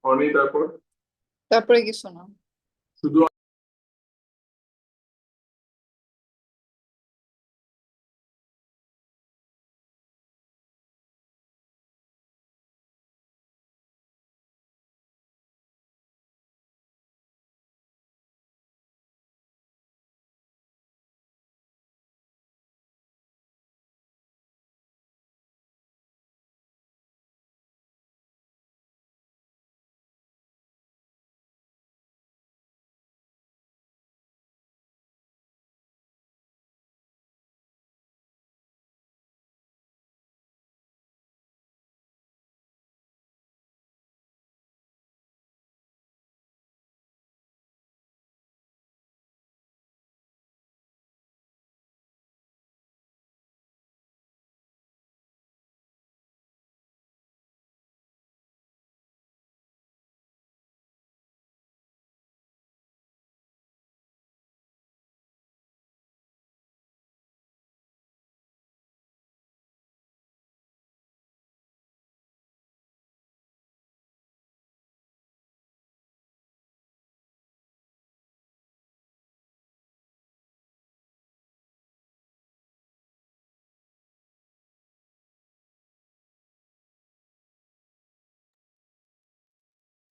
অনি তারপর তারপরে কিছু না। শুধু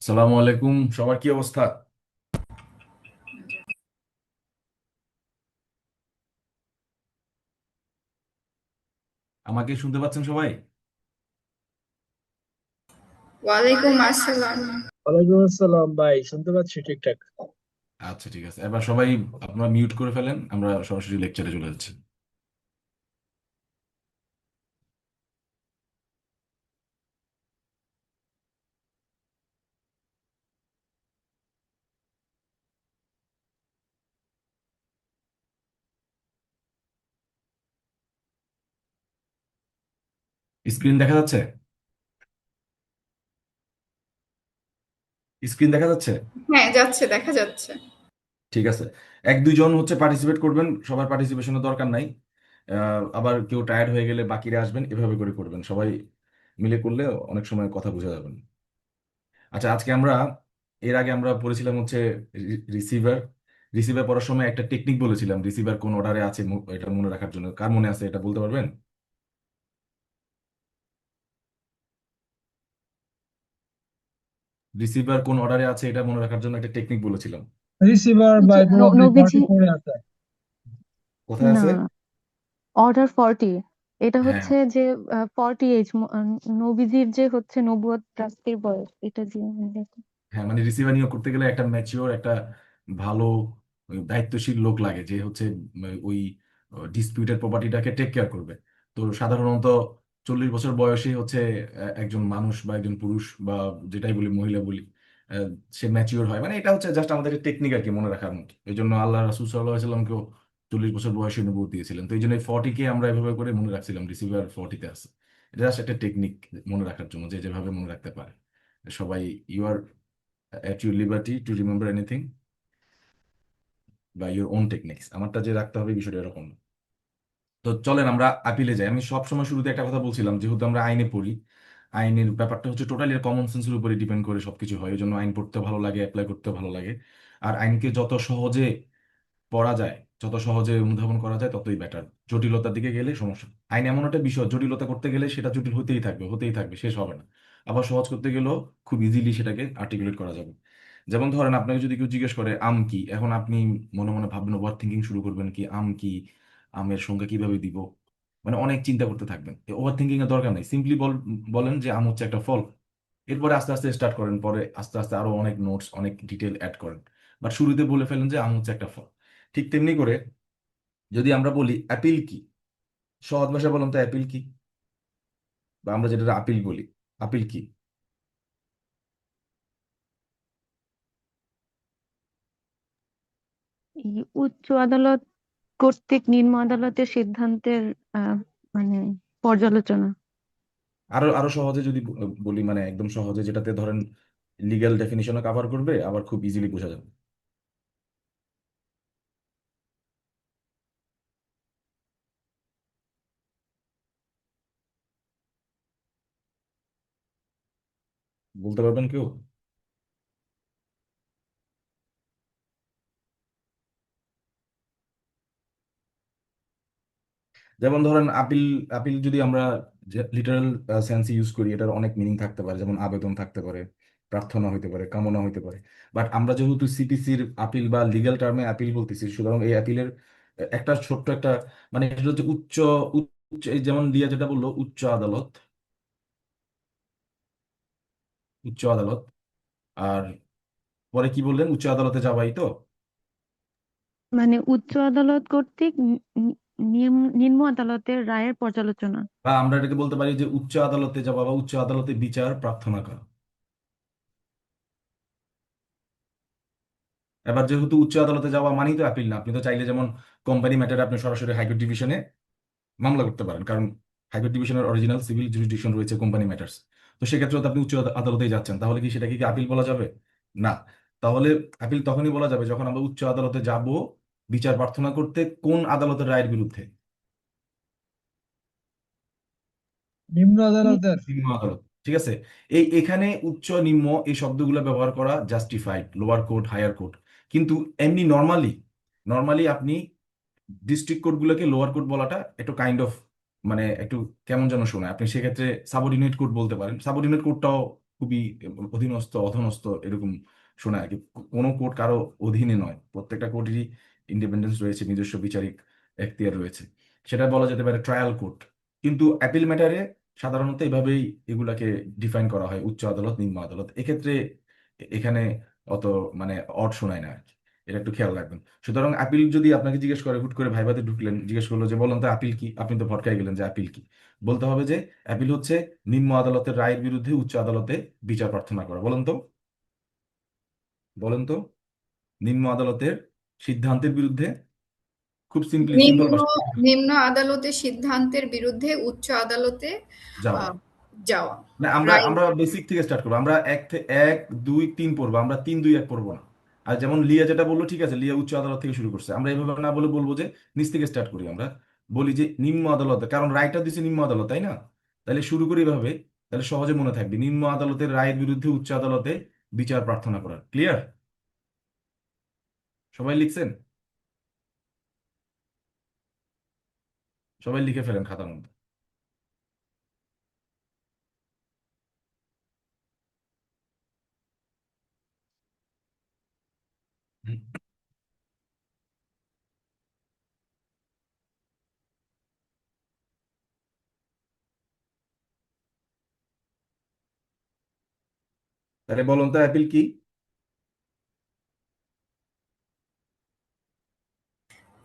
সালামু আলাইকুম, সবার কি অবস্থা? আমাকে শুনতে পাচ্ছেন সবাই? ওয়ালাইকুম আসসালাম। ওয়ালাইকুম আসসালাম ভাই, শুনতে পাচ্ছি ঠিকঠাক। আচ্ছা, ঠিক আছে। এবার সবাই আপনারা মিউট করে ফেলেন, আমরা সরাসরি লেকচারে চলে যাচ্ছি। স্ক্রিন দেখা যাচ্ছে? স্ক্রিন দেখা যাচ্ছে? হ্যাঁ, যাচ্ছে, দেখা যাচ্ছে। ঠিক আছে। এক দুইজন হচ্ছে পার্টিসিপেট করবেন, সবার পার্টিসিপেশনের দরকার নাই। আবার কেউ টায়ার্ড হয়ে গেলে বাকিরা আসবেন, এভাবে করে করবেন। সবাই মিলে করলে অনেক সময় কথা বোঝা যাবে না। আচ্ছা, আজকে আমরা এর আগে আমরা পড়েছিলাম হচ্ছে রিসিভার। রিসিভার পড়ার সময় একটা টেকনিক বলেছিলাম, রিসিভার কোন অর্ডারে আছে এটা মনে রাখার জন্য। কার মনে আছে, এটা বলতে পারবেন? রিসিভার কোন অর্ডারে আছে এটা মনে রাখার জন্য একটা টেকনিক বলেছিলাম। রিসিভার হচ্ছে বাই প্রবাবলি নবীজি। 44 এ আছে। কোথায় না, আছে? অর্ডার 40। এটা হ্যাঁ, হচ্ছে যে 40 এজ, নবীজির যে হচ্ছে নবুয়ত প্রাপ্তির বয়স, এটা যে হ্যাঁ, মানে রিসিভার নিয়োগ করতে গেলে একটা ম্যাচিওর, একটা ভালো ওই দায়িত্বশীল লোক লাগে, যে হচ্ছে ওই ডিসপিউটেড প্রপার্টিটাকে টেক কেয়ার করবে। তো সাধারণত 40 বছর বয়সে হচ্ছে একজন মানুষ বা একজন পুরুষ বা যেটাই বলি, মহিলা বলি, আহ, সে ম্যাচিওর হয়। মানে এটা হচ্ছে জাস্ট আমাদের টেকনিক আর কি, মনে রাখার মতো। এই জন্য আল্লাহ রাসূল সাল্লাল্লাহু আলাইহি সাল্লামকেও 40 বছর বয়সে নবুয়ত দিয়েছিলেন। তো এই জন্য 40-কে আমরা এভাবে করে মনে রাখছিলাম, রিসিভার 40-তে আছে। এটা জাস্ট একটা টেকনিক মনে রাখার জন্য, যে যেভাবে মনে রাখতে পারে সবাই। You are at your liberty to remember anything by your own techniques। আমারটা যে রাখতে হবে বিষয়টা এরকম না। তো চলেন আমরা আপিলে যাই। আমি সব সময় শুরুতে একটা কথা বলছিলাম, যেহেতু আমরা আইনে পড়ি, আইনের ব্যাপারটা হচ্ছে টোটালি কমন সেন্সের উপরে ডিপেন্ড করে সবকিছু হয়। এই জন্য আইন পড়তে ভালো লাগে, অ্যাপ্লাই করতে ভালো লাগে। আর আইনকে যত সহজে পড়া যায়, যত সহজে অনুধাবন করা যায়, ততই বেটার। জটিলতার দিকে গেলে সমস্যা। আইন এমন একটা বিষয়, জটিলতা করতে গেলে সেটা জটিল হতেই থাকবে, হতেই থাকবে, শেষ হবে না। আবার সহজ করতে গেলেও খুব ইজিলি সেটাকে আর্টিকুলেট করা যাবে। যেমন ধরেন, আপনাকে যদি কেউ জিজ্ঞেস করে আম কি, এখন আপনি মনে মনে ভাববেন, ওভার থিঙ্কিং শুরু করবেন, কি আম কি, আমের সংখ্যা কিভাবে দিব, মানে অনেক চিন্তা করতে থাকবেন। ওভার থিঙ্কিং এর দরকার নেই, সিম্পলি বলেন যে আম হচ্ছে একটা ফল। এরপরে আস্তে আস্তে স্টার্ট করেন, পরে আস্তে আস্তে আরো অনেক নোটস, অনেক ডিটেল অ্যাড করেন। বাট শুরুতে বলে ফেলেন যে আম হচ্ছে একটা ফল। ঠিক তেমনি করে যদি আমরা বলি অ্যাপিল কি, সহজ ভাষায় বললাম তো অ্যাপিল কি, বা আমরা যেটা আপিল বলি, আপিল কি? এই উচ্চ আদালত কর্তৃক নিম্ন আদালতের সিদ্ধান্তের আহ, মানে পর্যালোচনা। আরো আরো সহজে যদি বলি, মানে একদম সহজে, যেটাতে ধরেন লিগ্যাল ডেফিনিশনও কভার করবে, আবার খুব ইজিলি বোঝা যাবে। বলতে পারবেন কেউ? যেমন ধরেন আপিল, আপিল যদি আমরা লিটারাল সেন্স ইউজ করি, এটার অনেক মিনিং থাকতে পারে, যেমন আবেদন থাকতে পারে, প্রার্থনা হইতে পারে, কামনা হইতে পারে। বাট আমরা যেহেতু সিপিসির আপিল বা লিগ্যাল টার্মে আপিল বলতেছি, সুতরাং এই আপিলের একটা ছোট্ট একটা মানে এটা হচ্ছে উচ্চ উচ্চ, এই যেমন লিয়া যেটা বললো উচ্চ আদালত, উচ্চ আদালত। আর পরে কি বললেন, উচ্চ আদালতে যাবাই তো? মানে উচ্চ আদালত কর্তৃক নিম্ন আদালতের রায়ের পর্যালোচনা। বা আমরা এটাকে বলতে পারি যে উচ্চ আদালতে যাওয়া বা উচ্চ আদালতে বিচার প্রার্থনা করা। এবার যেহেতু উচ্চ আদালতে যাওয়া মানেই তো আপিল না, আপনি তো চাইলে যেমন কোম্পানি ম্যাটারে আপনি সরাসরি হাইকোর্ট ডিভিশনে মামলা করতে পারেন, কারণ হাইকোর্ট ডিভিশনের অরিজিনাল সিভিল জুরিসডিকশন রয়েছে কোম্পানি ম্যাটার্স। তো সেক্ষেত্রে তো আপনি উচ্চ আদালতেই যাচ্ছেন, তাহলে কি সেটাকে কি আপিল বলা যাবে? না। তাহলে আপিল তখনই বলা যাবে যখন আমরা উচ্চ আদালতে যাব বিচার প্রার্থনা করতে কোন আদালতের রায়ের বিরুদ্ধে। নিম্ন আদালতের। নিম্ন আদালত, ঠিক আছে। এখানে উচ্চ নিম্ন এই শব্দগুলো ব্যবহার করা justified, lower court higher court. কিন্তু এমনি নর্মালি, নর্মালি আপনি ডিস্ট্রিক্ট কোর্টগুলোকে লোয়ার কোর্ট বলাটা একটু কাইন্ড অফ মানে একটু কেমন যেন শোনায়। আপনি সেক্ষেত্রে সাবঅর্ডিনেট কোর্ট বলতে পারেন। সাবঅর্ডিনেট কোর্টটাও খুবই অধীনস্থ অধনস্থ এরকম শোনায় আর কি। কোনো কোর্ট কারো অধীনে নয়, প্রত্যেকটা কোর্টেরই ইন্ডিপেন্ডেন্স রয়েছে, নিজস্ব বিচারিক এখতিয়ার রয়েছে। সেটা বলা যেতে পারে ট্রায়াল কোর্ট। কিন্তু অ্যাপিল ম্যাটারে সাধারণত এভাবেই এগুলাকে ডিফাইন করা হয়, উচ্চ আদালত নিম্ন আদালত। এক্ষেত্রে এখানে অত মানে অড শোনায় না আর কি। এটা একটু খেয়াল রাখবেন। সুতরাং আপিল যদি আপনাকে জিজ্ঞেস করে, হুট করে ভাইভাতে ঢুকলেন, জিজ্ঞেস করলো যে বলেন তো আপিল কি, আপনি তো ভটকায় গেলেন যে আপিল কি। বলতে হবে যে আপিল হচ্ছে নিম্ন আদালতের রায়ের বিরুদ্ধে উচ্চ আদালতে বিচার প্রার্থনা করা। বলেন তো, বলেন তো, নিম্ন আদালতের সিদ্ধান্তের বিরুদ্ধে, খুব সিম্পল নিম্ন ভাষায় নিম্ন আদালতের সিদ্ধান্তের বিরুদ্ধে উচ্চ আদালতে যাওয়া। আহ, যাওয়া। না, আমরা রাইট। আমরা বেসিক থেকে স্টার্ট করবো। আমরা এক দুই তিন পড়বো, আমরা তিন দুই এক পড়বো না। আর যেমন লিয়া যেটা বললো, ঠিক আছে, লিয়া উচ্চ আদালত থেকে শুরু করছে, আমরা এভাবে না বলে বলবো যে নিচ থেকে স্টার্ট করি। আমরা বলি যে নিম্ন আদালতে, কারণ রায়টা দিচ্ছে নিম্ন আদালত, তাই না? তাহলে শুরু করি এভাবে, তাহলে সহজে মনে থাকবে নিম্ন আদালতের রায়ের বিরুদ্ধে উচ্চ আদালতে বিচার প্রার্থনা করা। ক্লিয়ার? সবাই লিখছেন? সবাই লিখে ফেলেন খাতার মধ্যে। হুম। তাহলে বলুন তো অ্যাপিল কি?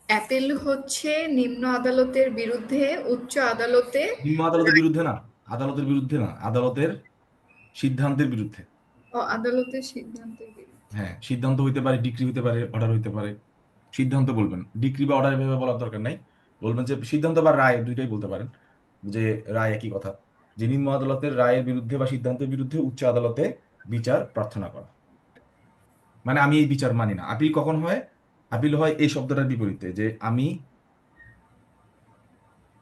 অ্যাপিল হচ্ছে নিম্ন আদালতের বিরুদ্ধে উচ্চ আদালতে নিম্ন আদালতের বিরুদ্ধে না, আদালতের বিরুদ্ধে না, আদালতের সিদ্ধান্তের বিরুদ্ধে। আদালতের সিদ্ধান্তের বিরুদ্ধে। হ্যাঁ, সিদ্ধান্ত হইতে পারে, ডিক্রি হইতে পারে, অর্ডার হইতে পারে। সিদ্ধান্ত বলবেন, ডিক্রি বা অর্ডার এভাবে বলার দরকার নাই। বলবেন যে সিদ্ধান্ত বা রায়, দুইটাই বলতে পারেন, যে রায় একই কথা। যে নিম্ন আদালতের রায়ের বিরুদ্ধে বা সিদ্ধান্তের বিরুদ্ধে উচ্চ আদালতে বিচার প্রার্থনা করা। মানে আমি এই বিচার মানি না। আপিল কখন হয়? আপিল হয় এই শব্দটার বিপরীতে, যে আমি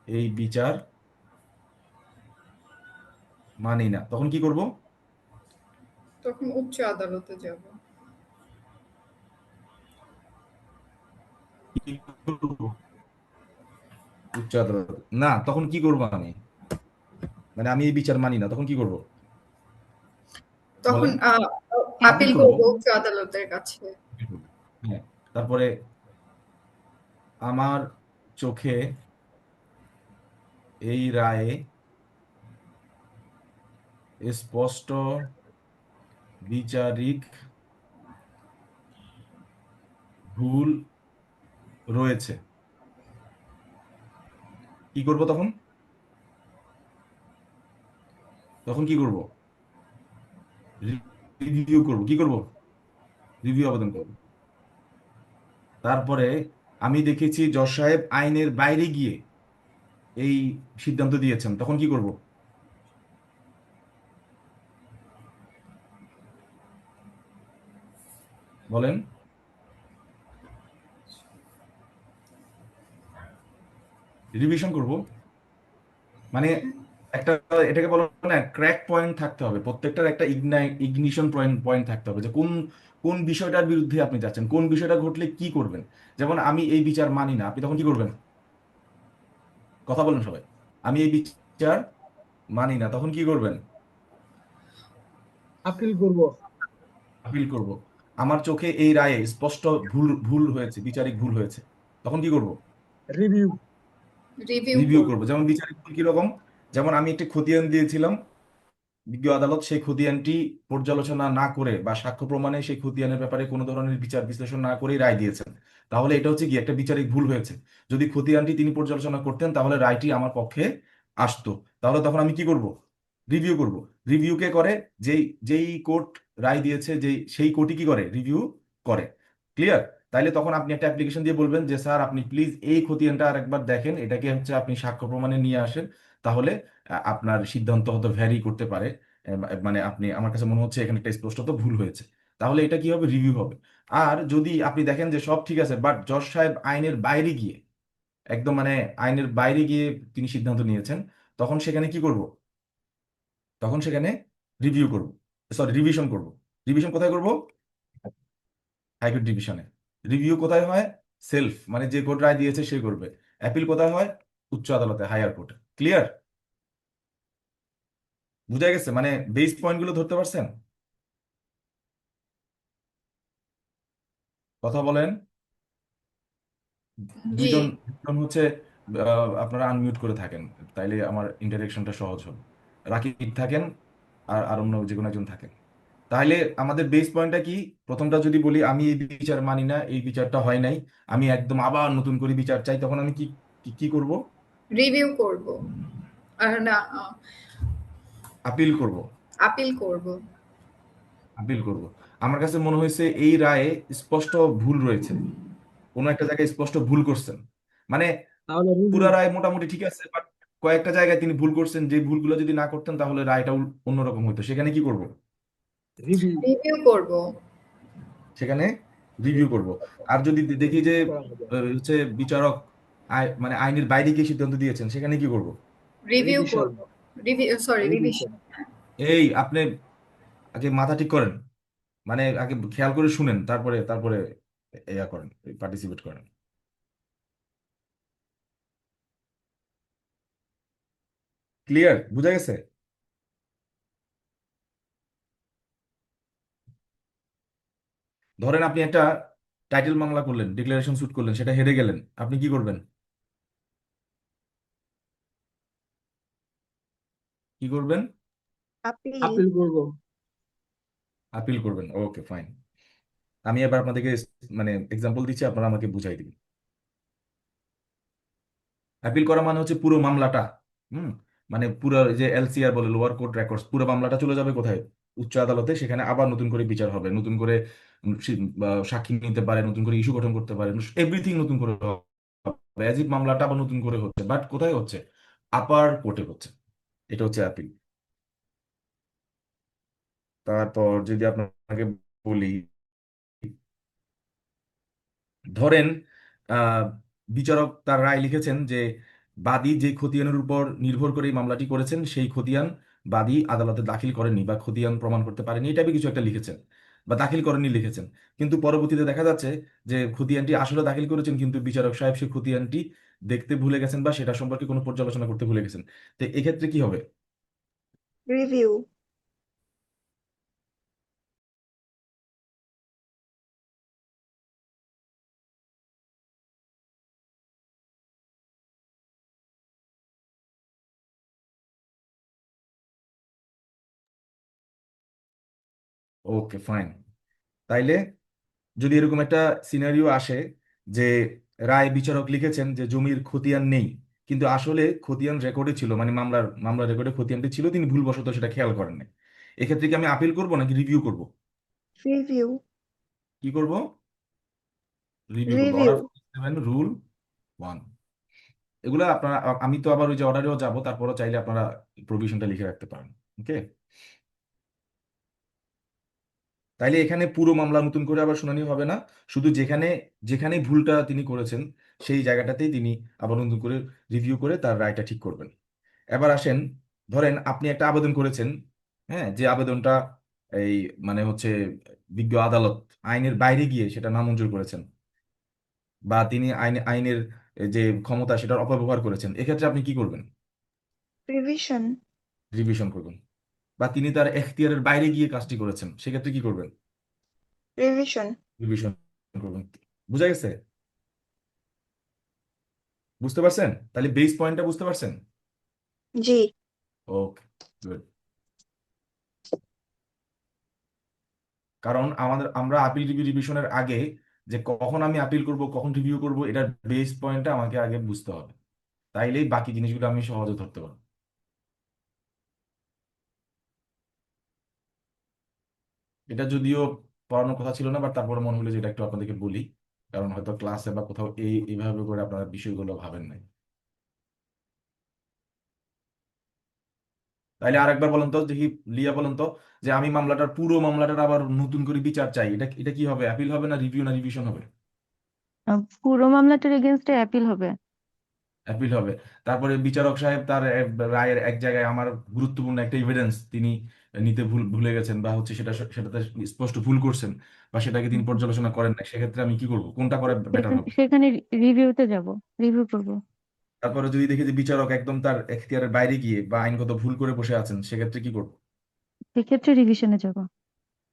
এই বিচার মানি না। তখন কি করব? তখন উচ্চ আদালতে যাব। কি করব? উচ্চ আদালত না, তখন কি করব আমি? মানে আমি এই বিচার মানি না, তখন কি করব তখন বলেন? আপিল আপিল করব। করব উচ্চ আদালতের কাছে। হ্যাঁ। তারপরে আমার চোখে এই রায়ে স্পষ্ট বিচারিক ভুল রয়েছে। কি করব তখন? তখন কি করব? রিভিউ করব। কি করব? রিভিউ আবেদন করব। তারপরে আমি দেখেছি জজ সাহেব আইনের বাইরে গিয়ে এই সিদ্ধান্ত দিয়েছেন, তখন কি করব? বলেন। রিভিশন করব। মানে একটা, এটাকে বলা হয় না, ক্র্যাক পয়েন্ট থাকতে হবে, প্রত্যেকটার একটা ইগনিশন পয়েন্ট পয়েন্ট থাকতে হবে, যে কোন কোন বিষয়টার বিরুদ্ধে আপনি যাচ্ছেন, কোন বিষয়টা ঘটলে কি করবেন। যেমন আমি এই বিচার মানি না, আপনি তখন কি করবেন? কথা বলেন সবাই। আমি এই বিচার মানি না, তখন কি করবেন? আপিল করব। আপিল করব। আমার চোখে এই রায়ে স্পষ্ট ভুল ভুল হয়েছে, বিচারিক ভুল হয়েছে, তখন কি করব? রিভিউ। রিভিউ রিভিউ করব। করব। যেমন বিচারিক ভুল কিরকম? যেমন আমি একটি খতিয়ান দিয়েছিলাম, বিজ্ঞ আদালত সেই খতিয়ানটি পর্যালোচনা না করে বা সাক্ষ্য প্রমাণে সেই খতিয়ানের ব্যাপারে কোনো ধরনের বিচার বিশ্লেষণ না করেই রায় দিয়েছেন, তাহলে এটা হচ্ছে কি একটা বিচারিক ভুল হয়েছে। যদি খতিয়ানটি তিনি পর্যালোচনা করতেন তাহলে রায়টি আমার পক্ষে আসতো। তাহলে তখন আমি কি করব? রিভিউ করব। রিভিউ কে করে? যেই যেই কোর্ট রায় দিয়েছে, যেই সেই কোর্টই কি করে? রিভিউ করে। ক্লিয়ার? তাইলে তখন আপনি একটা অ্যাপ্লিকেশন দিয়ে বলবেন যে স্যার আপনি প্লিজ এই খতিয়ানটা আরেকবার দেখেন, এটাকে হচ্ছে আপনি সাক্ষ্য প্রমাণে নিয়ে আসেন। তাহলে আপনার সিদ্ধান্ত হয়তো ভ্যারি করতে পারে। মানে আপনি, আমার কাছে মনে হচ্ছে এখানে একটা স্পষ্টত ভুল হয়েছে। তাহলে এটা কি হবে? রিভিউ হবে। আর যদি আপনি দেখেন যে সব ঠিক আছে, বাট জজ সাহেব আইনের বাইরে গিয়ে, একদম মানে আইনের বাইরে গিয়ে তিনি সিদ্ধান্ত নিয়েছেন, তখন সেখানে কি করব? তখন সেখানে রিভিউ করব, সরি রিভিশন করব। রিভিশন কোথায় করব? হাইকোর্ট ডিভিশনে। রিভিউ কোথায় হয়? সেলফ, মানে যে কোর্ট রায় দিয়েছে সে করবে। অ্যাপিল কোথায় হয়? উচ্চ আদালতে, হায়ার কোর্টে। ক্লিয়ার? বুঝা গেছে? মানে বেস পয়েন্টগুলো ধরতে পারছেন? কথা বলেন। জি। দুইজন দুইজন হচ্ছে, আপনারা আনমিউট করে থাকেন, তাইলে আমার ইন্টারেকশনটা সহজ হবে। রাকিব থাকেন, আর অন্য যে কোনো একজন থাকেন। তাহলে আমাদের বেস পয়েন্টটা কি? প্রথমটা যদি বলি আমি এই বিচার মানি না, এই বিচারটা হয় নাই, আমি একদম আবার নতুন করে বিচার চাই, তখন আমি কি কি কি করব? রিভিউ করব। না, আপিল করব। আপিল করব। আপিল করব। আমার কাছে মনে হয়েছে এই রায়ে স্পষ্ট ভুল রয়েছে, কোনো একটা জায়গায় স্পষ্ট ভুল করছেন। মানে তাহলে রিভিউ। পুরা রায় মোটামুটি ঠিক আছে, বাট কয়েকটা জায়গায় তিনি ভুল করছেন, যে ভুলগুলো যদি না করতেন তাহলে রায়টা অন্যরকম হতো। সেখানে কি করব? রিভিউ। রিভিউ করব। সেখানে রিভিউ করব। আর যদি দেখি যে করা হবে। হচ্ছে বিচারক মানে আইনের বাইরে গিয়ে সিদ্ধান্ত দিয়েছেন, সেখানে কি করব? Review revision. করব। Sorry, revision. রিভিশন। এই আপনি আগে মাথা ঠিক করেন, মানে আগে খেয়াল করে শুনেন, তারপরে তারপরে ইয়া করেন, পার্টিসিপেট করেন। ক্লিয়ার? বুঝা গেছে? ধরেন আপনি একটা টাইটেল মামলা করলেন, ডিক্লারেশন শুট করলেন, সেটা হেরে গেলেন, আপনি কি করবেন? কি করবেন? আপিল। আপিল করব। আপিল করবেন। Okay fine. আমি এবার আপনাদেরকে মানে এক্সাম্পল দিচ্ছি, আপনারা আমাকে বুঝাই দিবেন। অ্যাপিল করা মানে হচ্ছে পুরো মামলাটা, হুম, মানে পুরো যে এলসিআর বলে, লোয়ার কোর্ট রেকর্ডস, পুরো মামলাটা চলে যাবে কোথায়? উচ্চ আদালতে। সেখানে আবার নতুন করে বিচার হবে, নতুন করে বা সাক্ষী নিতে পারে, নতুন করে ইস্যু গঠন করতে পারে, এভরিথিং নতুন করে হবে। অ্যাজ ইফ মামলাটা আবার নতুন করে হচ্ছে, বাট কোথায় হচ্ছে? আপার কোর্টে হচ্ছে। এটা হচ্ছে অ্যাপিল। তারপর যদি আপনাকে বলি, ধরেন আহ, বিচারক তার রায় লিখেছেন যে বাদী যে খতিয়ানের উপর নির্ভর করে এই মামলাটি করেছেন সেই খতিয়ান বাদী আদালতে দাখিল করেননি বা খতিয়ান প্রমাণ করতে পারেনি, এই টাইপের কিছু একটা লিখেছেন, বা দাখিল করেননি লিখেছেন। কিন্তু পরবর্তীতে দেখা যাচ্ছে যে খতিয়ানটি আসলে দাখিল করেছেন, কিন্তু বিচারক সাহেব সেই খতিয়ানটি দেখতে ভুলে গেছেন বা সেটা সম্পর্কে কোনো পর্যালোচনা করতে ভুলে গেছেন। তো এক্ষেত্রে কি হবে? রিভিউ। Okay fine. তাইলে যদি এরকম একটা সিনারিও আসে যে রায় বিচারক লিখেছেন যে জমির খতিয়ান নেই, কিন্তু আসলে খতিয়ান রেকর্ডে ছিল, মানে মামলার রেকর্ডে খতিয়ানটি ছিল, তিনি ভুলবশত সেটা খেয়াল করেন নাই, এক্ষেত্রে কি আমি আপিল করব নাকি রিভিউ করব? রিভিউ। কি করব? রিভিউ করবো। রিভিউ। Order 47 rule 1। এগুলো আপনারা, আমি তো আবার ওই যে অর্ডারেও যাব, তারপরও চাইলে আপনারা প্রভিশনটা লিখে রাখতে পারেন। ওকে। তাইলে এখানে পুরো মামলা নতুন করে আবার শুনানি হবে না, শুধু যেখানে যেখানে ভুলটা তিনি করেছেন সেই জায়গাটাতেই তিনি আবার নতুন করে রিভিউ করে তার রায়টা ঠিক করবেন। এবার আসেন, ধরেন আপনি একটা আবেদন করেছেন, হ্যাঁ, যে আবেদনটা এই মানে হচ্ছে বিজ্ঞ আদালত আইনের বাইরে গিয়ে সেটা নামঞ্জুর করেছেন, বা তিনি আইনের যে ক্ষমতা সেটার অপব্যবহার করেছেন, এক্ষেত্রে আপনি কি করবেন? রিভিশন। রিভিশন করবেন। বা তিনি তার এখতিয়ারের বাইরে গিয়ে কাজটি করেছেন, সেক্ষেত্রে কি করবেন? রিভিশন। রিভিশন করবেন। বুঝা গেছে? বুঝতে পারছেন? তাহলে বেস পয়েন্টটা বুঝতে পারছেন? জি। ওকে, গুড। কারণ আমরা আপিল রিভিউ রিভিশনের আগে যে কখন আমি আপিল করব, কখন রিভিউ করব, এটার বেস পয়েন্টটা আমাকে আগে বুঝতে হবে, তাইলেই বাকি জিনিসগুলো আমি সহজে ধরতে পারবো। এটা যদিও পড়ানোর কথা ছিল না, বাট তারপরে মনে হলো যে এটা একটু আপনাদেরকে বলি, কারণ হয়তো ক্লাসে বা কোথাও এইভাবে করে আপনারা বিষয়গুলো ভাবেন নাই। তাইলে আরেকবার বলেন তো দেখি, লিয়া বলেন তো, যে আমি পুরো মামলাটার আবার নতুন করে বিচার চাই, এটা এটা কি হবে? অ্যাপিল হবে না রিভিউ না রিভিশন হবে? পুরো মামলাটার এগেনস্টে অ্যাপিল হবে। অ্যাপিল হবে। তারপরে বিচারক সাহেব তার রায়ের এক জায়গায় আমার গুরুত্বপূর্ণ একটা এভিডেন্স তিনি নিতে ভুলে গেছেন, বা হচ্ছে সেটাতে স্পষ্ট ভুল করছেন, বা সেটাকে তিনি হুম। পর্যালোচনা করেন না, সেক্ষেত্রে আমি কি করব? কোনটা করে বেটার সেখানে হবে? সেখানে রিভিউতে যাব, রিভিউ করব। তারপরে যদি দেখি যে বিচারক একদম তার এখতিয়ারের বাইরে গিয়ে বা আইনগত ভুল করে বসে আছেন, সেক্ষেত্রে কি করব? সেক্ষেত্রে রিভিশনে যাব।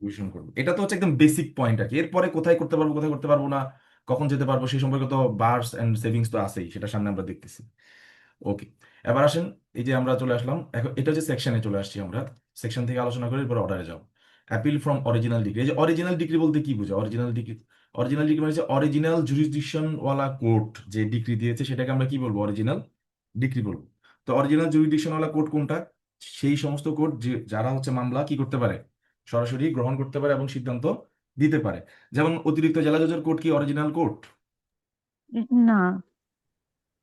রিভিশন করবো। এটা তো হচ্ছে একদম বেসিক পয়েন্ট আর কি। এরপরে কোথায় করতে পারবো, কোথায় করতে পারবো না, কখন যেতে পারবো, সেই সম্পর্কে তো বার্স এন্ড সেভিংস তো আছেই, সেটা সামনে আমরা দেখতেছি। ওকে, এবার আসেন, এই যে আমরা চলে আসলাম এখন, এটা যে সেকশনে চলে আসছি আমরা, সেকশন থেকে আলোচনা করে এরপর অর্ডারে যাও। Appeal from original degree. এই যে অরিজিনাল ডিগ্রি বলতে কি বোঝা? অরিজিনাল ডিগ্রি, অরিজিনাল ডিগ্রি মানে হচ্ছে অরিজিনাল জুরিসডিকশন ওয়ালা কোর্ট যে ডিগ্রি দিয়েছে সেটাকে আমরা কি বলবো? অরিজিনাল ডিগ্রি বলবো। তো অরিজিনাল জুরিসডিকশন ওয়ালা কোর্ট কোনটা? সেই সমস্ত কোর্ট যে যারা হচ্ছে মামলা কি করতে পারে, সরাসরি গ্রহণ করতে পারে এবং সিদ্ধান্ত দিতে পারে। যেমন অতিরিক্ত জেলা জজের কোর্ট কি অরিজিনাল কোর্ট? না,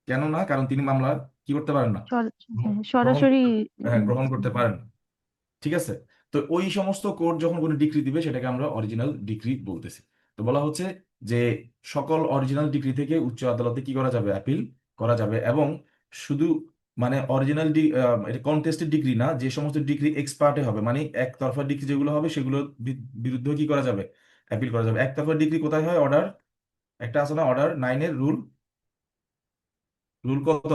কেন না? কারণ তিনি মামলা কি করতে পারেন না, হ্যাঁ, গ্রহণ সরাসরি। করতে, হ্যাঁ, উম, গ্রহণ করতে পারেন না। ঠিক আছে? তো ওই সমস্ত কোর্ট যখন কোনো ডিগ্রি দিবে সেটাকে আমরা অরিজিনাল ডিগ্রি বলতেছি। তো বলা হচ্ছে যে সকল অরিজিনাল ডিগ্রি থেকে উচ্চ আদালতে কি করা যাবে? অ্যাপিল করা যাবে। এবং শুধু মানে অরিজিনাল এটা কনটেস্টেড ডিগ্রি না, যে সমস্ত ডিগ্রি এক্সপার্টে হবে, মানে একতরফা ডিগ্রি যেগুলো হবে সেগুলো বিরুদ্ধে কি করা যাবে? অ্যাপিল করা যাবে। একতরফা ডিগ্রি কোথায় হয়? অর্ডার, একটা আছে না, অর্ডার 9-এর রুল, রুল কত,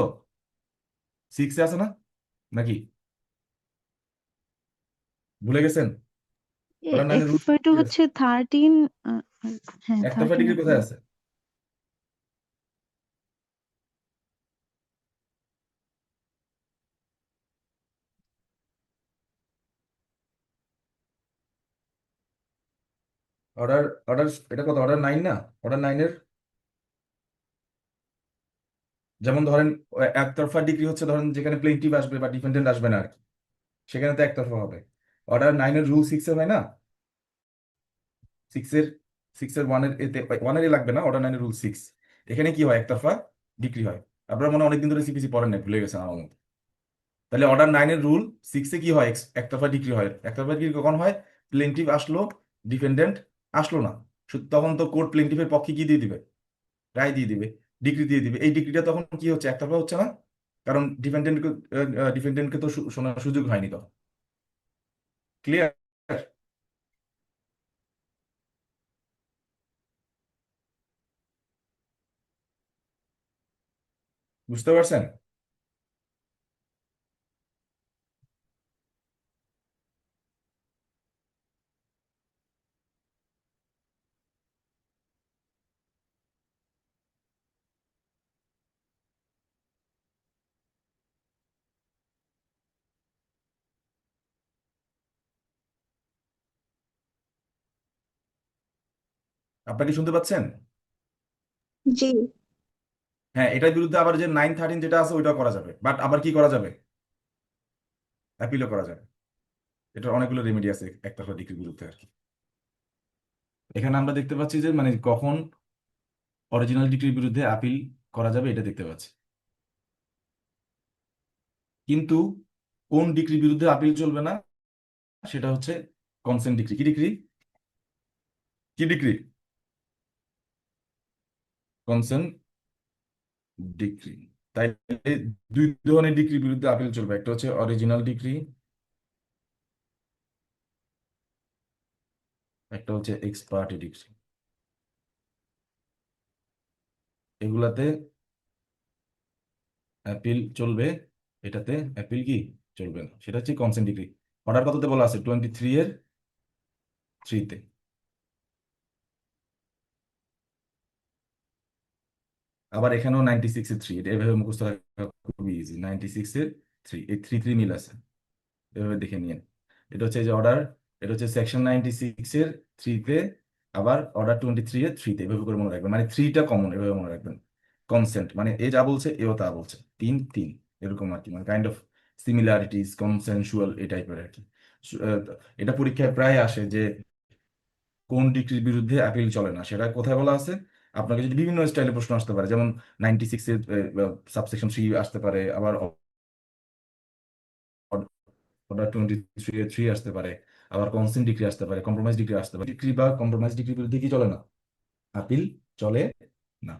6-এ আছে না নাকি? ভুলে গেছেন? অর্ডার 9-এর রুল এক্সপার্ট হচ্ছে 13। হ্যাঁ, একতরফা 13 ডিগ্রি আছে। কোথায় আছে? অর্ডার, অর্ডার এটা কত? অর্ডার 9 না? অর্ডার 9-এর, যেমন ধরেন একতরফা ডিগ্রি হচ্ছে ধরেন যেখানে প্লেইন্টিফ আসবে বা ডিফেন্ডেন্ট আসবে না আর কি, সেখানে তো একতরফা হবে। অর্ডার 9-এর রুল 6-এ হয় না? 6-এর, 6-এর 1-এর এতে, 1-এর লাগবে না, অর্ডার 9-এর রুল 6, এখানে কি হয়? একতরফা ডিগ্রি হয়। আপনারা মনে হয় অনেকদিন ধরে সিপিসি পড়েন না, ভুলে গেছেন আমার মতো। তাহলে অর্ডার 9-এর রুল 6-এ কি হয়? একতরফা ডিগ্রি হয়। একতরফা ডিগ্রি কখন হয়? প্লেইন্টিফ আসলো, ডিফেন্ডেন্ট আসলো না, তখন তো কোর্ট প্লেইন্টিফের পক্ষে কি দিয়ে দিবে? রায় দিয়ে দিবে, ডিগ্রি দিয়ে দিবে। এই ডিগ্রিটা তখন কি হচ্ছে? একতরফা হচ্ছে না, কারণ ডিফেন্ডেন্টকে তো শোনার সুযোগ হয়নি তখন। ক্লিয়ার? বুঝতে পারছেন? আপনারা কি শুনতে পাচ্ছেন? জি। হ্যাঁ, এটার বিরুদ্ধে আবার যে 9-13 যেটা আছে ওইটা করা যাবে, বাট আবার কি করা যাবে? অ্যাপিলও করা যাবে। এটার অনেকগুলো রেমেডি আছে একতরফা ডিগ্রির বিরুদ্ধে আর কি। এখানে আমরা দেখতে পাচ্ছি যে মানে কখন অরিজিনাল ডিগ্রির বিরুদ্ধে আপিল করা যাবে এটা দেখতে পাচ্ছি। কিন্তু কোন ডিগ্রির বিরুদ্ধে আপিল চলবে না সেটা হচ্ছে কনসেন্ট ডিগ্রি। কি ডিগ্রি? কি ডিগ্রি? Consent decree. তাই দুই ধরনের ডিগ্রির বিরুদ্ধে আপিল চলবে, একটা হচ্ছে অরিজিনাল ডিগ্রি, একটা হচ্ছে এক্স পার্টি ডিগ্রি। এগুলাতে অ্যাপিল চলবে, এটাতে অ্যাপিল কি চলবে না, সেটা হচ্ছে কনসেন্ট ডিগ্রি। অর্ডার কততে বলা আছে? 23 এর 3-তে। আবার এখানেও 96-এর 3, এটা এভাবে মুখস্থ রাখা খুবই ইজি। 96-এর 3, এই 3 মিল আছে, এভাবে দেখে নিন। এটা হচ্ছে এই যে অর্ডার, এটা হচ্ছে সেকশন 96-এর 3-তে, আবার অর্ডার 23-এর 3-তে, এভাবে করে মনে রাখবেন। মানে 3টা কমন, এভাবে মনে রাখবেন। কনসেন্ট মানে এ যা বলছে এও তা বলছে, 3-3 এরকম আর কি, মানে কাইন্ড অফ সিমিলারিটিস, কনসেনসুয়াল এই টাইপের আর কি। এটা পরীক্ষায় প্রায় আসে যে কোন ডিগ্রির বিরুদ্ধে আপিল চলে না, সেটা কোথায় বলা আছে। আপনাকে যদি বিভিন্ন স্টাইলে প্রশ্ন আসতে পারে, যেমন 96-এর সাবসেকশন 3 আসতে পারে, আবার অর্ডার 23-এর 3 আসতে পারে, আবার কনসেন্ট ডিগ্রি আসতে পারে, কম্প্রোমাইজ ডিগ্রি আসতে পারে। ডিগ্রি বা কম্প্রোমাইজ ডিগ্রির বিরুদ্ধে কি চলে না? আপিল চলে না।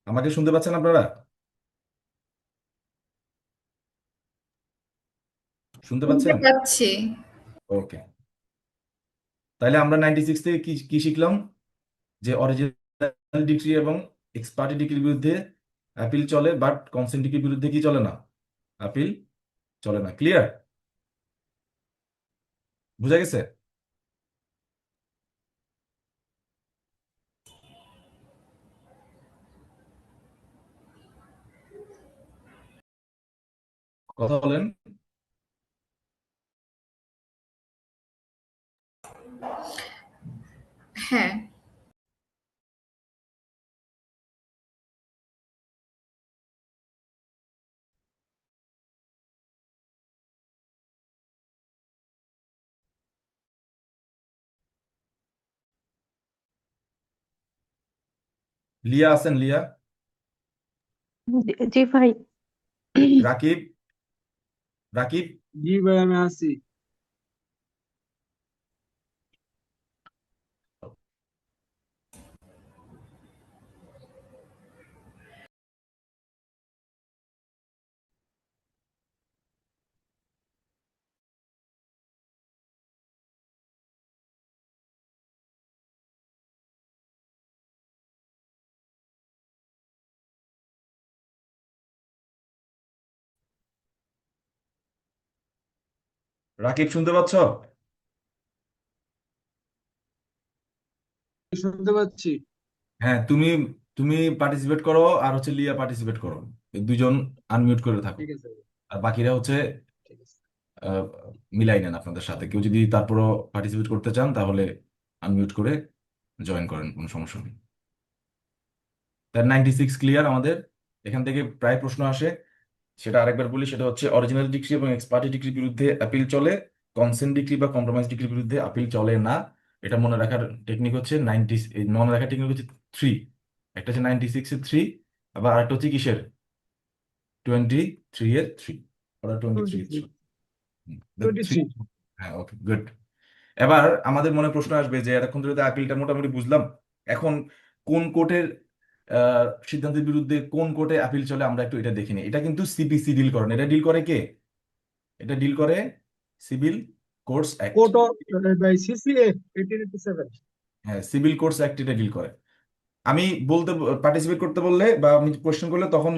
আমাকে শুনতে পাচ্ছেন আপনারা? শুনতে শুনতে পাচ্ছেন? পাচ্ছি। ওকে, তাহলে আমরা 96 থেকে কি কি শিখলাম? যে অরিজিনাল ডিগ্রি এবং এক্সপার্টি ডিগ্রির বিরুদ্ধে আপিল চলে, বাট কনসেন্ট ডিগ্রির বিরুদ্ধে কি চলে না? আপিল চলে না। ক্লিয়ার? বুঝা গেছে? কথা বলেন। হ্যাঁ। লিয়া আছেন? লিয়া, জি ভাই। রাকিব, রাকিব, জি ভাই, আমি আছি। রাকিব শুনতে পাচ্ছ? শুনতে পাচ্ছি। হ্যাঁ, তুমি তুমি পার্টিসিপেট করো, আর হচ্ছে লিয়া পার্টিসিপেট করো। এই দুইজন আনমিউট করে থাকো, ঠিক আছে ভাই, আর বাকিরা হচ্ছে ঠিক আছে। আহ, মিলাই নেন আপনাদের সাথে। কেউ যদি তারপরও পার্টিসিপেট করতে চান তাহলে আনমিউট করে জয়েন করেন, কোনো সমস্যা নেই। তার 96 ক্লিয়ার আমাদের। এখান থেকে প্রায় প্রশ্ন আসে, সেটা আরেকবার বলি। সেটা হচ্ছে অরিজিনাল ডিগ্রি এবং এক্সপার্টি ডিগ্রির বিরুদ্ধে আপিল চলে, কনসেন্ট ডিগ্রি বা কম্প্রোমাইজ ডিগ্রির বিরুদ্ধে আপিল চলে না। এটা মনে রাখার টেকনিক হচ্ছে মনে রাখার টেকনিক হচ্ছে 3। একটা হচ্ছে 96-এর 3, আবার আরেকটা হচ্ছে কিসের? 23-এর 3। ওটা 23 23 থ্রি। 23। হ্যাঁ, ওকে, গুড। এবার আমাদের মনে প্রশ্ন আসবে যে এতক্ষণ ধরে তো আপিলটা মোটামুটি বুঝলাম, এখন কোন কোর্টের সিদ্ধান্তের বিরুদ্ধে কোন কোর্টে আপিল চলে আমরা একটু এটা দেখিনি। এটা কিন্তু সিপিসি ডিল করেন, এটা ডিল করে কে? এটা ডিল করে civil courts act. Court of by CCA 1887। হ্যাঁ, সিভিল কোর্টস অ্যাক্ট এটা ডিল করে। আমি বলতে পার্টিসিপেট করতে বললে বা আমি কোশ্চেন করলে তখন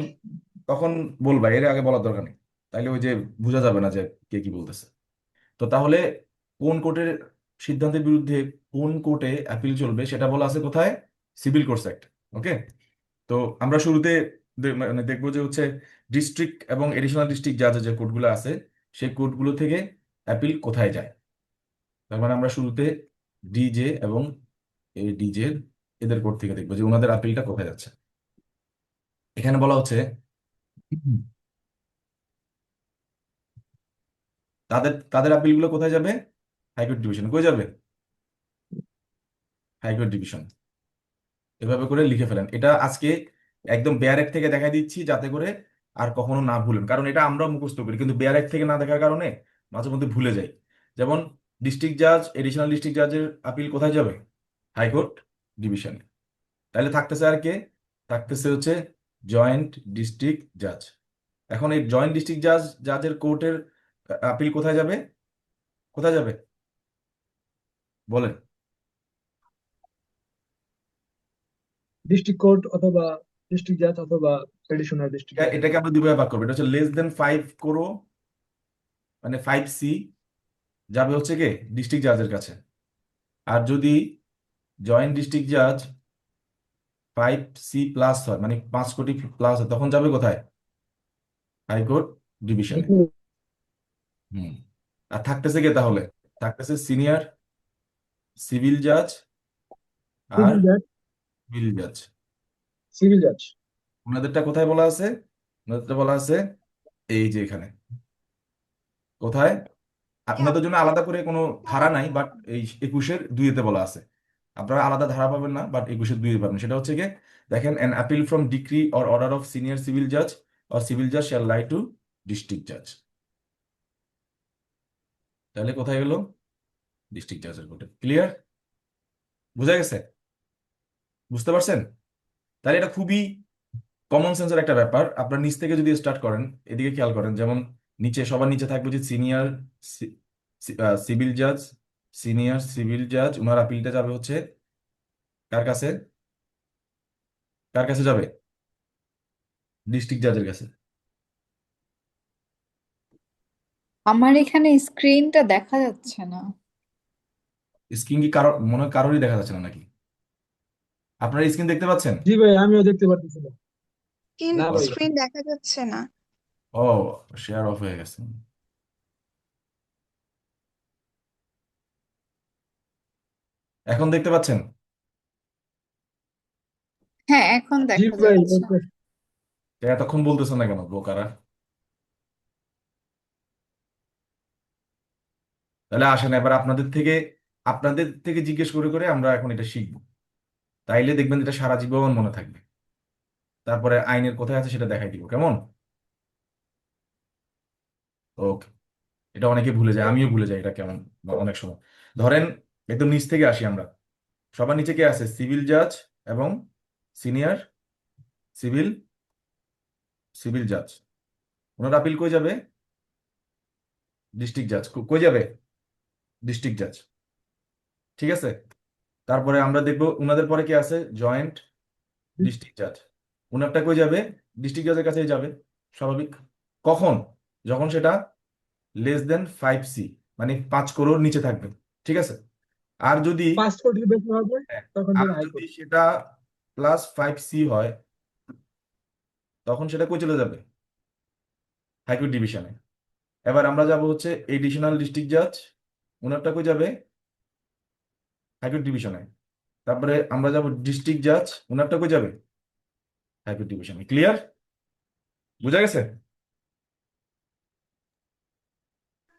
তখন বলবা, এর আগে বলার দরকার নেই। তাইলে ওই যে বোঝা যাবে না যে কে কি বলতেছে। তো তাহলে কোন কোর্টের সিদ্ধান্তের বিরুদ্ধে কোন কোর্টে অ্যাপিল চলবে সেটা বলা আছে কোথায়? Civil courts act. ওকে, তো আমরা শুরুতে মানে দেখবো যে হচ্ছে ডিস্ট্রিক্ট এবং এডিশনাল ডিস্ট্রিক্ট জাজের যে কোর্টগুলো আছে সেই কোর্টগুলো থেকে অ্যাপিল কোথায় যায়। তার মানে আমরা শুরুতে ডিজে এবং এই ডিজে এদের কোর্ট থেকে দেখবো যে ওনাদের আপিলটা কোথায় যাচ্ছে। এখানে বলা হচ্ছে তাদের তাদের আপিলগুলো কোথায় যাবে? High court division. কই যাবে? High court division. এভাবে করে লিখে ফেলেন। এটা আজকে একদম বেয়ারেক থেকে দেখাই দিচ্ছি যাতে করে আর কখনো না ভুলেন, কারণ এটা আমরাও মুখস্থ করি কিন্তু বেয়ারেক থেকে না দেখার কারণে মাঝে মধ্যে ভুলে যাই। যেমন ডিস্ট্রিক্ট জাজ, এডিশনাল ডিস্ট্রিক্ট জাজের আপিল কোথায় যাবে? হাইকোর্ট ডিভিশনে। তাহলে থাকতেছে আর কে? থাকতেছে হচ্ছে জয়েন্ট ডিস্ট্রিক্ট জাজ। এখন এই জয়েন্ট ডিস্ট্রিক্ট জাজের কোর্টের আপিল কোথায় যাবে? কোথায় যাবে বলেন? ডিস্ট্রিক্ট কোর্ট অথবা ডিস্ট্রিক্ট জাজ অথবা এডিশনাল ডিস্ট্রিক্ট জাজ। এটাকে আমরা দুই ভাগে ভাগ করবো। এটা হচ্ছে less than 5 crore, মানে 5C যাবে হচ্ছে কি ডিস্ট্রিক্ট জাজের কাছে। আর যদি জয়েন্ট ডিস্ট্রিক্ট জাজ 5C+ হয়, মানে 5 কোটি প্লাস হয়, তখন যাবে কোথায়? হাইকোর্ট ডিভিশনে। হুম। আর থাকতেছে কে তাহলে? থাকতেছে সিনিয়র সিভিল জাজ আর সিভিল জাজ। সিভিল জাজ। সিভিল জাজ। ওনাদেরটা কোথায় বলা আছে? ওনাদেরটা বলা আছে এই যে এখানে। কোথায়? আপনাদের জন্য আলাদা করে কোনো ধারা নাই, বাট এই 21-এর 2-তে বলা আছে। আপনারা আলাদা ধারা পাবেন না, বাট 21-এর 2-এ পাবেন। সেটা হচ্ছে গিয়ে দেখেন, an appeal from decree or order of senior civil জাজ অর সিভিল জাজ শ্যাল লাই টু ডিস্ট্রিক্ট জাজ। তাহলে কোথায় গেল? ডিস্ট্রিক্ট জাজের কোর্টে। ক্লিয়ার? বুঝা গেছে? বুঝতে পারছেন? তাহলে এটা খুবই কমন সেন্সের একটা ব্যাপার। আপনার নিচ থেকে যদি স্টার্ট করেন, এদিকে খেয়াল করেন, যেমন নিচে সবার নিচে থাকবে যে সিনিয়র সিভিল জাজ, সিনিয়র সিভিল জাজ, ওনার আপিলটা যাবে হচ্ছে কার কাছে? কার কাছে যাবে? ডিস্ট্রিক্ট জাজের কাছে। আমার এখানে স্ক্রিনটা দেখা যাচ্ছে না। স্ক্রিন কি কারো মনে হয় কারোরই দেখা যাচ্ছে না নাকি? আপনারা স্ক্রিন দেখতে পাচ্ছেন? জি ভাই, আমিও দেখতে পারতেছি না। স্ক্রিন না ভাই। স্ক্রিন দেখা যাচ্ছে না। ও, শেয়ার অফ হয়ে গেছে। এখন দেখতে পাচ্ছেন? হ্যাঁ, এখন জি দেখা ভাই, যাচ্ছে। ওকে। তো এতক্ষণ বলতেছেন না কেন বোকারা? তাহলে আসেন এবার আপনাদের থেকে জিজ্ঞেস করে করে আমরা এখন এটা শিখবো। তাইলে দেখবেন এটা সারা জীবন মনে থাকবে। তারপরে আইনের কোথায় আছে সেটা দেখাই দিব, কেমন? ওকে। এটা অনেকে ভুলে যায়, আমিও ভুলে যাই এটা কেমন অনেক সময়। ধরেন একদম নিচ থেকে আসি আমরা। সবার নিচে কে আছে? সিভিল জাজ এবং সিনিয়র সিভিল সিভিল জাজ। ওনার আপিল কই যাবে? ডিস্ট্রিক্ট জাজ। কই যাবে? ডিস্ট্রিক্ট জাজ। ঠিক আছে। তারপরে আমরা দেখবো উনাদের পরে কে আছে? জয়েন্ট ডিস্ট্রিক্ট জাজ। উনারটা কই যাবে? ডিস্ট্রিক্ট জাজের কাছেই যাবে, স্বাভাবিক। কখন? যখন সেটা less than 5C, মানে 5 crore নিচে থাকবে। ঠিক আছে। আর যদি 5 কোটির বেশি হবে হ্যাঁ, তখন আর যাবে যদি হাইকোর্ট। সেটা +5C হয়, তখন সেটা কই চলে যাবে? হাইকোর্ট ডিভিশনে। এবার আমরা যাব হচ্ছে এডিশনাল ডিস্ট্রিক্ট জাজ। ওনারটা কই যাবে? হাইকোর্ট ডিভিশনে। তারপরে আমরা যাব ডিস্ট্রিক্ট জাজ। ওনারটা কই যাবে? হাইকোর্ট ডিভিশনে। ক্লিয়ার? বুঝা গেছে?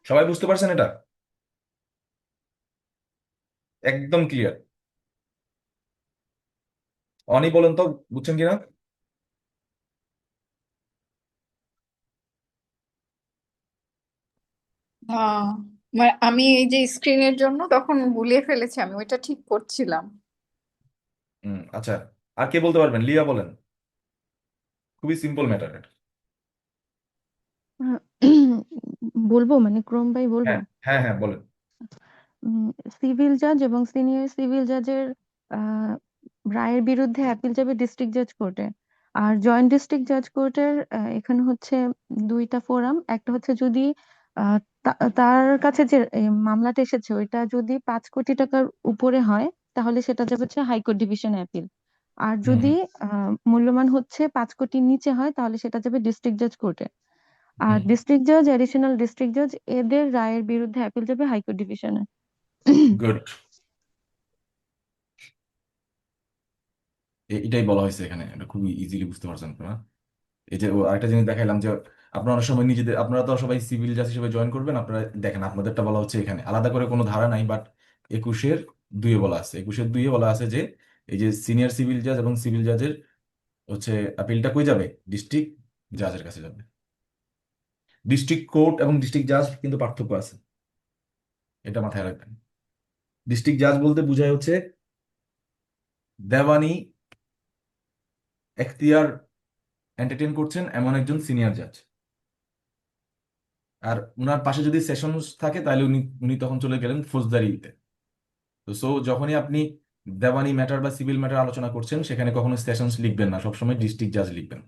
সবাই বুঝতে পারছেন এটা? একদম ক্লিয়ার? অনি বলেন তো, বুঝছেন কিনা? আহ মানে আমি এই যে স্ক্রিনের জন্য তখন গুলিয়ে ফেলেছি, আমি ওইটা ঠিক করছিলাম। আচ্ছা। আর কে বলতে পারবেন? লিয়া বলেন। খুবই সিম্পল ম্যাটার এটা। আহ, বলবো মানে ক্রম বাই বলবো। হ্যাঁ, হ্যাঁ, হ্যাঁ, বলেন। সিভিল জাজ এবং সিনিয়র সিভিল জাজের আহ, রায়ের বিরুদ্ধে আপিল যাবে ডিস্ট্রিক্ট জাজ কোর্টে। আর জয়েন্ট ডিস্ট্রিক্ট জাজ কোর্টের এখানে হচ্ছে দুইটা ফোরাম। একটা হচ্ছে যদি তার কাছে যে মামলাটা এসেছে ওইটা যদি 5 কোটি টাকার উপরে হয়, তাহলে সেটা যাবে হচ্ছে হাইকোর্ট ডিভিশনে আপিল। আর হুম, যদি মূল্যমান হচ্ছে 5 কোটির নিচে হয়, তাহলে সেটা যাবে ডিস্ট্রিক্ট জাজ কোর্টে। আর হুম। ডিস্ট্রিক্ট জাজ, অ্যাডিশনাল ডিস্ট্রিক্ট জাজ, এদের রায়ের বিরুদ্ধে আপিল যাবে হাইকোর্ট ডিভিশনে। গুড। এটাই বলা হয়েছে এখানে, এটা খুবই ইজিলি বুঝতে পারছেন আপনারা। এই যে আরেকটা জিনিস দেখাইলাম যে আপনারা অনেক সময় নিজেদের, আপনারা তো সবাই সিভিল জাজ হিসেবে জয়েন করবেন, আপনারা দেখেন আপনাদেরটা বলা হচ্ছে এখানে আলাদা করে কোনো ধারা নাই, বাট 21-এর 2-এ বলা আছে। 21-এর 2-এ বলা আছে যে এই যে সিনিয়র সিভিল জাজ এবং সিভিল জাজের হচ্ছে আপিলটা কই যাবে? ডিস্ট্রিক্ট জাজের কাছে যাবে। ডিস্ট্রিক্ট কোর্ট এবং ডিস্ট্রিক্ট জাজ কিন্তু পার্থক্য আছে, এটা মাথায় রাখবেন। ডিস্ট্রিক্ট জাজ বলতে বোঝায় হচ্ছে দেওয়ানি এখতিয়ার এন্টারটেইন করছেন এমন একজন সিনিয়র জাজ। আর উনার পাশে যদি সেশন থাকে তাহলে উনি উনি তখন চলে গেলেন ফৌজদারিতে। তো সো যখনই আপনি দেওয়ানি ম্যাটার বা সিভিল ম্যাটার আলোচনা করছেন সেখানে কখনো সেশনস লিখবেন না, সবসময় ডিস্ট্রিক্ট জাজ লিখবেন।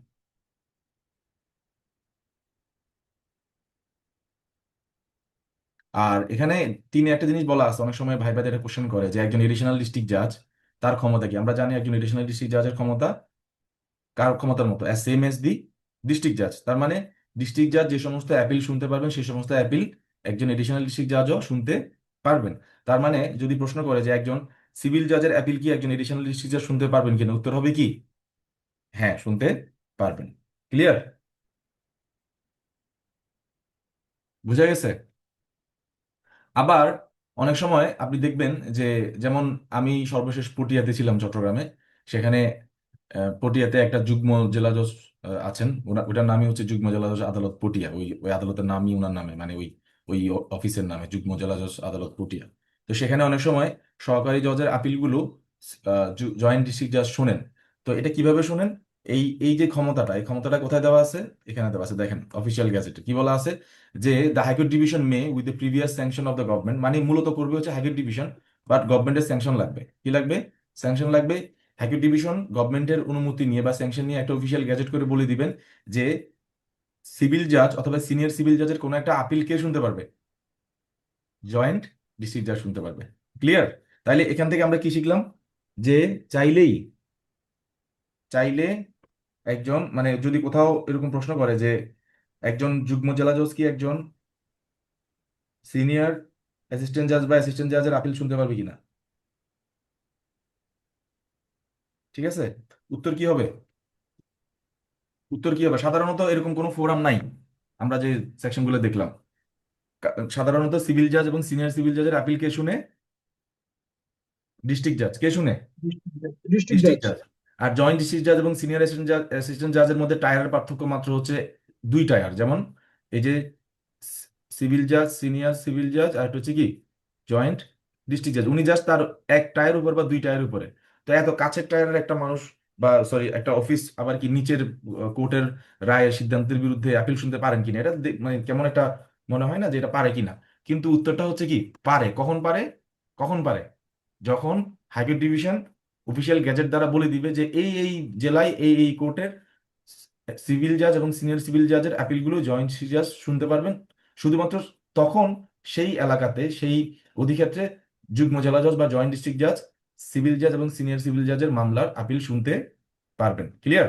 আর এখানে একটা জিনিস বলা আছে, অনেক সময় ভাইবাদের এটা কোশ্চেন করে যে একজন এডিশনাল ডিস্ট্রিক্ট জাজ তার ক্ষমতা কি। আমরা জানি একজন এডিশনাল ডিস্ট্রিক্ট জাজের ক্ষমতা কার ক্ষমতার মতো, সেম এস দি ডিস্ট্রিক্ট জাজ। তার মানে ডিস্ট্রিক্ট জাজ যে সমস্ত অ্যাপিল শুনতে পারবেন সেই সমস্ত অ্যাপিল একজন এডিশনাল ডিস্ট্রিক্ট জাজও শুনতে পারবেন। তার মানে যদি প্রশ্ন করে যে একজন সিভিল জাজের অ্যাপিল কি একজন এডিশনাল ডিস্ট্রিক্ট জাজ শুনতে পারবেন কিনা, উত্তর হবে কি হ্যাঁ, শুনতে পারবেন। ক্লিয়ার? বুঝা গেছে? আবার অনেক সময় আপনি দেখবেন যে, যেমন আমি সর্বশেষ পটিয়াতে ছিলাম, চট্টগ্রামে। সেখানে পটিয়াতে একটা যুগ্ম জেলা জজ আছেন, ওটার নামই হচ্ছে যুগ্ম জেলা জজ আদালত পটিয়া। ওই ওই আদালতের নামই ওনার নামে, মানে ওই ওই অফিসের নামে যুগ্ম জেলা জজ আদালত পটিয়া। তো সেখানে অনেক সময় সহকারী জজের আপিলগুলো জয়েন্ট ডিস্ট্রিক্ট জাজ শোনেন। তো এটা কিভাবে শোনেন? এই এই যে ক্ষমতাটা, এই ক্ষমতাটা কোথায় দেওয়া আছে? এখানে দেওয়া আছে, দেখেন অফিসিয়াল গ্যাজেটে কি বলা আছে যে the high court division May with the previous sanction of the government, মানে মূলত করবে হচ্ছে হাইকোর্ট ডিভিশন, বাট গভর্নমেন্টের স্যাংশন লাগবে। কি লাগবে? স্যাংশন লাগবে। হাইকোর্ট ডিভিশন গভর্নমেন্টের অনুমতি নিয়ে বা স্যাংশন নিয়ে একটা অফিসিয়াল গ্যাজেট করে বলে দিবেন যে সিভিল জাজ অথবা সিনিয়র সিভিল জাজের কোনো একটা আপিল কে শুনতে পারবে? জয়েন্ট ডিস্ট্রিক্ট জাজ শুনতে পারবে। ক্লিয়ার? তাইলে এখান থেকে আমরা কি শিখলাম? যে চাইলেই চাইলে একজন, মানে যদি কোথাও এরকম প্রশ্ন করে যে একজন যুগ্ম জেলা জজ কি একজন সিনিয়র অ্যাসিস্ট্যান্ট জাজ বা অ্যাসিস্ট্যান্ট জাজের আপিল শুনতে পারবে কিনা, ঠিক আছে? উত্তর কি হবে? উত্তর কি হবে? সাধারণত এরকম কোনো ফোরাম নাই। আমরা যে সেকশনগুলো দেখলাম, সাধারণত সিভিল জাজ এবং সিনিয়র সিভিল জাজের আপিল কে শুনে? ডিস্ট্রিক্ট জাজ। কে শুনে? ডিস্ট্রিক্ট জাজ। ডিস্ট্রিক্ট জাজ। আর জয়েন্ট ডিস্ট্রিক্ট জাজ এবং সিনিয়র অ্যাসিস্ট্যান্ট জাজের মধ্যে টায়ারের পার্থক্য মাত্র হচ্ছে 2 টায়ার। যেমন এই যে সিভিল জাজ, সিনিয়র সিভিল জাজ, আর একটা হচ্ছে কি জয়েন্ট ডিস্ট্রিক্ট জাজ। উনি জাস্ট তার 1 টায়ার উপর বা 2 টায়ার উপরে। তো এত কাছের টায়ারের একটা মানুষ বা সরি একটা অফিস আবার কি নিচের কোর্টের রায়ের সিদ্ধান্তের বিরুদ্ধে আপিল শুনতে পারেন কিনা, এটা মানে কেমন একটা মনে হয় না যে এটা পারে কিনা। কিন্তু উত্তরটা হচ্ছে কি পারে। কখন পারে? কখন পারে? যখন হাইকোর্ট ডিভিশন অফিসিয়াল গ্যাজেট দ্বারা বলে দিবে যে এই এই জেলায় এই এই কোর্টের সিভিল জাজ এবং সিনিয়র সিভিল জাজের আপিলগুলো জয়েন্ট জাজ শুনতে পারবেন। শুধুমাত্র তখন সেই এলাকাতে, সেই অধিক্ষেত্রে যুগ্ম জেলা জজ বা জয়েন্ট ডিস্ট্রিক্ট জাজ সিভিল জাজ এবং সিনিয়র সিভিল জাজের মামলার আপিল শুনতে পারবেন। ক্লিয়ার?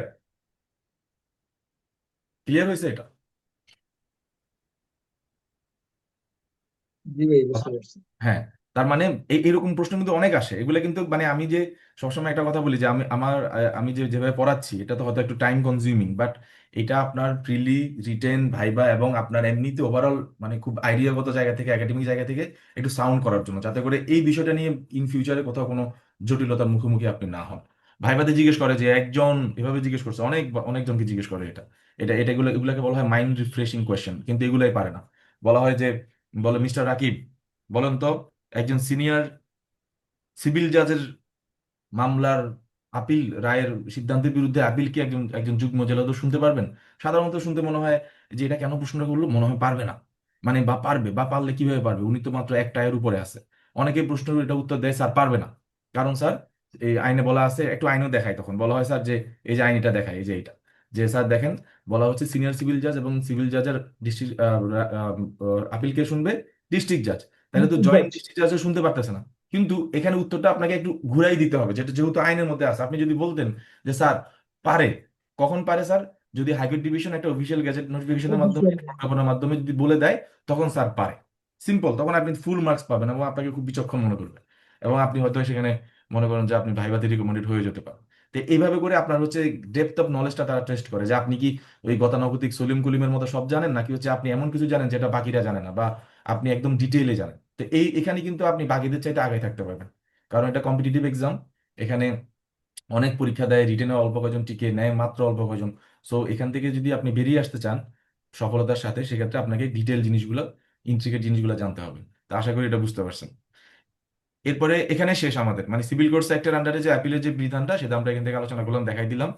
ক্লিয়ার হয়েছে এটা? জি ভাই, বুঝতে পারছি। হ্যাঁ। তার মানে এরকম প্রশ্ন কিন্তু অনেক আসে। এগুলো কিন্তু মানে আমি যে সবসময় একটা কথা বলি যে আমি যে যেভাবে পড়াচ্ছি এটা তো হয়তো একটু টাইম কনজিউমিং, বাট এটা আপনার প্রিলি, রিটেন, ভাইবা এবং আপনার এমনিতে ওভারঅল মানে খুব আইডিয়াগত জায়গা থেকে, একাডেমিক জায়গা থেকে একটু সাউন্ড করার জন্য, যাতে করে এই বিষয়টা নিয়ে ইন ফিউচারে কোথাও কোনো জটিলতার মুখোমুখি আপনি না হন। ভাইবাতে জিজ্ঞেস করে যে একজন এভাবে জিজ্ঞেস করছে, অনেকজনকে জিজ্ঞেস করে এটা এটা এটা এগুলোকে বলা হয় মাইন্ড রিফ্রেশিং কোয়েশ্চেন, কিন্তু এগুলাই পারে না। বলা হয় যে, বলে মিস্টার রাকিব বলেন তো একজন সিনিয়র সিভিল জাজের মামলার আপিল রায়ের সিদ্ধান্তের বিরুদ্ধে আপিল কি একজন একজন যুগ্ম জেলাজজ শুনতে পারবেন? সাধারণত শুনতে মনে হয় যে এটা কেন প্রশ্নটা করলো, মনে হয় পারবে না। মানে বা পারবে, বা পারলে কিভাবে পারবে, উনি তো মাত্র 1 টায়ের উপরে আছে। অনেকে প্রশ্নের এটা উত্তর দেয় স্যার পারবে না, কারণ স্যার এই আইনে বলা আছে, একটু আইনও দেখায়, তখন বলা হয় স্যার যে এই যে আইনটা দেখায়, এই যে এটা যে স্যার দেখেন বলা হচ্ছে সিনিয়র সিভিল জাজ এবং সিভিল জাজের ডিস্ট্রিক্ট আপিল কে শুনবে? ডিস্ট্রিক্ট জাজ। তাহলে তো ডিস্ট্রিক্ট জয়েন্ট জাজ। ডিস্ট্রিক্ট জাজও শুনতে পারতেছে না। কিন্তু এখানে উত্তরটা আপনাকে একটু ঘুরাই দিতে হবে, যেটা যেহেতু আইনের মধ্যে আছে। আপনি যদি বলতেন যে স্যার পারে, কখন পারে স্যার? যদি হাইকোর্ট ডিভিশন একটা অফিসিয়াল গ্যাজেট নোটিফিকেশনের মাধ্যমে, অফিসিয়াল। প্রজ্ঞাপনের মাধ্যমে যদি বলে দেয়, তখন স্যার পারে। সিম্পল। তখন আপনি ফুল মার্কস পাবেন এবং আপনাকে খুব বিচক্ষণ মনে করবে, এবং আপনি হয়তো সেখানে মনে করেন যে আপনি ভাইভাতে রিকমেন্ডেড হয়ে যেতে পারেন। তো এইভাবে করে আপনার হচ্ছে ডেপথ অফ নলেজটা তারা টেস্ট করে, যে আপনি কি ওই গতানুগতিক সলিম কলিমের মতো সব জানেন, নাকি হচ্ছে আপনি এমন কিছু জানেন যেটা বাকিরা জানে না, বা আপনি একদম ডিটেইলে জানেন। তো এখানে কিন্তু আপনি বাকিদের চাইতে আগে থাকতে পারবেন, কারণ এটা কম্পিটিটিভ এক্সাম। এখানে অনেক পরীক্ষা দেয়, রিটেনে অল্প কয়জন টিকে নেয়, মাত্র অল্প কয়জন। সো এখান থেকে যদি আপনি বেরিয়ে আসতে চান সফলতার সাথে, সেক্ষেত্রে আপনাকে ডিটেল জিনিসগুলো, ইন্ট্রিকেট জিনিসগুলো জানতে হবে। তো আশা করি এটা বুঝতে পারছেন। এরপরে এখানে শেষ আমাদের, মানে সিভিল কোর্টস অ্যাক্টের আন্ডারে যে অ্যাপিলের যে বিধানটা, সেটা আমরা এখান থেকে আলোচনা করলাম, দেখাই দিলাম।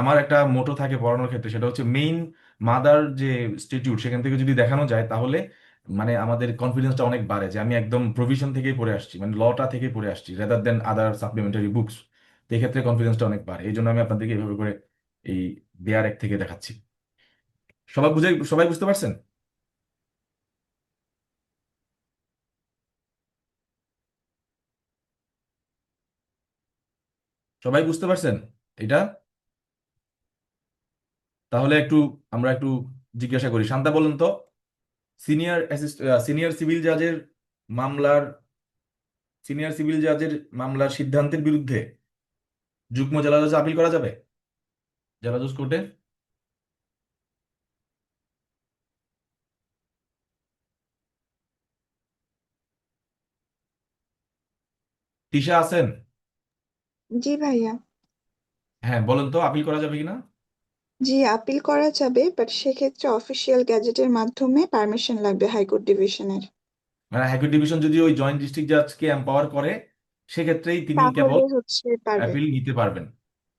আমার একটা মোটো থাকে পড়ানোর ক্ষেত্রে, সেটা হচ্ছে মেইন মাদার যে স্টিটিউট, সেখান থেকে যদি দেখানো যায় তাহলে মানে আমাদের কনফিডেন্সটা অনেক বাড়ে যে আমি একদম প্রভিশন থেকেই পড়ে আসছি, মানে লটা থেকে পড়ে আসছি রেদার দেন আদার সাপ্লিমেন্টারি বুকস। তো এক্ষেত্রে কনফিডেন্সটা অনেক বাড়ে, এই জন্য আমি আপনাদেরকে এইভাবে করে এই দেয়ার এক থেকে দেখাচ্ছি। সবাই বুঝতে পারছেন? সবাই বুঝতে পারছেন এটা? তাহলে আমরা একটু জিজ্ঞাসা করি। শান্তা বলুন তো, সিনিয়র সিভিল জাজের মামলার সিনিয়র সিভিল জাজের মামলার সিদ্ধান্তের বিরুদ্ধে যুগ্ম জেলা জজ আপিল করা যাবে জেলা জজ কোর্টে? তিশা আছেন? জি ভাইয়া। হ্যাঁ বলেন তো, আপিল করা যাবে কিনা? জি, আপিল করা যাবে, বাট সেক্ষেত্রে অফিসিয়াল গ্যাজেটের মাধ্যমে পারমিশন লাগবে হাইকোর্ট ডিভিশনের। মানে হাইকোর্ট ডিভিশন যদি ওই জয়েন্ট ডিস্ট্রিক্ট জাজকে এম্পাওয়ার করে, সেক্ষেত্রেই তিনি কেবল তাহলে পারবে। অ্যাপিল নিতে পারবেন।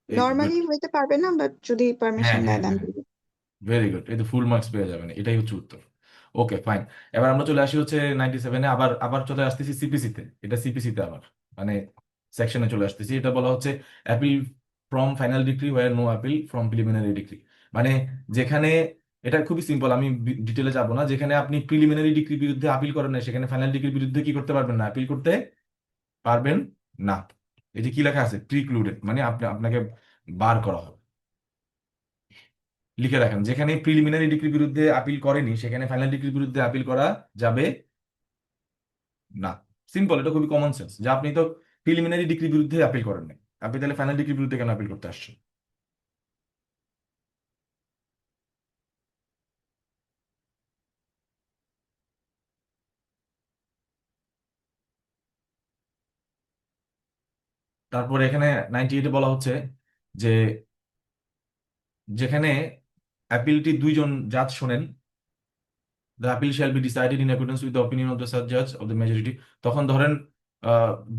এই তো good। নর্মালি হইতে পারবে না, বাট যদি হ্যাঁ পারমিশন হ্যাঁ দেয় দেন। হ্যাঁ, ভেরি গুড, এই তো ফুল মার্কস পেয়ে যাবেন, এটাই হচ্ছে উত্তর। Okay fine. এবার আমরা চলে আসি হচ্ছে 97-এ, আবার আবার চলে আসতেছি সিপিসিতে। এটা সিপিসিতে আবার মানে সেকশনে চলে আসতেছি। এটা বলা হচ্ছে appeal from final decree or no appeal from preliminary decree. মানে যেখানে, এটা খুবই সিম্পল, আমি ডিটেলে যাব না, যেখানে আপনি প্রিলিমিনারি ডিগ্রির বিরুদ্ধে আপিল করেন না, সেখানে ফাইনাল ডিগ্রির বিরুদ্ধে কি করতে পারবেন না, আপিল করতে পারবেন না। এই যে কি লেখা আছে, প্রিক্লুডেড, মানে আপনাকে বার করা হবে। লিখে রাখেন, যেখানে প্রিলিমিনারি ডিগ্রির বিরুদ্ধে আপিল করেনি সেখানে ফাইনাল ডিগ্রির বিরুদ্ধে আপিল করা যাবে না। সিম্পল, এটা খুবই কমন সেন্স, যে আপনি তো প্রিলিমিনারি ডিগ্রির বিরুদ্ধে আপিল করেন নাই, আপনি তাহলে ফাইনাল ডিগ্রির বিরুদ্ধে কেন আপিল করতে আসছেন? তারপর এখানে 98-এ বলা হচ্ছে যে যেখানে অ্যাপিলটি দুইজন জাজ শোনেন, the appeal shall be decided in accordance with the opinion of the sub জাজ অফ দ্য মেজরিটি। তখন ধরেন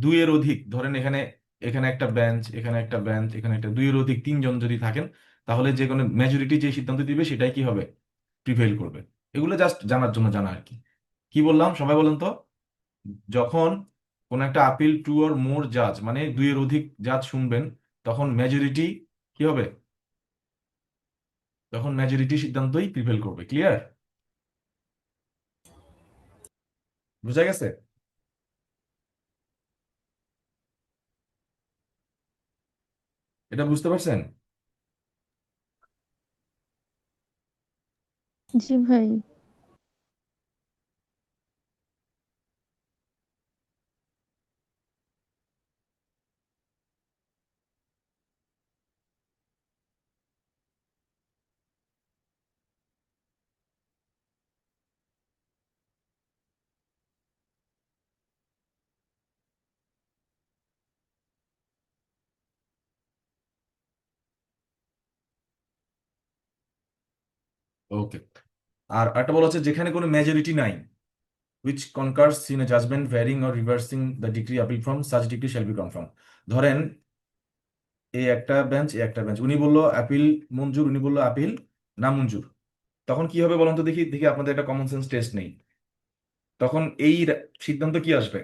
দুইয়ের অধিক, ধরেন এখানে এখানে একটা বেঞ্চ, এখানে একটা বেঞ্চ, এখানে একটা, দুইয়ের অধিক তিনজন যদি থাকেন, তাহলে যে কোনো মেজরিটি যে সিদ্ধান্ত দিবে সেটাই কি হবে, প্রিভেইল করবে। এগুলো জাস্ট জানার জন্য জানা আর কি। কি বললাম সবাই বলেন তো? যখন কোন একটা আপিল টু অর মোর জাজ, মানে দুইয়ের অধিক জাজ শুনবেন, তখন মেজরিটি কি হবে, তখন মেজরিটি সিদ্ধান্তই প্রিভেল করবে। ক্লিয়ার? বুঝা গেছে? এটা বুঝতে পারছেন? জি ভাই। ওকে। আর একটা বলা হচ্ছে যেখানে কোনো মেজরিটি নাই, which concurs in a judgment varying or reversing the decree appeal from such decree shall be confirmed। ধরেন এই একটা বেঞ্চ, এই একটা বেঞ্চ, উনি বললো অ্যাপিল মঞ্জুর, উনি বললো আপিল না মঞ্জুর। তখন কি হবে বলুন তো, দেখি দেখি আপনাদের একটা কমন সেন্স টেস্ট নেই। তখন এই সিদ্ধান্ত কি আসবে,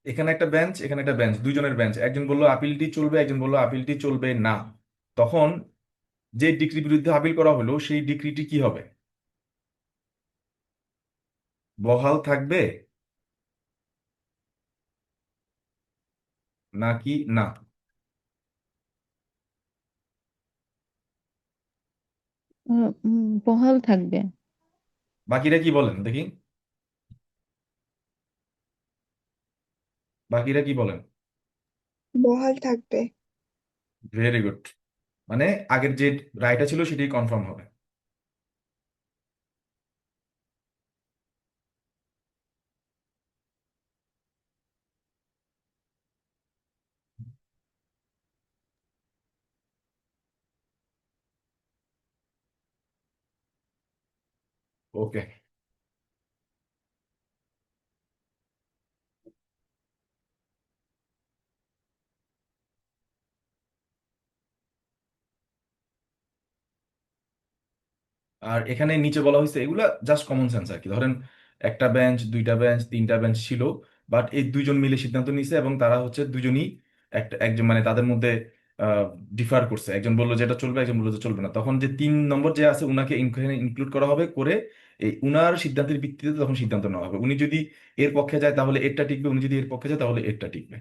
এখানে একটা বেঞ্চ, এখানে একটা বেঞ্চ, দুইজনের বেঞ্চ, একজন বললো আপিলটি চলবে, একজন বললো আপিলটি চলবে না। তখন যে ডিক্রির বিরুদ্ধে আপিল করা হলো সেই ডিক্রিটি কি হবে, বহাল থাকবে নাকি না? বহাল থাকবে। বাকিরা কি বলেন দেখি, বাকিরা কি বলেন? বহাল থাকবে। ভেরি গুড, মানে আগের যে রায়টা ছিল সেটাই কনফার্ম হবে। ওকে। আর এখানে নিচে বলা হয়েছে এগুলা জাস্ট কমন সেন্স আর কি। ধরেন একটা বেঞ্চ, দুইটা বেঞ্চ, তিনটা বেঞ্চ ছিল, বাট এই দুইজন মিলে সিদ্ধান্ত নিছে এবং তারা হচ্ছে দুজনই একজন মানে তাদের মধ্যে ডিফার করছে। একজন বললো যে এটা চলবে, একজন বললো যে চলবে না। তখন যে 3 নম্বর যে আছে উনাকে এখানে ইনক্লুড করা হবে, করে এই উনার সিদ্ধান্তের ভিত্তিতে তখন সিদ্ধান্ত নেওয়া হবে। উনি যদি এর পক্ষে যায় তাহলে এরটা টিকবে, উনি যদি এর পক্ষে যায় তাহলে এরটা টিকবে।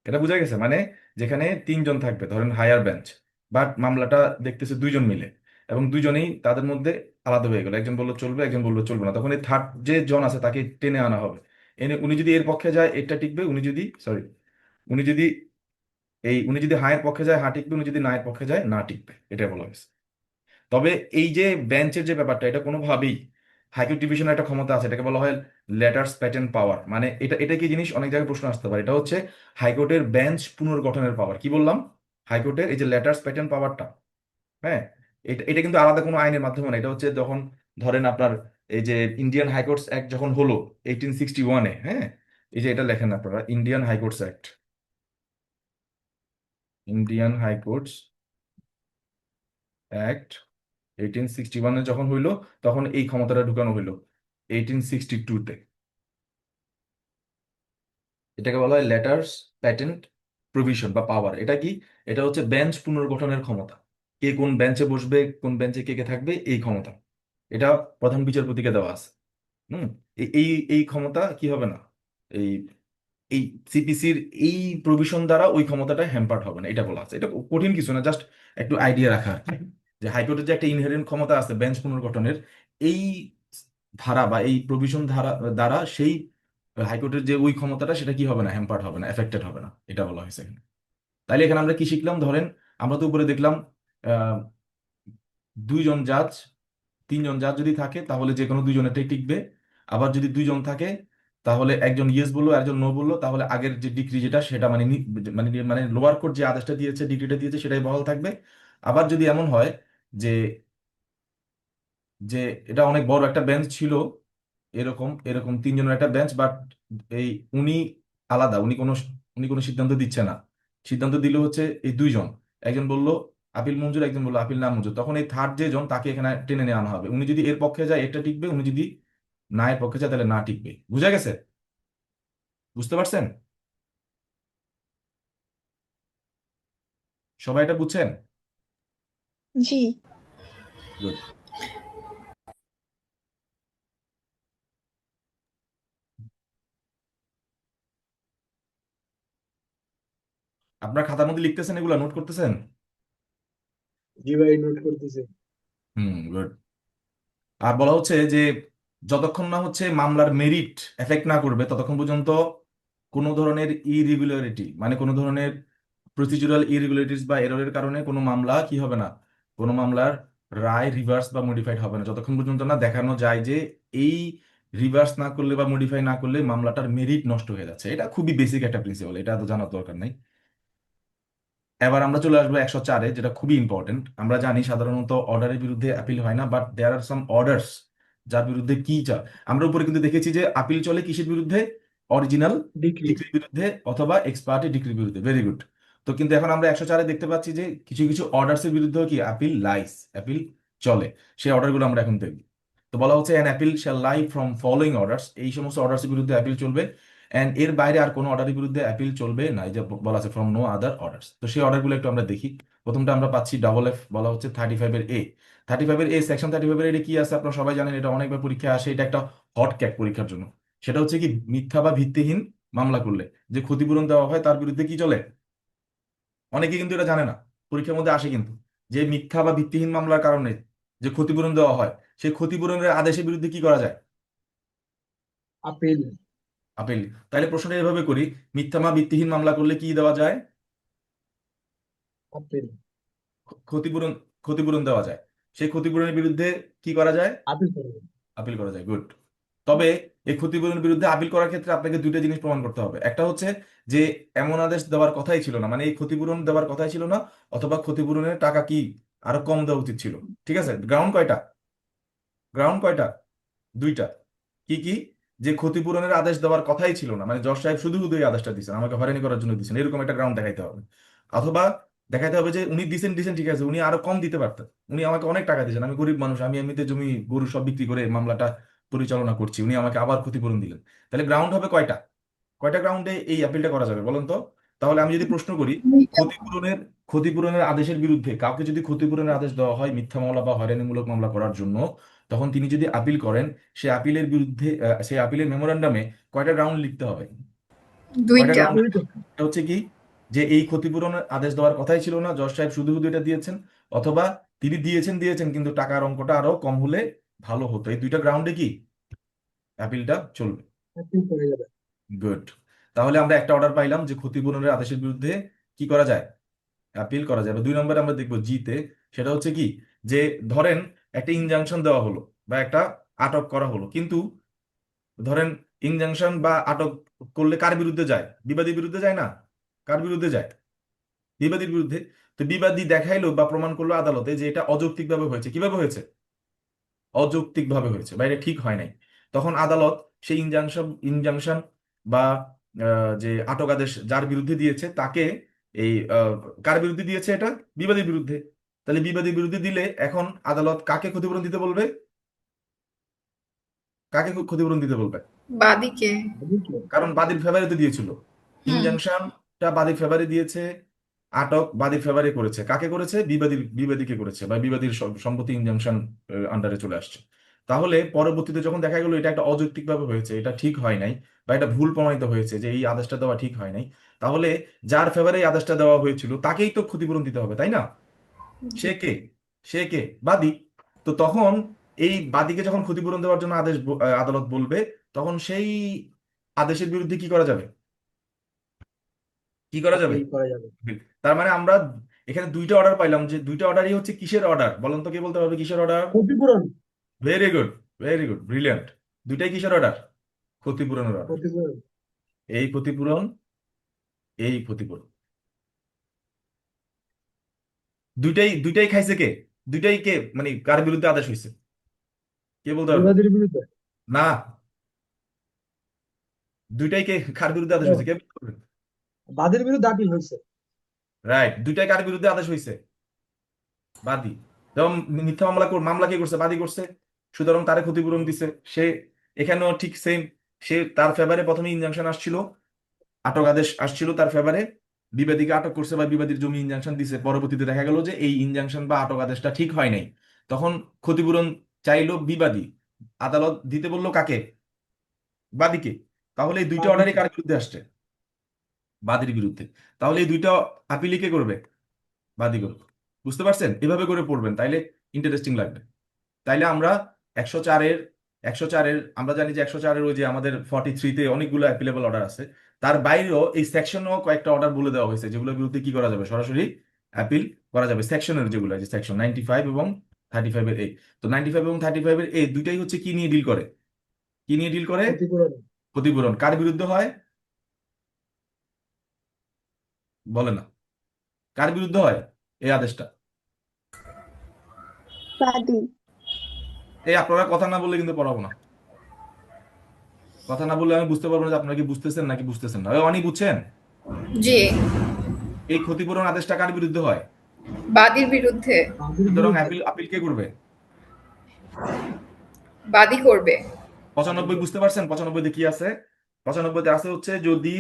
এটা বোঝা গেছে? মানে যেখানে 3 জন থাকবে, ধরেন হায়ার বেঞ্চ, বাট মামলাটা দেখতেছে 2 জন মিলে এবং দুইজনেই তাদের মধ্যে আলাদা হয়ে গেল, একজন বললো চলবে, একজন বললো চলবে না। তখন এই থার্ড যে জন আছে তাকে টেনে আনা হবে, এনে উনি যদি এর পক্ষে যায় এটা টিকবে, উনি যদি উনি যদি হায়ের পক্ষে যায় হা টিকবে, উনি যদি না এর পক্ষে যায় না টিকবে। এটা বলা হয়েছে। তবে এই যে বেঞ্চের যে ব্যাপারটা, এটা কোনোভাবেই হাইকোর্ট ডিভিশনের একটা ক্ষমতা আছে, এটাকে বলা হয় লেটার্স প্যাটার্ন পাওয়ার। মানে এটা কি জিনিস, অনেক জায়গায় প্রশ্ন আসতে পারে। এটা হচ্ছে হাইকোর্টের বেঞ্চ পুনর্গঠনের পাওয়ার। কি বললাম? হাইকোর্টের এই যে লেটার্স প্যাটার্ন পাওয়ারটা, হ্যাঁ, এটা কিন্তু আলাদা কোনো আইনের মাধ্যমে না। এটা হচ্ছে যখন ধরেন আপনার এই যে ইন্ডিয়ান হাইকোর্টস অ্যাক্ট যখন হলো 1861-এ, হ্যাঁ, এই যে এটা লেখেন আপনারা, Indian High Courts Act, Indian High Courts Act 1861-এ যখন হইলো, তখন এই ক্ষমতাটা ঢুকানো হইলো 1862-তে। এটাকে বলা হয় লেটার্স প্যাটেন্ট প্রভিশন বা পাওয়ার। এটা কি? এটা হচ্ছে বেঞ্চ পুনর্গঠনের ক্ষমতা। কে কোন বেঞ্চে বসবে, কোন বেঞ্চে কে কে থাকবে, এই ক্ষমতা এটা প্রধান বিচারপতিকে দেওয়া আছে। হুম। এই এই ক্ষমতা কি হবে না, এই এই সিপিসির এই প্রভিশন দ্বারা ওই ক্ষমতাটা হ্যাম্পার্ড হবে না, এটা বলা আছে। এটা কঠিন কিছু না, জাস্ট একটু আইডিয়া রাখা আর কি। যে হাইকোর্টের যে একটা ইনহেরেন্ট ক্ষমতা আছে বেঞ্চ পুনর্গঠনের, এই ধারা বা এই প্রভিশন ধারা দ্বারা সেই হাইকোর্টের যে ওই ক্ষমতাটা সেটা কি হবে না, হ্যাম্পার্ড হবে না, এফেক্টেড হবে না, এটা বলা হয়েছে এখানে। তাইলে এখানে আমরা কি শিখলাম? ধরেন আমরা তো উপরে দেখলাম 2 জন জাজ, 3 জন জাজ যদি থাকে তাহলে যে কোনো 2 জনেরটাই টিকবে। আবার যদি 2 জন থাকে তাহলে একজন ইয়েস বললো একজন নো বললো, তাহলে আগের যে ডিক্রি যেটা সেটা মানে মানে লোয়ার কোর্ট যে আদেশটা দিয়েছে, ডিক্রিটা দিয়েছে, সেটাই বহাল থাকবে। আবার যদি এমন হয় যে যে এটা অনেক বড় একটা বেঞ্চ ছিল, এরকম এরকম 3 জনের একটা বেঞ্চ, বাট এই উনি আলাদা, উনি কোনো সিদ্ধান্ত দিচ্ছে না, সিদ্ধান্ত দিল হচ্ছে এই 2 জন। একজন বলল আপিল মঞ্জুর, একজন বললো আপিল না মঞ্জুর। তখন এই থার্ড যে জন তাকে এখানে টেনে নিয়ে আনা হবে। উনি যদি এর পক্ষে যায় এটা টিকবে, উনি যদি না এর পক্ষে যায় তাহলে না টিকবে। বুঝা গেছে? বুঝতে পারছেন? সবাই এটা বুঝছেন? জি। গুড। আপনার খাতার মধ্যে লিখতেছেন, এগুলা নোট করতেছেন? জি ভাই, নোট করতেছি। গুড। আর বলা হচ্ছে যে যতক্ষণ না হচ্ছে মামলার মেরিট এফেক্ট না করবে ততক্ষণ পর্যন্ত কোনো ধরনের ইরেগুলারিটি, মানে কোনো ধরনের প্রসিডিউরাল ইরেগুলারিটিস বা এররের কারণে কোনো মামলা কি হবে না, কোনো মামলার রায় রিভার্স বা মডিফাইড হবে না, যতক্ষণ পর্যন্ত না দেখানো যায় যে এই রিভার্স না করলে বা মডিফাই না করলে মামলাটার মেরিট নষ্ট হয়ে যাচ্ছে। এটা খুবই বেসিক একটা প্রিন্সিপাল, এটা তো জানার দরকার নাই। এবার আমরা চলে আসবো 104-এ, যেটা খুবই ইম্পর্টেন্ট। আমরা জানি সাধারণত অর্ডারের বিরুদ্ধে আপিল হয় না, but there R some orders যার বিরুদ্ধে কি আমরা উপরে কিন্তু দেখেছি যে আপিল চলে কিসের বিরুদ্ধে? Original degree. ডিগ্রির বিরুদ্ধে অথবা এক্সপার্টি ডিগ্রির বিরুদ্ধে। Very good. তো কিন্তু এখন আমরা 104-এ দেখতে পাচ্ছি যে কিছু কিছু অর্ডার্স এর বিরুদ্ধেও কি আপিল চলে। সেই অর্ডারগুলো আমরা এখন দেখব। তো বলা হচ্ছে an appeal shall lie from following orders, এই সমস্ত অর্ডার্স এর বিরুদ্ধে অ্যাপিল চলবে। এন্ড এর বাইরে আর কোনো অর্ডারের বিরুদ্ধে অ্যাপিল চলবে না, এই যে বলা আছে ফ্রম নো আদার অর্ডার্স। তো সেই অর্ডারগুলো একটু আমরা দেখি। প্রথমটা আমরা পাচ্ছি FF, বলা হচ্ছে 35-এর A। 35-এর A, সেকশন 35-এর এটা কি আছে আপনারা সবাই জানেন, এটা অনেকবার পরীক্ষায় আসে, এটা একটা হট ক্যাক পরীক্ষার জন্য। সেটা হচ্ছে কি, মিথ্যা বা ভিত্তিহীন মামলা করলে যে ক্ষতিপূরণ দেওয়া হয় তার বিরুদ্ধে কি চলে। অনেকে কিন্তু এটা জানে না, পরীক্ষার মধ্যে আসে কিন্তু, যে মিথ্যা বা ভিত্তিহীন মামলার কারণে যে ক্ষতিপূরণ দেওয়া হয়, সেই ক্ষতিপূরণের আদেশের বিরুদ্ধে কি করা যায়? আপিল। আপিল। তাহলে প্রশ্নটা এভাবে করি, মিথ্যা বা ভিত্তিহীন মামলা করলে কি দেওয়া যায়? আপিল। ক্ষতিপূরণ, ক্ষতিপূরণ দেওয়া যায়। সেই ক্ষতিপূরণের বিরুদ্ধে কি করা যায়? আপিল করবে। আপিল করা যায়। গুড। তবে এই ক্ষতিপূরণের বিরুদ্ধে আপিল করার ক্ষেত্রে আপনাকে 2টা জিনিস প্রমাণ করতে হবে। একটা হচ্ছে যে এমন আদেশ দেওয়ার কথাই ছিল না, মানে এই ক্ষতিপূরণ দেওয়ার কথাই ছিল না, অথবা ক্ষতিপূরণের টাকা কি আরো কম দেওয়া উচিত ছিল। ঠিক আছে? গ্রাউন্ড কয়টা? 2টা। কি কি? যে ক্ষতিপূরণের আদেশ দেওয়ার কথাই ছিল না, মানে জজ সাহেব শুধু শুধু এই আদেশটা দিচ্ছেন, আমাকে হয়রানি করার জন্য দিচ্ছেন, এরকম একটা গ্রাউন্ড দেখাইতে হবে। অথবা দেখাতে হবে যে উনি দিছেন দিছেন ঠিক আছে, উনি আরো কম দিতে পারতেন, উনি আমাকে অনেক টাকা দিয়েছেন, আমি গরিব মানুষ, আমি এমনিতে জমি গরু সব বিক্রি করে মামলাটা পরিচালনা করছি, উনি আমাকে আবার ক্ষতিপূরণ দিলেন। তাহলে গ্রাউন্ড হবে কয়টা? কয়টা গ্রাউন্ডে এই অ্যাপিলটা করা যাবে বলেন তো? তাহলে আমি যদি প্রশ্ন করি, ক্ষতিপূরণের ক্ষতিপূরণের আদেশের বিরুদ্ধে কাউকে যদি ক্ষতিপূরণের আদেশ দেওয়া হয় মিথ্যা মামলা বা হয়রানিমূলক মামলা করার জন্য, তখন তিনি যদি আপিল করেন, সে আপিলের বিরুদ্ধে সেই আপিলের মেমোরান্ডামে কয়টা গ্রাউন্ড লিখতে হবে? কয়টা দুইটা। গ্রাউন্ড? দুইটা। একটা হচ্ছে কি, যে এই ক্ষতিপূরণের আদেশ দেওয়ার কথাই ছিল না, জজ সাহেব শুধু শুধু এটা দিয়েছেন, অথবা তিনি দিয়েছেন দিয়েছেন কিন্তু টাকার অঙ্কটা আরো কম হলে ভালো হতো। এই দুইটা গ্রাউন্ডে কি অ্যাপিলটা চলবে? অ্যাপিল করা যাবে। গুড। তাহলে আমরা একটা অর্ডার পাইলাম যে ক্ষতিপূরণের আদেশের বিরুদ্ধে কি করা যায়, অ্যাপিল করা যাবে। 2 নম্বরে আমরা দেখবো জিতে, সেটা হচ্ছে কি, যে ধরেন একটা ইনজাংশন দেওয়া হলো বা একটা আটক করা হলো, কিন্তু ধরেন ইনজাংশন বা আটক করলে কার বিরুদ্ধে যায়? বিবাদীর বিরুদ্ধে যায় না? কার বিরুদ্ধে যায়? বিবাদীর বিরুদ্ধে। তো বিবাদী দেখাইলো বা প্রমাণ করলো আদালতে যে এটা অযৌক্তিকভাবে হয়েছে। কিভাবে হয়েছে? অযৌক্তিকভাবে হয়েছে বা এটা ঠিক হয় নাই। তখন আদালত সেই ইনজাংশন বা যে আটক আদেশ যার বিরুদ্ধে দিয়েছে তাকে এই কার বিরুদ্ধে দিয়েছে? এটা বিবাদীর বিরুদ্ধে। তাহলে বিবাদীর বিরুদ্ধে দিলে এখন আদালত কাকে ক্ষতিপূরণ দিতে বলবে? কাকে ক্ষতিপূরণ দিতে বলবে? বাদীকে। বুঝলো? কারণ বাদীর ফেভারে তো দিয়েছিল। হুম। ইনজাংশনটা বাদীর ফেভারে দিয়েছে, আটক বাদীর ফেভারে করেছে। কাকে করেছে? বিবাদীকে করেছে, বা বিবাদীর সম্পত্তি ইনজাংশন আন্ডারে চলে আসছে। তাহলে পরবর্তীতে যখন দেখা গেল এটা একটা অযৌক্তিকভাবে হয়েছে, এটা ঠিক হয় নাই, বা এটা ভুল প্রমাণিত হয়েছে যে এই আদেশটা দেওয়া ঠিক হয় নাই, তাহলে যার ফেভারে এই আদেশটা দেওয়া হয়েছিল তাকেই তো ক্ষতিপূরণ দিতে হবে, তাই না? সে কে? সে কে? বাদী। তো তখন এই বাদীকে যখন ক্ষতিপূরণ দেওয়ার জন্য আদালত বলবে, তখন সেই আদেশের বিরুদ্ধে কি করা যাবে? কি করা যাবে? অ্যাপিল করা যাবে। তার মানে আমরা এখানে দুইটা অর্ডার পাইলাম, যে দুইটা অর্ডারই হচ্ছে কিসের অর্ডার বলেন তো? কে বলতে পারবে কিসের অর্ডার? ক্ষতিপূরণ। Very good, very good, brilliant. দুইটাই কিসের অর্ডার? ক্ষতিপূরণের অর্ডার। ক্ষতিপূরণ। এই ক্ষতিপূরণ, এই ক্ষতিপূরণ, দুইটাই দুইটাই খাইছে কে? দুইটাই কে, মানে কার বিরুদ্ধে আদেশ হয়েছে? কে বলতে পারবে? বিবাদীর বিরুদ্ধে। না, দুইটাই কে কার বিরুদ্ধে আদেশ ও, হয়েছে? কে বলতে পারবে? বাদীর বিরুদ্ধে আপিল হয়েছে। রাইট, দুইটাই কার বিরুদ্ধে আদেশ হয়েছে? বাদী। যেমন মিথ্যা মামলা কে করছে? বাদী করছে, সুতরাং তারে ক্ষতিপূরণ দিছে সে। এখানেও ঠিক সেম, সে তার ফেভারে প্রথমে ইনজাংশন আসছিল, আটক আদেশ আসছিল তার ফেভারে, বিবাদীকে আটক করছে বা বিবাদীর জমি ইনজাংশন দিছে, পরবর্তীতে দেখা গেল যে এই ইনজাংশন বা আটক আদেশটা ঠিক হয় নাই, তখন ক্ষতিপূরণ চাইলো বিবাদী, আদালত দিতে বললো কাকে? বাদীকে। তাহলে এই দুইটা অর্ডারই বাদীকে। কার বিরুদ্ধে আসছে? বাদীর বিরুদ্ধে। তাহলে এই দুইটা আপিলই কে করবে? বাদী করবে। বুঝতে পারছেন? এভাবে করে পড়বেন, তাইলে ইন্টারেস্টিং লাগবে। তাইলে আমরা 104-এর 104-এর আমরা জানি যে 104-এর ওই যে আমাদের 43-তে অনেকগুলো অ্যাপিলেবল অর্ডার আছে, তার বাইরেও এই সেকশনেও কয়েকটা অর্ডার বলে দেওয়া হয়েছে যেগুলোর বিরুদ্ধে কি করা যাবে, সরাসরি অ্যাপিল করা যাবে। সেকশনের যেগুলো আছে, সেকশন 95 এবং 35-এর তো 95 এবং 35-এর দুইটাই হচ্ছে কি নিয়ে ডিল করে? কি নিয়ে ডিল করে? ক্ষতিপূরণ। ক্ষতিপূরণ। কার বিরুদ্ধে হয় বলে না? কার বিরুদ্ধে হয় এই আদেশটা? বাদী। এই আপনারা কথা না বললে কিন্তু পড়াবো না। কথা না বললে আমি বুঝতে পারবো না যে আপনারা কি বুঝতেছেন নাকি বুঝতেছেন না। অনেক বুঝছেন? জি। এই ক্ষতিপূরণ আদেশটা কার বিরুদ্ধে হয়? বাদীর বিরুদ্ধে। বাদীর সুতরাং বিরুদ্ধে। আপিল কে করবে? বাদী করবে। 95 বুঝতে পারছেন? 95-তে কি আছে? 95-তে আছে হচ্ছে যদি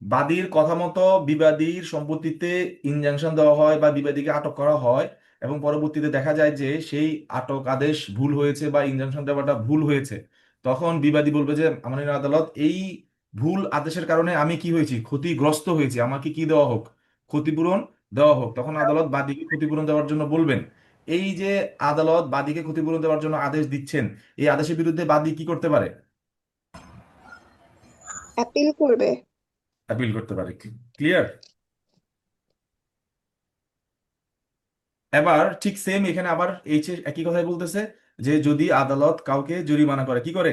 বাদীর কথা মতো বিবাদীর সম্পত্তিতে ইনজাংশন দেওয়া হয় বা বিবাদীকে আটক করা হয়, এবং পরবর্তীতে দেখা যায় যে সেই আটক আদেশ ভুল হয়েছে বা ইনজাংশন দেওয়াটা ভুল হয়েছে, তখন বিবাদী বলবে যে মাননীয় আদালত, এই ভুল আদেশের কারণে আমি কি হয়েছি, ক্ষতিগ্রস্ত হয়েছি, আমাকে কি দেওয়া হোক, ক্ষতিপূরণ দেওয়া হোক। তখন আদালত বাদীকে ক্ষতিপূরণ দেওয়ার জন্য বলবেন। এই যে আদালত বাদীকে ক্ষতিপূরণ দেওয়ার জন্য আদেশ দিচ্ছেন, এই আদেশের বিরুদ্ধে বাদী কি করতে পারে? অ্যাপিল করবে। অ্যাপিল করতে পারে। ক্লিয়ার? এবার ঠিক সেম এখানে আবার একই কথাই বলতেছে, যে যদি আদালত কাউকে জরিমানা করে, কি করে?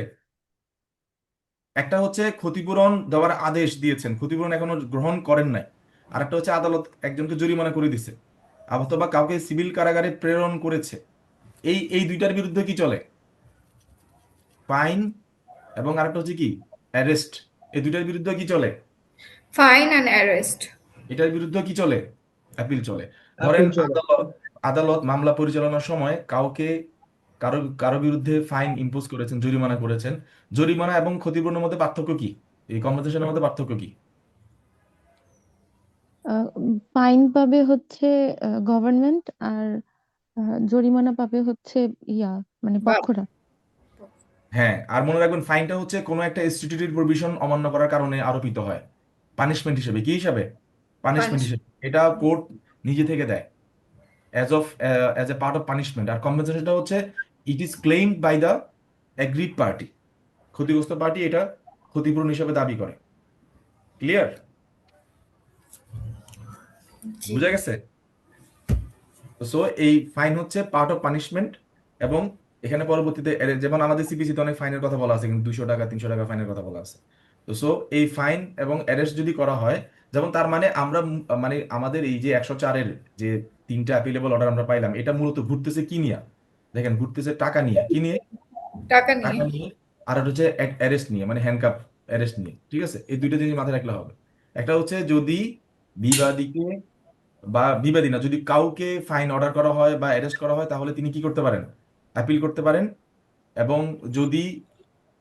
একটা হচ্ছে ক্ষতিপূরণ দেওয়ার আদেশ দিয়েছেন, ক্ষতিপূরণ এখনো গ্রহণ করেন নাই। আর একটা হচ্ছে আদালত একজনকে জরিমানা করে দিছে, অথবা কাউকে সিভিল কারাগারে প্রেরণ করেছে। এই এই দুইটার বিরুদ্ধে কি চলে? ফাইন, এবং আরেকটা হচ্ছে কি, অ্যারেস্ট। এই দুইটার বিরুদ্ধে কি চলে? Fine and arrest. এটার বিরুদ্ধে কি চলে? অ্যাপিল চলে। ধরেন অ্যাপিল চলে। আদালত আদালত মামলা পরিচালনার সময় কারো কারো বিরুদ্ধে ফাইন ইম্পোজ করেছেন, জরিমানা করেছেন। জরিমানা এবং ক্ষতিপূরণের মধ্যে পার্থক্য কি? এই কম্পেনসেশনের মধ্যে পার্থক্য কি? ফাইন পাবে হচ্ছে গভর্নমেন্ট, আর জরিমানা পাবে হচ্ছে ইয়া মানে বা পক্ষরা। হ্যাঁ, আর মনে রাখবেন ফাইনটা হচ্ছে কোনো একটা স্ট্যাটিউটরি প্রভিশন অমান্য করার কারণে আরোপিত হয়, পানিশমেন্ট হিসেবে। কি হিসাবে? পানিশমেন্ট পানিশ হিসেবে। এটা কোর্ট নিজে থেকে দেয় as a part of punishment. আর কম্পেনসেশনটা হচ্ছে it is claimed by the agreed party. ক্ষতিগ্রস্ত পার্টি এটা ক্ষতিপূরণ হিসেবে দাবি করে। ক্লিয়ার? জি। বুঝা গেছে? সো এই ফাইন হচ্ছে পার্ট অফ পানিশমেন্ট। এবং এখানে পরবর্তীতে যেমন আমাদের সিপিসিতে অনেক ফাইনের কথা বলা আছে, কিন্তু 200 টাকা 300 টাকা ফাইনের কথা বলা আছে। তো সো এই ফাইন এবং অ্যারেস্ট যদি করা হয়, যেমন তার মানে আমরা মানে আমাদের এই যে 104-এর যে 3টা অ্যাপিলেবল অর্ডার আমরা পাইলাম, এটা মূলত ঘুরতেছে কি নিয়ে? দেখেন, ঘুরতেছে টাকা নিয়ে। কি নিয়ে? টাকা নিয়ে। টাকা নিয়ে। আর একটা হচ্ছে অ্যারেস্ট নিয়ে, মানে হ্যান্ডকাপ অ্যারেস্ট নিয়ে। ঠিক আছে, এই দুইটা জিনিস মাথায় রাখলে হবে। একটা হচ্ছে যদি বিবাদীকে বিবাদী না, যদি কাউকে ফাইন অর্ডার করা হয় বা অ্যারেস্ট করা হয়, তাহলে তিনি কি করতে পারেন? অ্যাপিল করতে পারেন। এবং যদি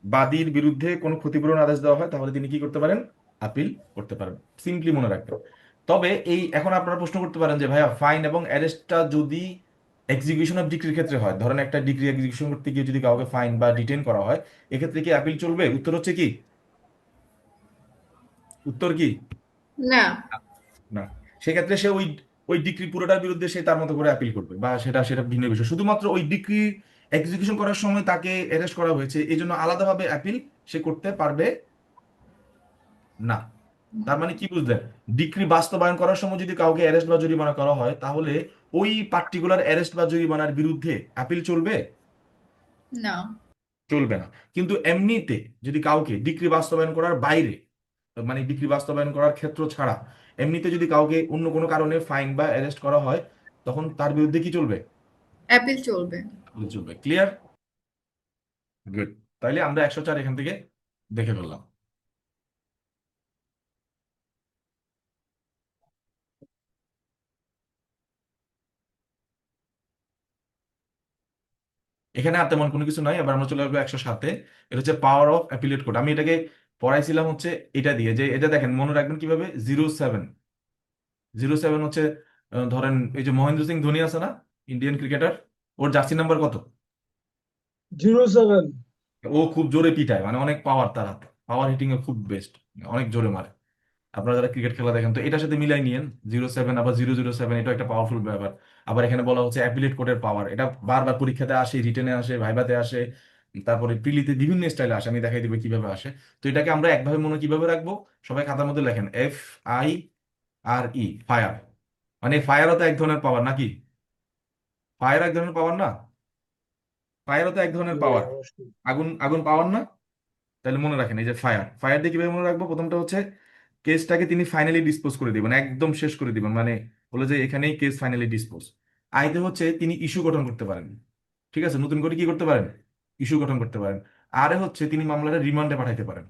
বাদীর বিরুদ্ধে কোনো ক্ষতিপূরণ আদেশ দেওয়া হয়, তাহলে তিনি কি করতে পারেন? আপিল করতে পারেন। সিম্পলি মনে রাখবেন। তবে এই এখন আপনারা প্রশ্ন করতে পারেন যে ভাইয়া, ফাইন এবং অ্যারেস্টটা যদি এক্সিকিউশন অফ ডিক্রির ক্ষেত্রে হয়, ধরেন একটা ডিগ্রি এক্সিকিউশন করতে গিয়ে যদি কাউকে ফাইন বা ডিটেইন করা হয়, এক্ষেত্রে কি অ্যাপিল চলবে? উত্তর হচ্ছে কি? উত্তর কি? না। না। সেক্ষেত্রে সে ওই ওই ডিক্রি পুরোটার বিরুদ্ধে সে তার মতো করে অ্যাপিল করবে, বা সেটা সেটা ভিন্ন বিষয়। শুধুমাত্র ওই ডিক্রি এক্সিকিউশন করার সময় তাকে অ্যারেস্ট করা হয়েছে, এই জন্য আলাদাভাবে অ্যাপিল সে করতে পারবে না। তার মানে কি বুঝলেন? ডিক্রি বাস্তবায়ন করার সময় যদি কাউকে অ্যারেস্ট বা জরিমানা করা হয়, তাহলে ওই পার্টিকুলার অ্যারেস্ট বা জরিমানার বিরুদ্ধে অ্যাপিল চলবে? না। চলবে না। কিন্তু এমনিতে যদি কাউকে ডিক্রি বাস্তবায়ন করার বাইরে, মানে ডিক্রি বাস্তবায়ন করার ক্ষেত্র ছাড়া এমনিতে যদি কাউকে অন্য কোনো কারণে ফাইন বা অ্যারেস্ট করা হয়, তখন তার বিরুদ্ধে কি চলবে? অ্যাপিল চলবে। চলবে। ক্লিয়ার? গুড। তাইলে আমরা 104 এখান থেকে দেখে ফেললাম। এখানে আর তেমন কোনো কিছু নাই। এবার আমরা চলে আসবো 107-এ। এটা হচ্ছে পাওয়ার অফ অ্যাপিলেট কোর্ট। আমি এটাকে পড়াইছিলাম হচ্ছে এটা দিয়ে, যে এটা দেখেন, মনে রাখবেন কিভাবে। 07 07 হচ্ছে ধরেন এই যে মহেন্দ্র সিং ধোনি আছে না, ইন্ডিয়ান ক্রিকেটার, ওর জার্সি নাম্বার কত? 07। ও খুব জোরে পিটায়, মানে অনেক পাওয়ার তার হাতে, পাওয়ার হিটিং এ খুব বেস্ট, অনেক জোরে মারে। আপনারা যারা ক্রিকেট খেলা দেখেন, তো এটার সাথে মিলাই নিয়েন 07 আবার 007, এটা একটা পাওয়ারফুল ব্যাপার। আবার এখানে বলা হচ্ছে অ্যাপিলেট কোর্টের পাওয়ার, এটা বারবার পরীক্ষাতে আসে, রিটেনে আসে, ভাইভাতে আসে, তারপরে প্রিলিতে বিভিন্ন স্টাইলে আসে। আমি দেখাই দিব কিভাবে আসে। তো এটাকে আমরা একভাবে মনে কিভাবে রাখবো, সবাই খাতার মধ্যে লেখেন FIRE, ফায়ার। মানে ফায়ারও তো এক ধরনের পাওয়ার নাকি? ফায়ার এক ধরনের পাওয়ার না? ফায়ারও তো এক ধরনের জি পাওয়ার। অবশ্যই। আগুন আগুন পাওয়ার না? তাহলে মনে রাখেন, এই যে ফায়ার, ফায়ার দিয়ে কিভাবে মনে রাখবো? প্রথমটা হচ্ছে কেসটাকে তিনি ফাইনালি ডিসপোজ করে দিবেন, একদম শেষ করে দিবেন, মানে বলে যে এখানেই কেস ফাইনালি ডিসপোজ। আইতে হচ্ছে তিনি ইস্যু গঠন করতে পারেন। ঠিক আছে, নতুন করে কি করতে পারেন? ইস্যু গঠন করতে পারেন। আরে হচ্ছে তিনি মামলাটা রিমান্ডে পাঠাইতে পারেন।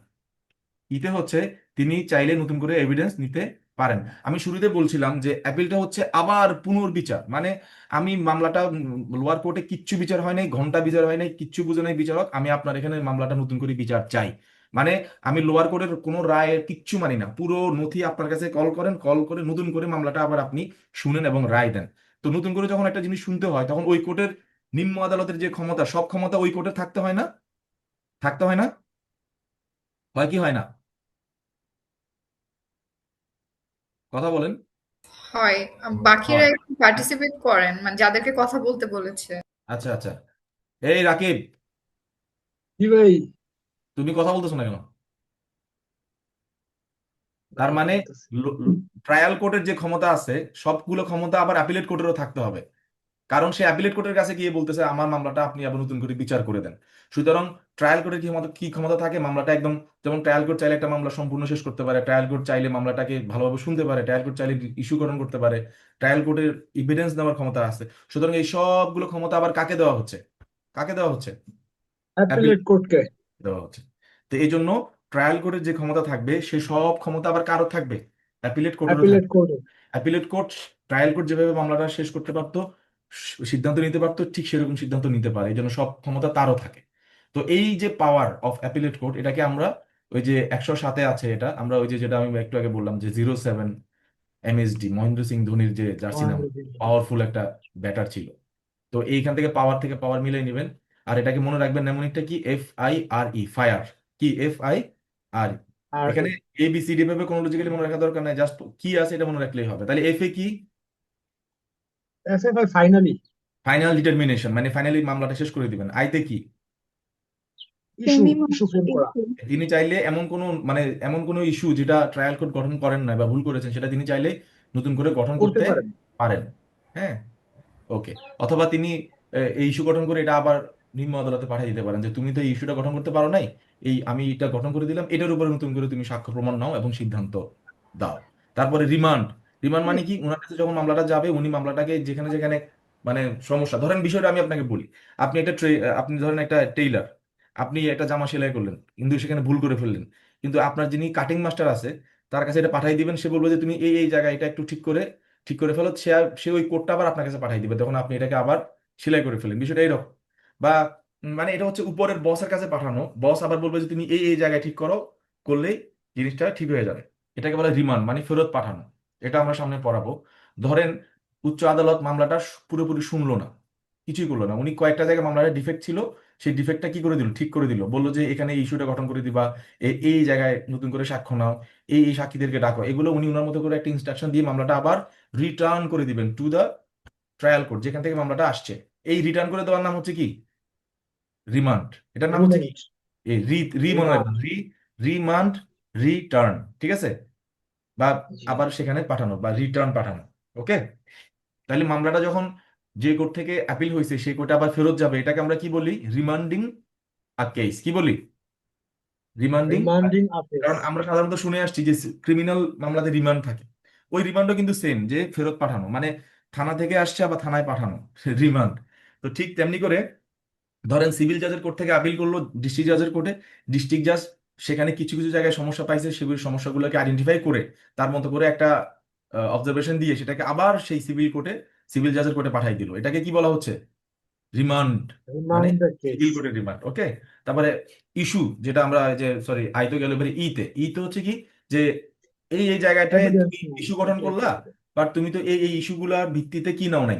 ইতে হচ্ছে তিনি চাইলে নতুন করে এভিডেন্স নিতে পারেন। আমি শুরুতে বলছিলাম যে অ্যাপিলটা হচ্ছে আবার পুনর্বিচার, মানে আমি মামলাটা লোয়ার কোর্টে কিচ্ছু বিচার হয় নাই, ঘন্টা বিচার হয় নাই, কিচ্ছু বুঝে নাই বিচারক, আমি আপনার এখানে মামলাটা নতুন করে বিচার চাই। মানে আমি লোয়ার কোর্টের কোনো রায়ের কিচ্ছু মানি না, পুরো নথি আপনার কাছে কল করেন, কল করে নতুন করে মামলাটা আবার আপনি শুনেন এবং রায় দেন। তো নতুন করে যখন একটা জিনিস শুনতে হয়, তখন ওই কোর্টের নিম্ন আদালতের যে ক্ষমতা, সব ক্ষমতা ওই কোর্টে থাকতে হয় না? থাকতে হয় না? হয় কি হয় না? কথা বলেন। হয়। বাকিরা হয়। একটু পার্টিসিপেট করেন, মানে যাদেরকে কথা বলতে বলেছে। আচ্ছা আচ্ছা। এই রাকিব, কি ভাই? তুমি কথা বলতেছো না কেন? তার দাঁড়ান মানে বলতেছি। ট্রায়াল কোর্টের যে ক্ষমতা আছে, সবগুলো ক্ষমতা আবার অ্যাপিলেট কোর্টেরও থাকতে হবে। কারণ সে অ্যাপিলেট কোর্টের কাছে গিয়ে বলতেছে আমার মামলাটা আপনি আবার নতুন করে বিচার করে দেন। সুতরাং ট্রায়াল কোর্টের কি ক্ষমতা থাকে? মামলাটা একদম, যেমন ট্রায়াল কোর্ট চাইলে একটা মামলা সম্পূর্ণ শেষ করতে পারে, ট্রায়াল কোর্ট চাইলে মামলাটাকে ভালোভাবে শুনতে পারে, ট্রায়াল কোর্ট চাইলে ইস্যু গঠন করতে পারে, ট্রায়াল কোর্টের এভিডেন্স দেওয়ার ক্ষমতা আছে। সুতরাং এই সবগুলো ক্ষমতা আবার কাকে দেওয়া হচ্ছে? কাকে দেওয়া হচ্ছে? অ্যাপিলেট কোর্টকে। দেওয়া হচ্ছে। তো এই জন্য ট্রায়াল কোর্টের যে ক্ষমতা থাকবে, সে সব ক্ষমতা আবার কারো থাকবে? অ্যাপিলেট কোর্টেরও অ্যাপিলেট থাকে। কোর্টে। অ্যাপিলেট কোর্ট, ট্রায়াল কোর্ট যেভাবে মামলাটা শেষ করতে পারতো, সিদ্ধান্ত নিতে পারতো, ঠিক সেরকম সিদ্ধান্ত নিতে পারে, এই জন্য সব ক্ষমতা তারও থাকে। তো এই যে পাওয়ার অফ অ্যাপিলেট কোর্ট, এটাকে আমরা ওই যে 107-এ আছে, এটা আমরা ওই যে যেটা আমি একটু আগে বললাম যে 07 MSD, মহেন্দ্র সিং ধোনির যে জার্সি নাম, পাওয়ারফুল একটা ব্যাটার ছিল। তো এইখান থেকে পাওয়ার মিলিয়ে নেবেন। আর এটাকে মনে রাখবেন, নেমোনিকটা কি, FIRE, ফায়ার। কি, FIR। আর এখানে ABCD ভাবে কোনো লজিক্যালি মনে রাখা দরকার নাই, জাস্ট কি আছে এটা মনে রাখলেই হবে। তাহলে এফ এ কি, এফএফআই ফাইনালি ফাইনাল ডিটারমিনেশন, মানে ফাইনালি মামলাটা শেষ করে দিবেন। আইতে কি, ইস্যু সেমি ইস্যু ফ্রেম করা। তিনি চাইলে এমন কোনো ইস্যু যেটা ট্রায়াল কোর্ট গঠন করেন না বা ভুল করেছেন, সেটা তিনি চাইলে নতুন করে গঠন করতে করতে পারেন। পারেন। হ্যাঁ, ওকে। অথবা তিনি এই ইস্যু গঠন করে এটা আবার নিম্ন আদালতে পাঠিয়ে দিতে পারেন যে তুমি তো এই ইস্যুটা গঠন করতে পারো নাই, আমি এটা গঠন করে দিলাম, এটার উপরে নতুন করে তুমি সাক্ষ্য প্রমাণ নাও এবং সিদ্ধান্ত দাও। তারপরে রিমান্ড। রিমান্ড মানে কি, ওনার কাছে যখন মামলাটা যাবে, উনি মামলাটাকে যেখানে যেখানে মানে সমস্যা, ধরেন বিষয়টা আমি আপনাকে বলি, আপনি ধরেন একটা টেইলার, আপনি একটা জামা সেলাই করলেন কিন্তু সেখানে ভুল করে ফেললেন, কিন্তু আপনার যিনি কাটিং মাস্টার আছে তার কাছে এটা পাঠিয়ে দিবেন, সে বলবে যে তুমি এই এই জায়গায় এটা একটু ঠিক করে ফেলো, সে ওই কোডটা আবার আপনার কাছে পাঠিয়ে দিবে, তখন আপনি এটাকে আবার সেলাই করে ফেলেন। বিষয়টা এইরকম। বা মানে এটা হচ্ছে উপরের বসের কাছে পাঠানো, বস আবার বলবে যে তুমি এই এই জায়গায় ঠিক করো, করলেই জিনিসটা ঠিক হয়ে যাবে। এটাকে বলে রিমান্ড, মানে ফেরত পাঠানো। এটা আমরা সামনে পড়াবো। ধরেন উচ্চ আদালত মামলাটা পুরোপুরি শুনলো না, কিছুই করলো না, উনি কয়েকটা জায়গায় মামলাটা ডিফেক্ট ছিল, সেই ডিফেক্টটা কি করে দিল, ঠিক করে দিল, বললো যে এখানে ইস্যুটা গঠন করে দিবা, এই জায়গায় নতুন করে সাক্ষ্য নাও, এই সাক্ষীদেরকে ডাকো, এগুলো উনি ওনার মতো করে একটা ইনস্ট্রাকশন দিয়ে মামলাটা আবার রিটার্ন করে দিবেন টু দা ট্রায়াল কোর্ট, যেখান থেকে মামলাটা আসছে। এই রিটার্ন করে দেওয়ার নাম হচ্ছে কি, রিমান্ড। এটার নাম হচ্ছে কি, রিমান্ড। এই রি রি মনে রাখবেন, রিমান্ড, রিটার্ন, ঠিক আছে? বা জি। আবার সেখানে পাঠানো বা রিটার্ন পাঠানো। ওকে, তাহলে মামলাটা যখন যে কোর্ট থেকে অ্যাপিল হয়েছে সেই কোর্টে আবার ফেরত যাবে, এটাকে আমরা কি বলি, রিমান্ডিং আ কেস। কি বলি, রিমান্ডিং। রিমান্ডিং আপিল। কারণ আমরা সাধারণত শুনে আসছি যে ক্রিমিনাল মামলাতে রিমান্ড থাকে, ওই রিমান্ডও কিন্তু সেম, যে ফেরত পাঠানো, মানে থানা থেকে আসছে আবার থানায় পাঠানো, রিমান্ড। তো ঠিক তেমনি করে ধরেন সিভিল জাজের কোর্ট থেকে আপিল করলো ডিস্ট্রিক্ট জাজের কোর্টে, ডিস্ট্রিক্ট জাজ সেখানে কিছু কিছু জায়গায় সমস্যা পাইছে, সেগুলো সমস্যাগুলোকে আইডেন্টিফাই করে তার মতো করে একটা অবজারভেশন দিয়ে সেটাকে আবার সেই সিভিল জাজের কোর্টে পাঠাই দিল, এটাকে কি বলা হচ্ছে, রিমান্ড। মানে রিমান্ড কেস। সিভিল কোর্টের রিমান্ড। ওকে, তারপরে ইস্যু, যেটা আমরা যে সরি আই তো গেল এবারে ইতে হচ্ছে কি, যে এই এই জায়গাটায় এভিডেন্স তুমি নেই, ইস্যু গঠন করলা, বাট তুমি তো এই এই ইস্যুগুলোর ভিত্তিতে কি নাও নাই,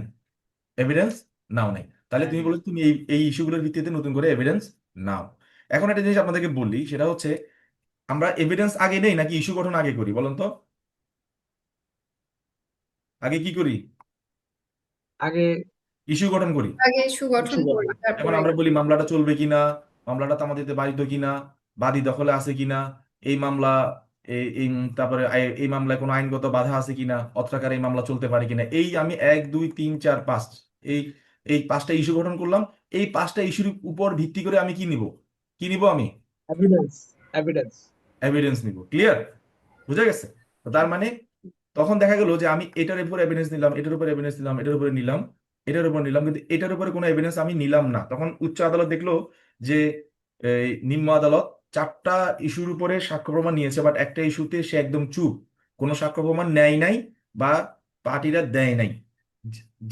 এভিডেন্স নাও নাই। তাহলে তুমি বলো তুমি এই এই ইস্যুগুলোর ভিত্তিতে নতুন করে এভিডেন্স নাও। এখন একটা জিনিস আপনাদেরকে বলি, সেটা হচ্ছে আমরা এভিডেন্স আগে নেই নাকি ইস্যু গঠন আগে করি, বলুন তো? আগে কি করি, আগে ইস্যু গঠন করি। আগে সুগঠন ইস্যু করি করা। এখন তারপরে আমরা বলি মামলাটা চলবে কিনা, মামলাটা তামাদি দিতে বাধিত কিনা, বাদী দখলে আছে কিনা, এই মামলা তারপরে এই মামলায় কোনো আইনগত বাধা আছে কিনা, অত্রাকার এই মামলা চলতে পারে কিনা, এই আমি 1 2 3 4 5 এই এই 5টা ইস্যু গঠন করলাম। এই 5টা ইস্যুর উপর ভিত্তি করে আমি কি নিব আমি এভিডেন্স। এভিডেন্স। এভিডেন্স নিব। ক্লিয়ার, বুঝা গেছে? তো তার মানে তখন দেখা গেল যে আমি এটার উপর এভিডেন্স নিলাম, এটার উপর এভিডেন্স নিলাম, এটার উপরে নিলাম, এটার উপর নিলাম, কিন্তু এটার উপরে কোনো এভিডেন্স আমি নিলাম না। তখন উচ্চ আদালত দেখলো যে এই নিম্ন আদালত 4টা ইস্যুর উপরে সাক্ষ্য প্রমাণ নিয়েছে, বাট একটা ইস্যুতে সে একদম চুপ, কোনো সাক্ষ্য প্রমাণ নেয় নাই বা পার্টিরা দেয় নাই।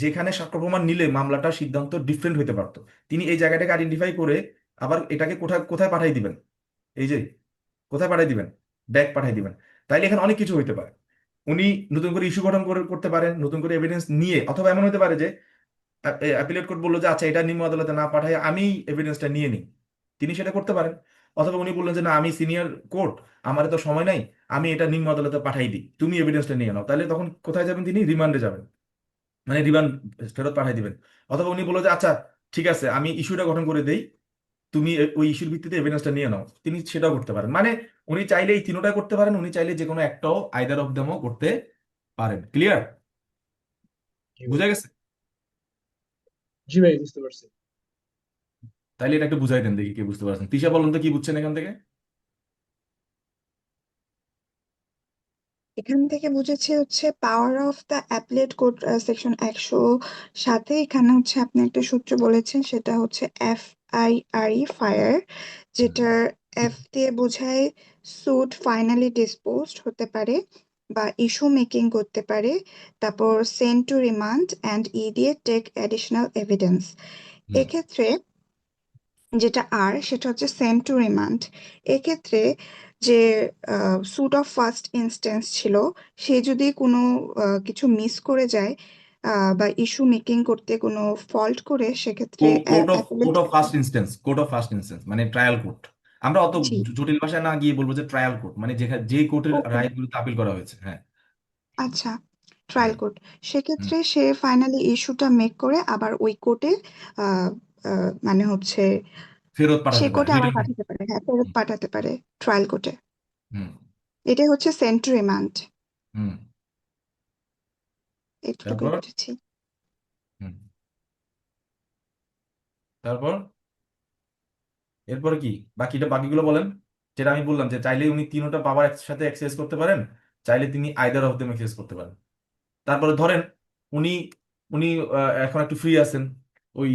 যেখানে সাক্ষ্য প্রমাণ নিলে মামলাটার সিদ্ধান্ত ডিফারেন্ট হতে পারতো, তিনি এই জায়গাটাকে আইডেন্টিফাই করে আবার এটাকে কোথায় কোথায় পাঠাই দিবেন, এই যে কোথায় পাঠাই দিবেন, ব্যাক পাঠাই দিবেন। তাইলে এখানে অনেক কিছু হইতে পারে। উনি নতুন করে ইস্যু গঠন করতে পারেন, নতুন করে এভিডেন্স নিয়ে, অথবা এমন হতে পারে যে অ্যাপিলেট কোর্ট বললো যে আচ্ছা এটা নিম্ন আদালতে না পাঠায় আমি এভিডেন্সটা নিয়ে নিই, তিনি সেটা করতে পারেন। অথবা উনি বললেন যে না, আমি সিনিয়র কোর্ট, আমার তো সময় নাই, আমি এটা নিম্ন আদালতে পাঠাই দিই, তুমি এভিডেন্সটা নিয়ে নাও। তাহলে তখন কোথায় যাবেন, তিনি রিমান্ডে যাবেন, মানে রিমান্ড ফেরত পাঠাই দিবেন। অথবা উনি বললো যে আচ্ছা ঠিক আছে, আমি ইস্যুটা গঠন করে দেই, তুমি ওই ইস্যুর ভিত্তিতে এভিডেন্সটা নিয়ে নাও, তিনি সেটাও করতে পারেন। মানে উনি চাইলে এই তিনটাই করতে পারেন, উনি চাইলে যে কোনো একটাও, আইদার অফ দেমও করতে পারেন। ক্লিয়ার, বুঝা গেছে? জি ভাই, বুঝতে পারছি। তাইলে এটা একটু বুঝাই দেন দেখি কে বুঝতে পারছেন। তিশা বলুন তো কি বুঝছেন এখান থেকে? এখান থেকে বুঝেছি হচ্ছে power of the applet code section 107। এখানে হচ্ছে আপনি একটা সূত্র বলেছেন, সেটা হচ্ছে FIRE, ফায়ার, যেটার এফ দিয়ে বোঝায় সুট ফাইনালি ডিসপোজড হতে পারে, বা ইস্যু মেকিং করতে পারে, তারপর সেন্ড টু রিমান্ড অ্যান্ড ই দিয়ে টেক অ্যাডিশনাল এভিডেন্স। হুম এক্ষেত্রে যেটা আর সেটা হচ্ছে সেন্ড টু রিমান্ড। এক্ষেত্রে যে স্যুট অফ ফার্স্ট ইনস্ট্যান্স ছিল, সে যদি কোনো কিছু মিস করে যায় বা ইস্যু মেকিং করতে কোনো ফল্ট করে, সেক্ষেত্রে court appellate. Of first instance, court of first instance মানে ট্রায়াল কোর্ট। আমরা অত জি, জটিল ভাষায় না গিয়ে বলবো যে ট্রায়াল কোর্ট, মানে যেখানে যে কোর্টের ওকে, রায়গুলো আপিল করা হয়েছে। হ্যাঁ। আচ্ছা, ট্রায়াল হুম কোর্ট। হুম সেক্ষেত্রে সে ফাইনালি ইস্যুটা মেক করে আবার ওই কোর্টে মানে হচ্ছে ফেরত সে পাঠাতে পারে, কোর্টে আবার রিটার্ন। পাঠাতে পারে, হ্যাঁ, ফেরত পাঠাতে পারে ট্রায়াল কোর্টে। হুম এটাই হচ্ছে সেন্ড টু রিমান্ড। হুম। এতটুকুই তারপর বুঝেছি। হুম তারপর এরপরে কি বাকিগুলো বলেন। যেটা আমি বললাম যে চাইলে উনি তিনোটা পাওয়ার একসাথে এক্সারসাইজ করতে পারেন, চাইলে তিনি আইদার অফ দেম এক্সারসাইজ করতে পারেন। তারপরে ধরেন উনি উনি এখন একটু ফ্রি আছেন, ওই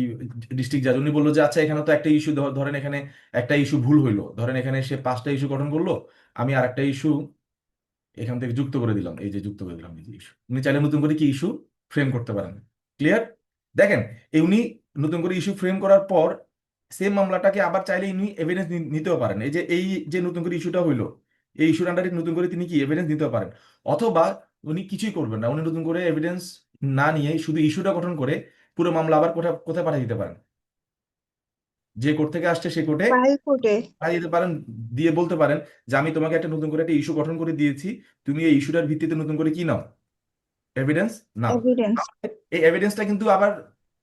ডিস্ট্রিক্ট জাজ উনি বললো যে আচ্ছা এখানে তো একটা ইস্যু, ধরেন এখানে একটা ইস্যু ভুল হইলো, ধরেন এখানে সে 5টা ইস্যু গঠন করলো, আমি আর একটা ইস্যু এখান থেকে যুক্ত করে দিলাম, এই যে যুক্ত করে দিলাম এই যে ইস্যু, উনি চাইলে নতুন করে কি ইস্যু ফ্রেম করতে পারেন। ক্লিয়ার? দেখেন, এই উনি নতুন করে ইস্যু ফ্রেম করার পর সেম মামলাটাকে আবার চাইলে উনি এভিডেন্স নিতেও পারেন। এই যে নতুন করে ইস্যুটা হইলো, এই ইস্যুর আন্ডারে নতুন করে তিনি কি এভিডেন্স নিতেও পারেন। অথবা উনি কিছুই করবেন না, উনি নতুন করে এভিডেন্স না নিয়ে শুধু ইস্যুটা গঠন করে পুরো মামলা আবার কোথায় কোথায় পাঠিয়ে দিতে পারেন, যে কোর্ট থেকে আসছে সেই কোর্টে ট্রায়াল কোর্টে পাঠিয়ে দিতে পারেন। দিয়ে বলতে পারেন যে আমি তোমাকে একটা নতুন করে একটা ইস্যু গঠন করে দিয়েছি, তুমি এই ইস্যুটার ভিত্তিতে নতুন করে কি নাও, এভিডেন্স নাও। এভিডেন্স এই এভিডেন্সটা কিন্তু আবার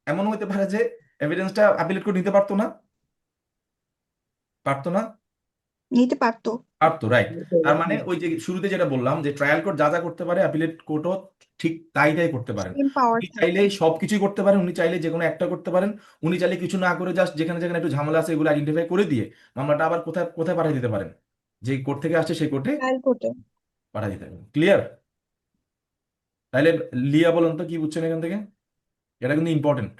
এমন হতে পারে যে এভিডেন্সটা অ্যাপিলেট করে নিতে পারতো না, পারতো না, নিতে পারতো। পারতো, রাইট। তার মানে ওই যে শুরুতে যেটা বললাম যে ট্রায়াল কোর্ট যা যা করতে পারে অ্যাপিলেট কোর্টও ঠিক তাই করতে পারেন। সেম পাওয়ার উনি থাকে। চাইলে সবকিছুই করতে পারেন, উনি চাইলে যে কোনো একটা করতে পারেন। উনি চাইলে কিছু না করে জাস্ট যেখানে যেখানে একটু ঝামেলা আছে এগুলো আইডেন্টিফাই করে দিয়ে মামলাটা আবার কোথায় কোথায় পাঠিয়ে দিতে পারেন, যে কোর্ট থেকে আসছে সেই কোর্টে ট্রায়াল কোর্টে। পাঠিয়ে দিতে পারেন। ক্লিয়ার? তাহলে লিয়া বলেন তো কি বুঝছেন এখান থেকে? এটা কিন্তু ইম্পর্টেন্ট,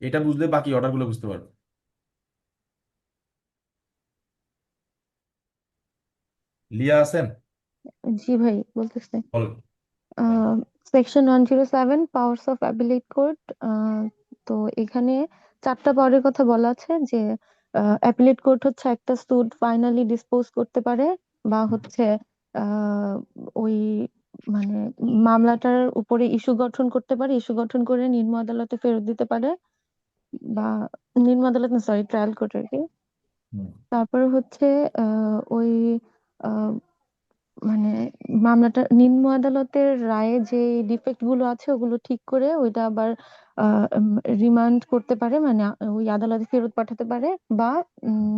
এটা বুঝলে বাকি অর্ডারগুলো বুঝতে পারবে। লিয়া আছেন? জি ভাই, বলতেছে। বলেন। Section 107 powers of appellate court. তো এখানে 4টা পাওয়ারের কথা বলা আছে, যে অ্যাপিলেট কোর্ট হচ্ছে একটা স্যুট ফাইনালি ডিসপোজ করতে পারে, বা হচ্ছে আহ, ওই মানে মামলাটার উপরে ইস্যু গঠন করতে পারে, ইস্যু গঠন করে নিম্ন আদালতে ফেরত দিতে পারে, বা নিম্ন আদালত না, সরি, ট্রায়াল কোর্ট আর কি। হুম তারপরে হচ্ছে ওই মানে মামলাটা নিম্ন আদালতের রায়ে যে ডিফেক্ট গুলো আছে ওগুলো ঠিক করে ওইটা আবার রিমান্ড করতে পারে, মানে ওই আদালতে ফেরত পাঠাতে পারে, বা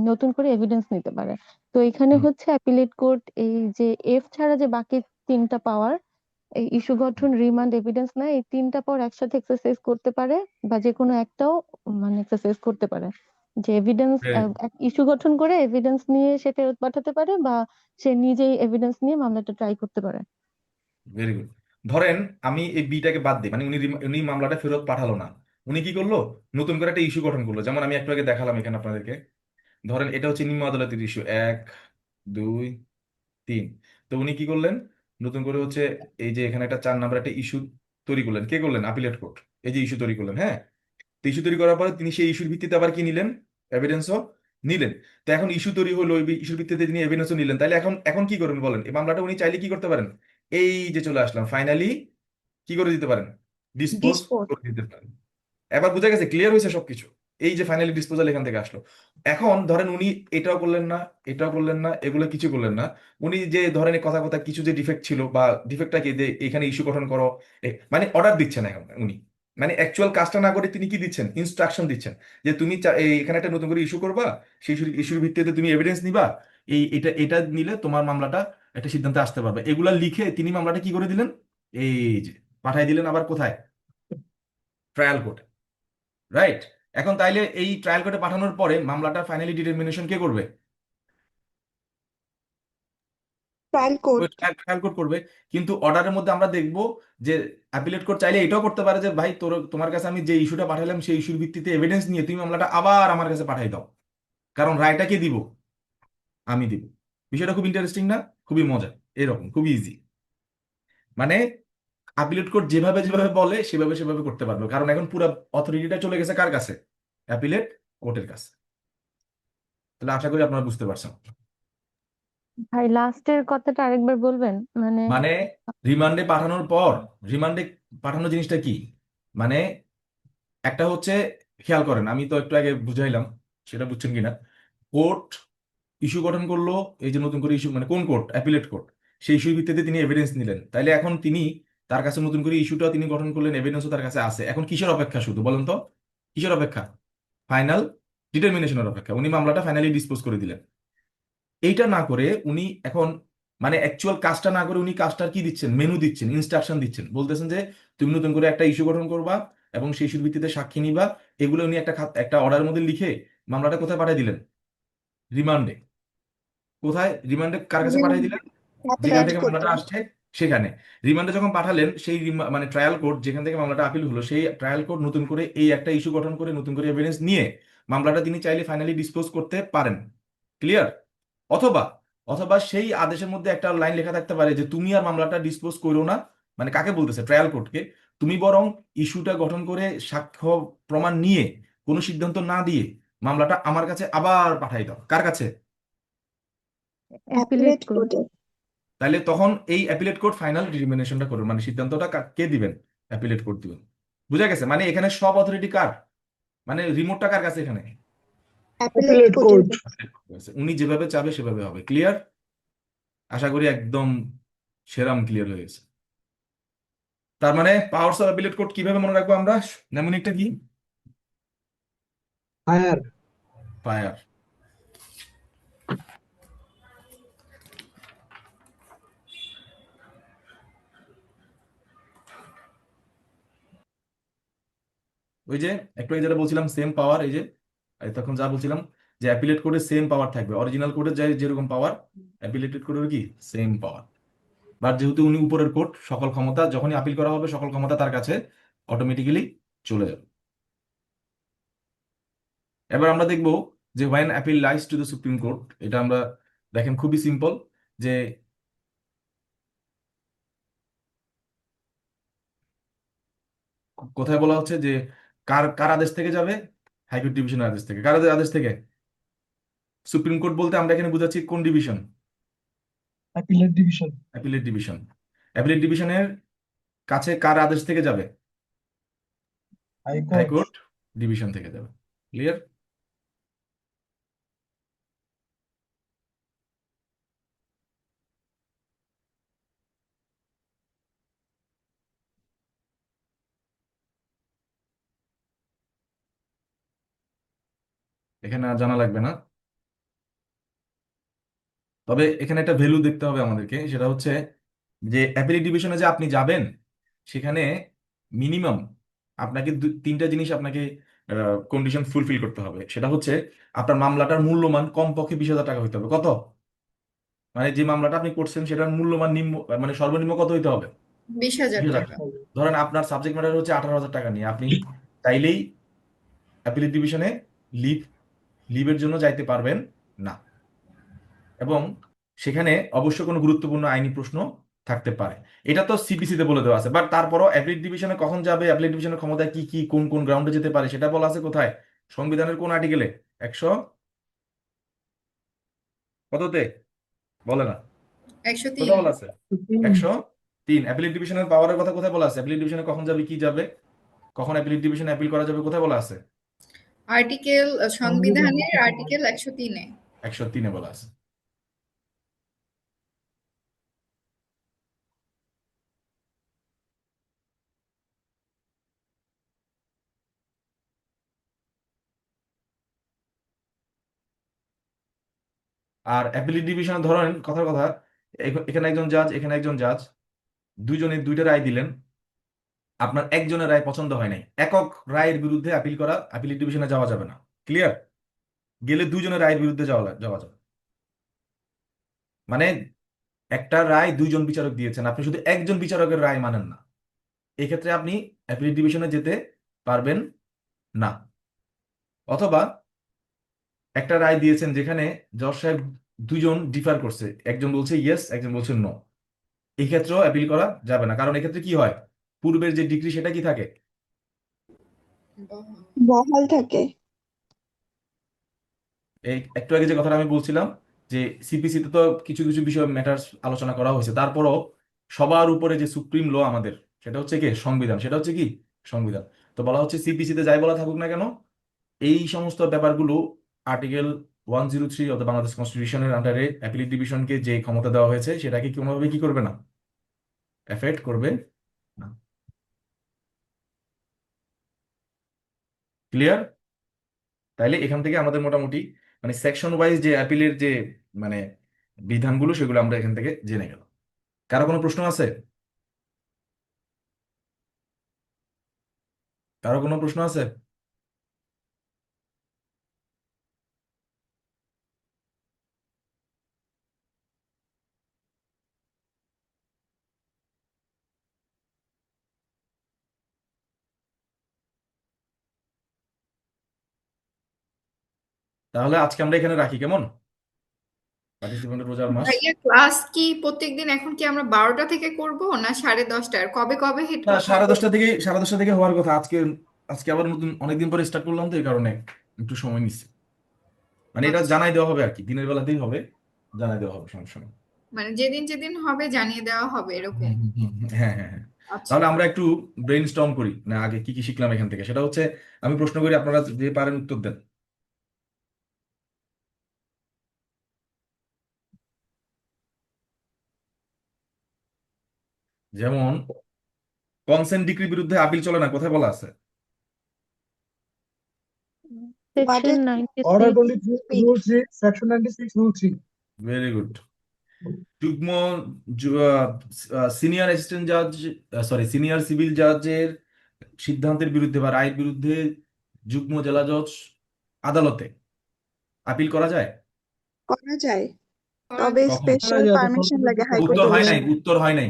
নতুন করে এভিডেন্স নিতে পারে। তো এখানে হুম হচ্ছে অ্যাপিলেট কোর্ট এই যে এফ ছাড়া যে বাকি 3টা পাওয়ার, এই ইস্যু গঠন, রিমান্ড, এভিডেন্স না, এই 3টা পাওয়ার একসাথে এক্সারসাইজ করতে পারে, বা যে কোনো একটাও মানে এক্সারসাইজ করতে পারে। যে এভিডেন্স, ইস্যু গঠন করে এভিডেন্স নিয়ে সে ফেরত পাঠাতে পারে, বা সে নিজেই এভিডেন্স নিয়ে মামলাটা ট্রাই করতে পারে। Very good. ধরেন আমি এই বিটাকে বাদ দিই, মানে উনি মামলাটা ফেরত পাঠালো না, উনি কি করলো, নতুন করে একটা ইস্যু গঠন করলো, যেমন আমি একটু আগে দেখালাম এখানে আপনাদেরকে। ধরেন এটা হচ্ছে নিম্ন আদালতের ইস্যু 1 2 3। তো উনি কি করলেন, নতুন করে হচ্ছে এই যে এখানে একটা 4 নাম্বার একটা ইস্যু তৈরি করলেন, কে করলেন, আপিলেট কোর্ট। এই যে ইস্যু তৈরি করলেন, হ্যাঁ। তো ইস্যু তৈরি করার পরে তিনি সেই ইস্যুর ভিত্তিতে আবার কি নিলেন, এভিডেন্সও নিলেন। তো এখন ইস্যু তৈরি হলো, ওই ইস্যুর ভিত্তিতে তিনি এভিডেন্সও নিলেন, তাহলে এখন এখন কি করবেন বলেন, এই মামলাটা উনি চাইলে কি করতে পারেন, এই যে চলে আসলাম ফাইনালি কি করে দিতে পারেন, ডিসপোজ ডিসপোজ। করে দিতে পারেন। এবার বুঝা গেছে, ক্লিয়ার হয়েছে সবকিছু। এই যে ফাইনালি ডিসপোজাল এখান থেকে আসলো। এখন ধরেন উনি এটাও করলেন না, এটাও করলেন না, এগুলো কিছু করলেন না। উনি যে ধরেন এই কথা কথা কিছু যে ডিফেক্ট ছিল বা ডিফেক্টটাকে যে এখানে ইস্যু গঠন করো, মানে অর্ডার দিচ্ছেন এখন উনি, মানে অ্যাকচুয়াল কাজটা না করে তিনি কি দিচ্ছেন, ইনস্ট্রাকশন দিচ্ছেন যে তুমি এখানে একটা নতুন করে ইস্যু করবা, সেই ইস্যুর ভিত্তিতে তুমি এভিডেন্স নিবা, এটা এটা নিলে তোমার মামলাটা একটা সিদ্ধান্তে আসতে পারবে, এগুলা লিখে তিনি মামলাটা কি করে দিলেন, এই যে পাঠাই দিলেন আবার কোথায়, ট্রায়াল কোর্টে। রাইট? এখন তাইলে এই ট্রায়াল কোর্টে পাঠানোর পরে মামলাটা ফাইনালি ডিটারমিনেশন কে করবে, ট্রায়াল ওই কোর্ট। ট্রায়াল কোর্ট করবে। কিন্তু অর্ডারের মধ্যে আমরা দেখবো যে অ্যাপিলেট কোর্ট চাইলে এটাও করতে পারে যে ভাই তোমার কাছে আমি যে ইস্যুটা পাঠালাম সেই ইস্যুর ভিত্তিতে এভিডেন্স নিয়ে তুমি মামলাটা আবার আমার কাছে পাঠাই দাও, কারণ রায়টা কে দিব, আমি দিব। বিষয়টা খুব ইন্টারেস্টিং না, খুবই মজা, এরকম খুবই ইজি। মানে অ্যাপিলেট কোর্ট যেভাবে যেভাবে বলে সেভাবে সেভাবে করতে পারবে, কারণ এখন পুরো অথরিটিটা চলে গেছে কার কাছে? অ্যাপিলেট কোর্টের কাছে। তাহলে আশা করি আপনারা বুঝতে পারছেন। ভাই লাস্টের কথাটা আরেকবার বলবেন, মানে মানে রিমান্ডে পাঠানোর পর, রিমান্ডে পাঠানো জিনিসটা কি? মানে একটা হচ্ছে, খেয়াল করেন আমি তো একটু আগে বুঝাইলাম, সেটা বুঝছেন কিনা। কোর্ট ইস্যু গঠন করলো, এই যে নতুন করে ইস্যু, মানে কোন কোর্ট? Appellate court. সেই ইস্যুর ভিত্তিতে তিনি এভিডেন্স নিলেন, তাইলে এখন তিনি, তার কাছে নতুন করে ইস্যুটা তিনি গঠন করলেন, এভিডেন্সও তার কাছে আছে। এখন কিসের অপেক্ষা শুধু বলেন তো? কিসের অপেক্ষা? ফাইনাল ডিটারমিনেশনের অপেক্ষা। উনি মামলাটা ফাইনালি ডিসপোজ করে দিলেন। এইটা না করে উনি এখন, মানে অ্যাকচুয়াল কাজটা না করে উনি কাজটার কি দিচ্ছেন? মেনু দিচ্ছেন, ইনস্ট্রাকশন দিচ্ছেন, বলতেছেন যে তুমি নতুন করে একটা ইস্যু গঠন করবা এবং সেই ইস্যুর ভিত্তিতে সাক্ষী নিবা। এগুলো উনি একটা অর্ডারের মধ্যে লিখে মামলাটা কোথায় পাঠিয়ে দিলেন? রিমান্ডে। কোথায়? রিমান্ডে কার কাছে পাঠিয়ে দিলেন? যেখান অ্যাপিলেট থেকে কোর্টে। মামলাটা আসছে সেখানে। রিমান্ডে যখন পাঠালেন, সেই মানে ট্রায়াল কোর্ট যেখান থেকে মামলাটা আপিল হলো, সেই ট্রায়াল কোর্ট নতুন করে এই একটা ইস্যু গঠন করে নতুন করে এভিডেন্স নিয়ে মামলাটা তিনি চাইলে ফাইনালি ডিসপোজ করতে পারেন। ক্লিয়ার? অথবা অথবা সেই আদেশের মধ্যে একটা লাইন লেখা থাকতে পারে যে তুমি আর মামলাটা ডিসপোজ করো না। মানে কাকে বলতেছে? ট্রায়াল কোর্টকে। তুমি বরং ইস্যুটা গঠন করে সাক্ষ্য প্রমাণ নিয়ে কোনো সিদ্ধান্ত না দিয়ে মামলাটা আমার কাছে আবার পাঠাই দাও। কার কাছে? Appellate appellate court. কোর্টে। তাহলে তখন এই অ্যাপিলেট কোর্ট ফাইনাল ডিটারমিনেশনটা করবে, মানে সিদ্ধান্তটা কে দিবেন? অ্যাপিলেট কোর্ট দিবেন। বুঝা গেছে? মানে এখানে সব অথরিটি কার? মানে রিমোটটা কার কাছে এখানে? অ্যাপিলেট অ্যাপিলেট কোর্টের কোর্ট। কাছে। উনি যেভাবে চাবে সেভাবে হবে। ক্লিয়ার? আশা করি একদম সেরাম ক্লিয়ার হয়ে গেছে। তার মানে পাওয়ারস অফ অ্যাপিলেট কোর্ট কিভাবে মনে রাখবো আমরা? নেমোনিকটা কি? হায়ার। ফায়ার। ওই যে একটু আগে যেটা বলছিলাম সেম পাওয়ার, এই যে তখন যা বলছিলাম যে অ্যাপিলেট কোডে সেম পাওয়ার থাকবে, অরিজিনাল কোডে যেরকম পাওয়ার, অ্যাপিলেটেড কোডের কি সেম পাওয়ার। বাট যেহেতু উনি উপরের কোর্ট, সকল ক্ষমতা যখনই আপিল করা হবে সকল ক্ষমতা তার কাছে অটোমেটিক্যালি চলে যাবে। এবার আমরা দেখব যে when appeal lies to the supreme court, এটা আমরা দেখেন খুবই সিম্পল, যে কোথায় বলা হচ্ছে যে কার কার আদেশ থেকে যাবে? হাইকোর্ট ডিভিশনের আদেশ থেকে। কার আদেশ থেকে? সুপ্রিম কোর্ট বলতে আমরা এখানে বুঝাচ্ছি কোন division? Appellate division. Appellate division. Appellate ডিভিশনের কাছে কার আদেশ থেকে যাবে? হাইকোর্ট। হাইকোর্ট ডিভিশন থেকে যাবে। ক্লিয়ার? এখানে আর জানা লাগবে না। তবে এখানে একটা ভ্যালু দেখতে হবে আমাদেরকে, সেটা হচ্ছে যে অ্যাপিলেট ডিভিশনে যে আপনি যাবেন, সেখানে মিনিমাম আপনাকে তিনটা জিনিস আপনাকে কন্ডিশন ফুলফিল করতে হবে। সেটা হচ্ছে আপনার মামলাটার মূল্যমান কমপক্ষে 20,000 টাকা হতে হবে। কত? মানে যে মামলাটা আপনি করছেন সেটার মূল্যমান নিম্ন, মানে সর্বনিম্ন কত হইতে হবে? 20,000 20,000 টাকা। টাকা। ধরেন আপনার সাবজেক্ট ম্যাটার হচ্ছে 18,000 টাকা নিয়ে, আপনি চাইলেই অ্যাপিলেট ডিভিশনে লিভ লিভের জন্য যাইতে পারবেন না, এবং সেখানে অবশ্য কোনো গুরুত্বপূর্ণ আইনি প্রশ্ন থাকতে পারে। এটা তো সিপিসি তে বলে দেওয়া আছে, বাট তারপরও অ্যাপিলেট ডিভিশনে কখন যাবে, অ্যাপিলেট ডিভিশনের ক্ষমতা কি কি, কোন কোন গ্রাউন্ডে যেতে পারে, সেটা বলা আছে কোথায়? সংবিধানের কোন আর্টিকেলে? 100 কততে বলে না? 103। কোথায় বলা আছে? 103। অ্যাপিলেট ডিভিশনের পাওয়ারের কথা কোথায় বলা আছে? অ্যাপিলেট ডিভিশনে কখন যাবে, কি যাবে, কখন অ্যাপিলেট ডিভিশনে অ্যাপিল করা যাবে, কোথায় বলা আছে? আর্টিকেল, সংবিধানের আর্টিকেল 103-এ। 103-এ বলা আছে। আর অ্যাপিলেট ডিভিশনে ধরেন কথার কথা, এখানে একজন জাজ, এখানে একজন জাজ, দুইজনের দুইটা রায় দিলেন, আপনার একজনের রায় পছন্দ হয় নাই, একক রায়ের বিরুদ্ধে আপিল করা, আপিলেট ডিভিশনে যাওয়া যাবে না। ক্লিয়ার? গেলে দুইজনের রায়ের বিরুদ্ধে যাওয়া যাবে। মানে একটা রায় দুইজন বিচারক দিয়েছেন, আপনি শুধু একজন বিচারকের রায় মানেন না, এক্ষেত্রে আপনি অ্যাপিলেট ডিভিশনে যেতে পারবেন না। অথবা একটা রায় দিয়েছেন যেখানে জজ সাহেব দুইজন ডিফার করছে, একজন বলছে ইয়েস, একজন বলছে নো, এই ক্ষেত্রেও অ্যাপিল করা যাবে না, কারণ এক্ষেত্রে কি হয়, পূর্বের যে ডিগ্রি সেটা কি থাকে, বহাল থাকে। এই একটু আগে যে কথাটা আমি বলছিলাম যে সিপিসিতে তো কিছু কিছু বিষয় ম্যাটার্স আলোচনা করা হয়েছে, তারপরও সবার উপরে যে সুপ্রিম ল আমাদের, সেটা হচ্ছে কি সংবিধান, সেটা হচ্ছে কি সংবিধান। তো বলা হচ্ছে সিপিসিতে যাই বলা থাকুক না কেন, এই সমস্ত ব্যাপারগুলো আর্টিকেল 103 অফ দ্য বাংলাদেশ কনস্টিটিউশনের আন্ডারে অ্যাপিলেট ডিভিশনকে যে ক্ষমতা দেওয়া হয়েছে সেটাকে কোনোভাবে কি করবে না, এফেক্ট করবে না। ক্লিয়ার? তাইলে এখান থেকে আমাদের মোটামুটি মানে সেকশন ওয়াইজ যে অ্যাপিলের যে মানে বিধানগুলো সেগুলো আমরা এখান থেকে জেনে গেলাম। কারো কোনো প্রশ্ন আছে? কারো কোনো প্রশ্ন আছে? তাহলে আজকে আমরা এখানে রাখি, কেমন? পার্টিসিপেন্টের রোজার মাস। ভাইয়া ক্লাস কি প্রত্যেকদিন এখন কি আমরা 12টা থেকে করব না 10:30টায়? কবে কবে না, সাড়ে হবে? দশটা থেকে হওয়ার কথা আজকে। আজকে আবার নতুন অনেকদিন পরে স্টার্ট করলাম, তো এই কারণে একটু সময় নিচ্ছে। মানে এটা আচ্ছা, জানাই দেওয়া হবে আর কি, দিনের বেলাতেই হবে, জানাই দেওয়া হবে, সমস্যা নেই। মানে যেদিন যেদিন হবে জানিয়ে দেওয়া হবে এরকম। হ্যাঁ হ্যাঁ হ্যাঁ। আচ্ছা, তাহলে আমরা একটু ব্রেন স্টর্ম করি না, আগে কি কি শিখলাম এখান থেকে, সেটা হচ্ছে আমি প্রশ্ন করি, আপনারা যে পারেন উত্তর দেন। যেমন কনসেন্ট ডিক্রির বিরুদ্ধে আপিল চলে না, কোথায় বলা আছে? Section Order 96 23, Rule 3, Section 96, Rule 3. Very good. যুগ্ম সিনিয়র অ্যাসিস্ট্যান্ট জাজ, সিনিয়র সিভিল জাজের সিদ্ধান্তের বিরুদ্ধে বা রায়ের বিরুদ্ধে যুগ্ম জেলা জজ আদালতে আপিল করা যায়? করা যায়, করা তবে কখন? করা স্পেশাল যায় যখন পারমিশন কোনো লাগে কিছু হাইকোর্ট উত্তর হয় নাই, ডিভিশন। উত্তর হয় নাই,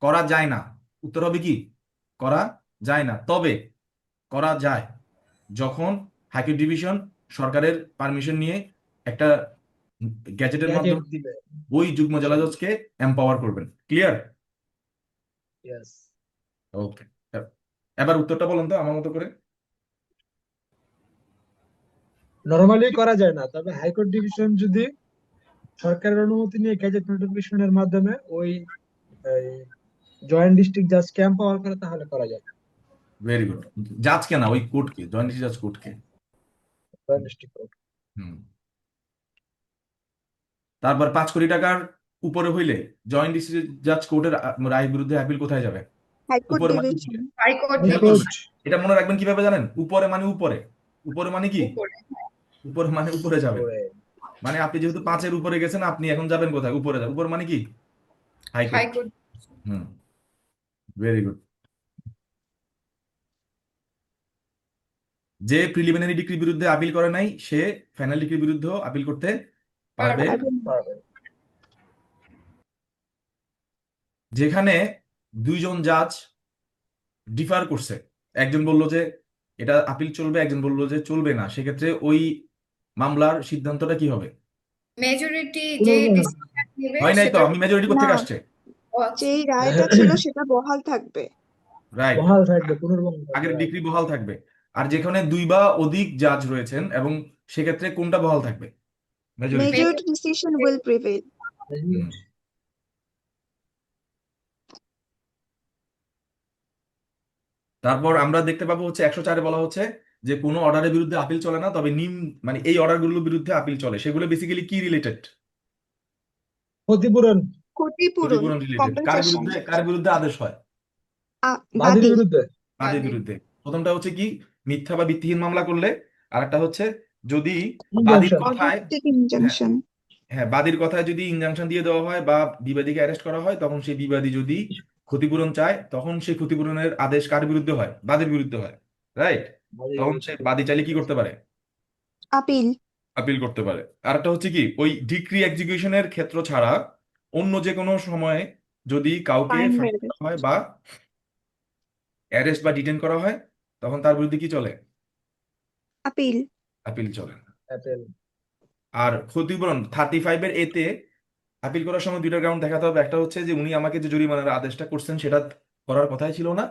করা যায় না। উত্তর হবে কি, করা যায় না। তবে করা যায় যখন হাইকোর্ট ডিভিশন সরকারের পারমিশন নিয়ে একটা গ্যাজেটের গ্যাজেট মাধ্যমে দিবে। ওই যুগ্ম জেলা জজকে এম্পাওয়ার করবেন। ক্লিয়ার? Yes. ওকে, এবার উত্তরটা বলুন তো আমার মতো করে। নরমালি করা যায় না, তবে হাইকোর্ট ডিভিশন যদি সরকারের অনুমতি নিয়ে গ্যাজেট নোটিফিকেশনের মাধ্যমে ওই জয়েন্ট ডিস্ট্রিক্ট জাজ ক্যাম্প পাওয়ার করে তাহলে করা যায়। Very good. জাজকে না, ওই কোর্টকে, জয়েন্ট জাজ কোর্টকে। Joint district court. হুম। তারপর 5 কোটি টাকার উপরে হইলে জয়েন্ট ডিস্ট্রিক্ট জাজ কোর্টের রায়ের বিরুদ্ধে আপিল কোথায় যাবে? হাইকোর্ট উপরে মানে ডিভিশন। উপরে। হাইকোর্ট খেয়াল করবেন, হাইকোর্ট। এটা মনে রাখবেন কিভাবে জানেন, উপরে মানে উপরে। উপরে মানে কি, উপরে। উপরে মানে উপরে যাবেন। করে। মানে আপনি যেহেতু 5-এর উপরে গেছেন, আপনি এখন যাবেন কোথায়, উপরে যাবেন। উপর মানে কি, হাইকোর্ট। হাইকোর্ট। হুম, ভেরি গুড। যে প্রিলিমিনারি ডিগ্রির বিরুদ্ধে আপিল করে নাই, সে ফাইনাল ডিগ্রির বিরুদ্ধেও আপিল করতে পারবে। পারবে। পারবে। যেখানে দুইজন জাজ ডিফার করছে, একজন বলল যে এটা আপিল চলবে, একজন বলল যে চলবে না, সেক্ষেত্রে ওই মামলার সিদ্ধান্তটা কি হবে? মেজরিটি যে পুনর্গণনা। ডিসিশন নেবে হয় নাই তো, সেটার আমি মেজরিটি না, কোত্থেকে আসছে? যেই রায়টা ছিল সেটা বহাল থাকবে। রাইট, বহাল থাকবে, পুনর্গণনা আগের থাকবে। ডিগ্রি বহাল থাকবে। আর যেখানে 2 বা অধিক জাজ রয়েছেন, এবং সেক্ষেত্রে কোনটা বহাল থাকবে? Majority. Majority decision will prevail. তারপর আমরা দেখতে পাবো হচ্ছে 104-এ বলা হচ্ছে যে কোনো অর্ডারের বিরুদ্ধে আপিল চলে না, তবে মানে এই অর্ডারগুলোর বিরুদ্ধে আপিল চলে। সেগুলো বেসিক্যালি কি রিলেটেড? ক্ষতিপূরণ। ক্ষতিপূরণ, ক্ষতিপূরণ রিলেটেড। কম্পেনসেশন। কার বিরুদ্ধে আদেশ হয়? বাদীর বাদী। বিরুদ্ধে। বাদীর বিরুদ্ধে। প্রথমটা হচ্ছে কি, মিথ্যা বা ভিত্তিহীন মামলা করলে। আর একটা হচ্ছে যদি বাদীর ইনজাংশন। কথায়, অযৌক্তিক হ্যাঁ ইনজাংশন। হ্যাঁ, বাদীর কথায় যদি ইনজাংশন দিয়ে দেওয়া হয় বা বিবাদীকে অ্যারেস্ট করা হয়, তখন সেই বিবাদী যদি ক্ষতিপূরণ চায়, তখন সেই ক্ষতিপূরণের আদেশ কার বিরুদ্ধে হয়? বাদীর বিরুদ্ধে হয়। রাইট? বাদীর তখন সে বিরুদ্ধে। বাদী চাইলে কি করতে পারে? আপিল। আপিল করতে পারে। আর একটা হচ্ছে কি, ওই ডিক্রি এক্সিকিউশনের ক্ষেত্র ছাড়া অন্য যে কোনো সময়ে যদি কাউকে ফাইন ফাইন বেড়ে। করা হয় বা অ্যারেস্ট বা ডিটেন করা হয়, তখন তার বিরুদ্ধে কি চলে? আপিল। আপিল চলে। অ্যাপেল। আর ক্ষতিপূরণ 35-এর এতে আপিল করার সময় দুইটা গ্রাউন্ড দেখাতে হবে। একটা হচ্ছে যে উনি আমাকে যে জরিমানার আদেশটা করছেন সেটা করার কথাই ছিল না,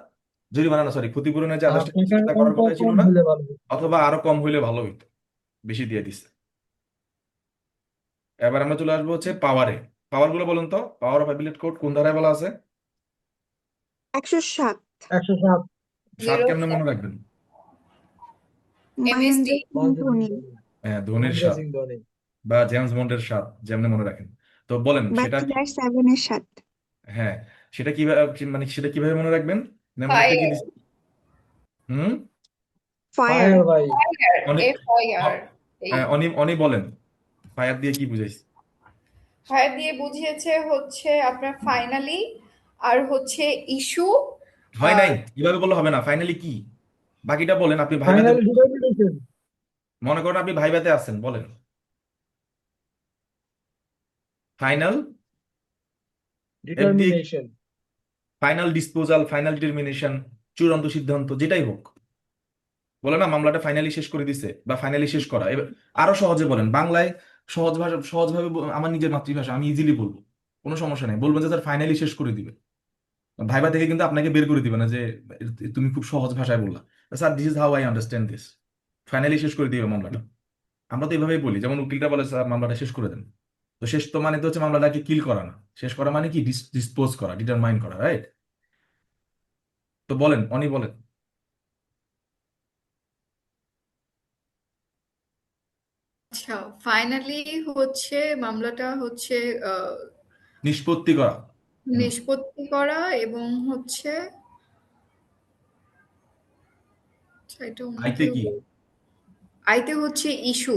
জরিমানা না সরি ক্ষতিপূরণের যে আর আদেশটা করছেন টাকার সেটা করার অঙ্ক কথাই ছিল কম না, হলে ভালো হতো। অথবা আরো কম হইলে ভালো হইতো, বেশি দিয়ে দিচ্ছে। এবার আমরা চলে আসবো হচ্ছে পাওয়ারে। পাওয়ার গুলো বলুন তো, পাওয়ার অফ অ্যাপিলেট কোর্ট কোন ধারায় বলা আছে? 107। 107। সাত জিরো কেমনে মনে রাখবেন? এমএসডি। মহেন্দ্র সিং মহেন্দ্র সিং ধোনি ধোনি। হ্যাঁ, ধোনির মহেন্দ্র সাত সিং ধোনি। বা জেমস বন্ডের সাত, যেমনে মনে রাখেন। তো বলেন সেটা কি? ব্যাচেলার 7-এর 7। হ্যাঁ, সেটা কিভাবে, মানে সেটা কিভাবে মনে রাখবেন? নেমনারটা কি ফায়ার। দিচ্ছে? হুম। ফায়ার। ফায়ার ভাই। ফায়ার। অনি FIR। এই অনি অনি বলেন, ফায়ার দিয়ে কি বুঝাইছে? ফায়ার দিয়ে বুঝিয়েছে হচ্ছে আপনার ফাইনালি, আর হচ্ছে ইস্যু। হয় নাই, এভাবে বললে হবে না। ফাইনালি কি, বাকিটা বলেন। আপনি ভাইভাতে, ফাইনাল ডিটারমিনেশন। মনে করেন আপনি ভাইভাতে আছেন, বলেন ফাইনাল, এফ দিয়ে কি? Determination. Final disposal, final determination, চূড়ান্ত সিদ্ধান্ত, যেটাই হোক। বলে না মামলাটা ফাইনালি শেষ করে দিছে বা ফাইনালি শেষ করা। এবার আরো সহজে বলেন বাংলায়, সহজ ভাষা, সহজভাবে আমার নিজের মাতৃভাষা, আমি ইজিলি বলবো, কোনো সমস্যা নেই। বলবেন যে স্যার ফাইনালি শেষ করে দিবে। ভাইবা থেকে কিন্তু আপনাকে বের করে দিবে না যে তুমি খুব সহজ ভাষায় বললা। Sir this is how I understand this, finally শেষ করে দিবে মামলাটা। আমরা তো এইভাবেই বলি, যেমন উকিলটা বলে স্যার মামলাটা শেষ করে দেন। তো শেষ তো মানে তো হচ্ছে মামলাটাকে কিল করা না, শেষ করা মানে কি ডিসপোজ করা, ডিটারমাইন করা, রাইট? তো বলেন, অনি বলেন। আচ্ছা, ফাইনালি হচ্ছে মামলাটা হচ্ছে আহ, নিষ্পত্তি করা। হুম। নিষ্পত্তি করা, এবং হচ্ছে আচ্ছা, এটা অন্য আইতে কেউ কি? আইতে হচ্ছে ইস্যু।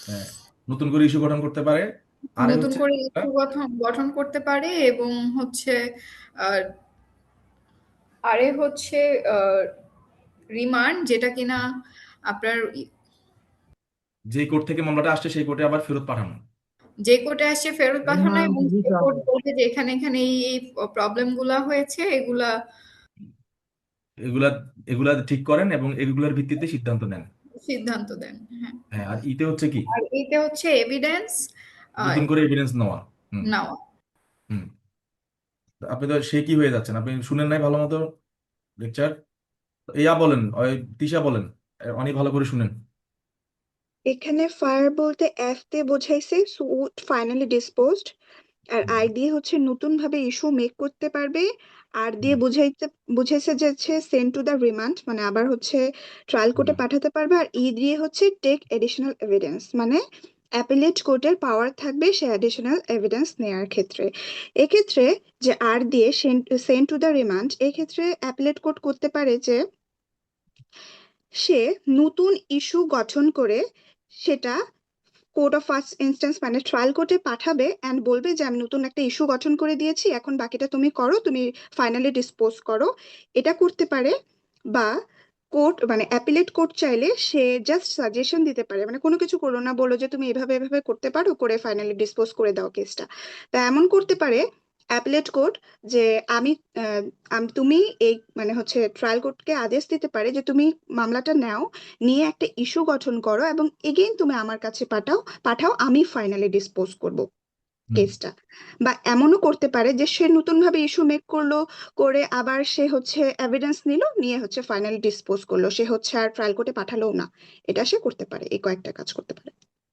হ্যাঁ, নতুন করে ইস্যু গঠন করতে পারে। আরে নতুন হচ্ছে করে ইস্যু গঠন গঠন করতে পারে, এবং হচ্ছে আহ, আরে হচ্ছে রিমান্ড, যেটা কিনা আপনার যে কোর্ট থেকে মামলাটা আসছে সেই কোর্টে আবার ফেরত পাঠানো। যে কোর্টে আসছে ফেরত পাঠানো, রিমান্ড, এবং যে কোর্ট রিফান্ড। বলবে যে এখানে এখানে এই প্রবলেম গুলা হয়েছে, এগুলা এগুলা এগুলা ঠিক করেন এবং এগুলার ভিত্তিতে সিদ্ধান্ত নেন। সিদ্ধান্ত দেন। হ্যাঁ। হ্যাঁ, আর ইতে হচ্ছে কি? আর এইটা হচ্ছে এভিডেন্স নতুন করে এভিডেন্স নেওয়া। হুম। নেওয়া। হুম। আপনি তো সে কি হয়ে যাচ্ছেন, আপনি শুনেন নাই ভালো মতো লেকচার। ইয়া বলেন, ওই তিশা বলেন, অনেক ভালো করে শুনেন। এখানে ফায়ার বলতে এফ দিয়ে বোঝাইছে সুট ফাইনালি ডিসপোজড, আর হুম। আই দিয়ে হচ্ছে নতুন ভাবে ইস্যু মেক করতে পারবে, আর দিয়ে হুম। বুঝাইছে যে হচ্ছে সেন্ড টু দা রিমান্ড মানে আবার হচ্ছে ট্রায়াল কোর্টে হুম। পাঠাতে পারবে, আর ই দিয়ে হচ্ছে টেক এডিশনাল এভিডেন্স মানে অ্যাপিলেট কোর্টের পাওয়ার থাকবে সে অ্যাডিশনাল এভিডেন্স নেয়ার ক্ষেত্রে। এক্ষেত্রে যে আর দিয়ে সেন্ড টু দা রিমান্ড, এক্ষেত্রে অ্যাপিলেট কোর্ট করতে পারে যে সে নতুন ইস্যু গঠন করে সেটা কোর্ট অফ ফার্স্ট ইনস্ট্যান্স মানে ট্রায়াল কোর্টে পাঠাবে অ্যান্ড বলবে যে আমি নতুন একটা ইস্যু গঠন করে দিয়েছি, এখন বাকিটা তুমি করো, তুমি ফাইনালি ডিসপোজ করো। এটা করতে পারে। বা কোর্ট মানে অ্যাপিলেট কোর্ট চাইলে সে জাস্ট সাজেশন দিতে পারে, মানে কোনো কিছু করলো না, বললো যে তুমি এভাবে এভাবে করতে পারো, করে ফাইনালি ডিসপোজ করে দাও কেসটা। তা এমন করতে পারে অ্যাপিলেট কোর্ট যে আমি তুমি এই মানে হচ্ছে ট্রায়াল কোর্টকে আদেশ দিতে পারে যে তুমি মামলাটা নাও, নিয়ে একটা ইস্যু গঠন করো এবং এগেইন তুমি আমার কাছে পাঠাও, আমি ফাইনালি ডিসপোজ করব হুম। কেসটা। বা এমনও করতে পারে যে সে নতুন ভাবে ইস্যু মেক করলো, করে আবার সে হচ্ছে এভিডেন্স নিল, নিয়ে হচ্ছে ফাইনালি ডিসপোজ করলো, সে হচ্ছে আর ট্রায়াল কোর্টে পাঠালো না। এটা সে করতে পারে, এই কয়েকটা কাজ করতে পারে।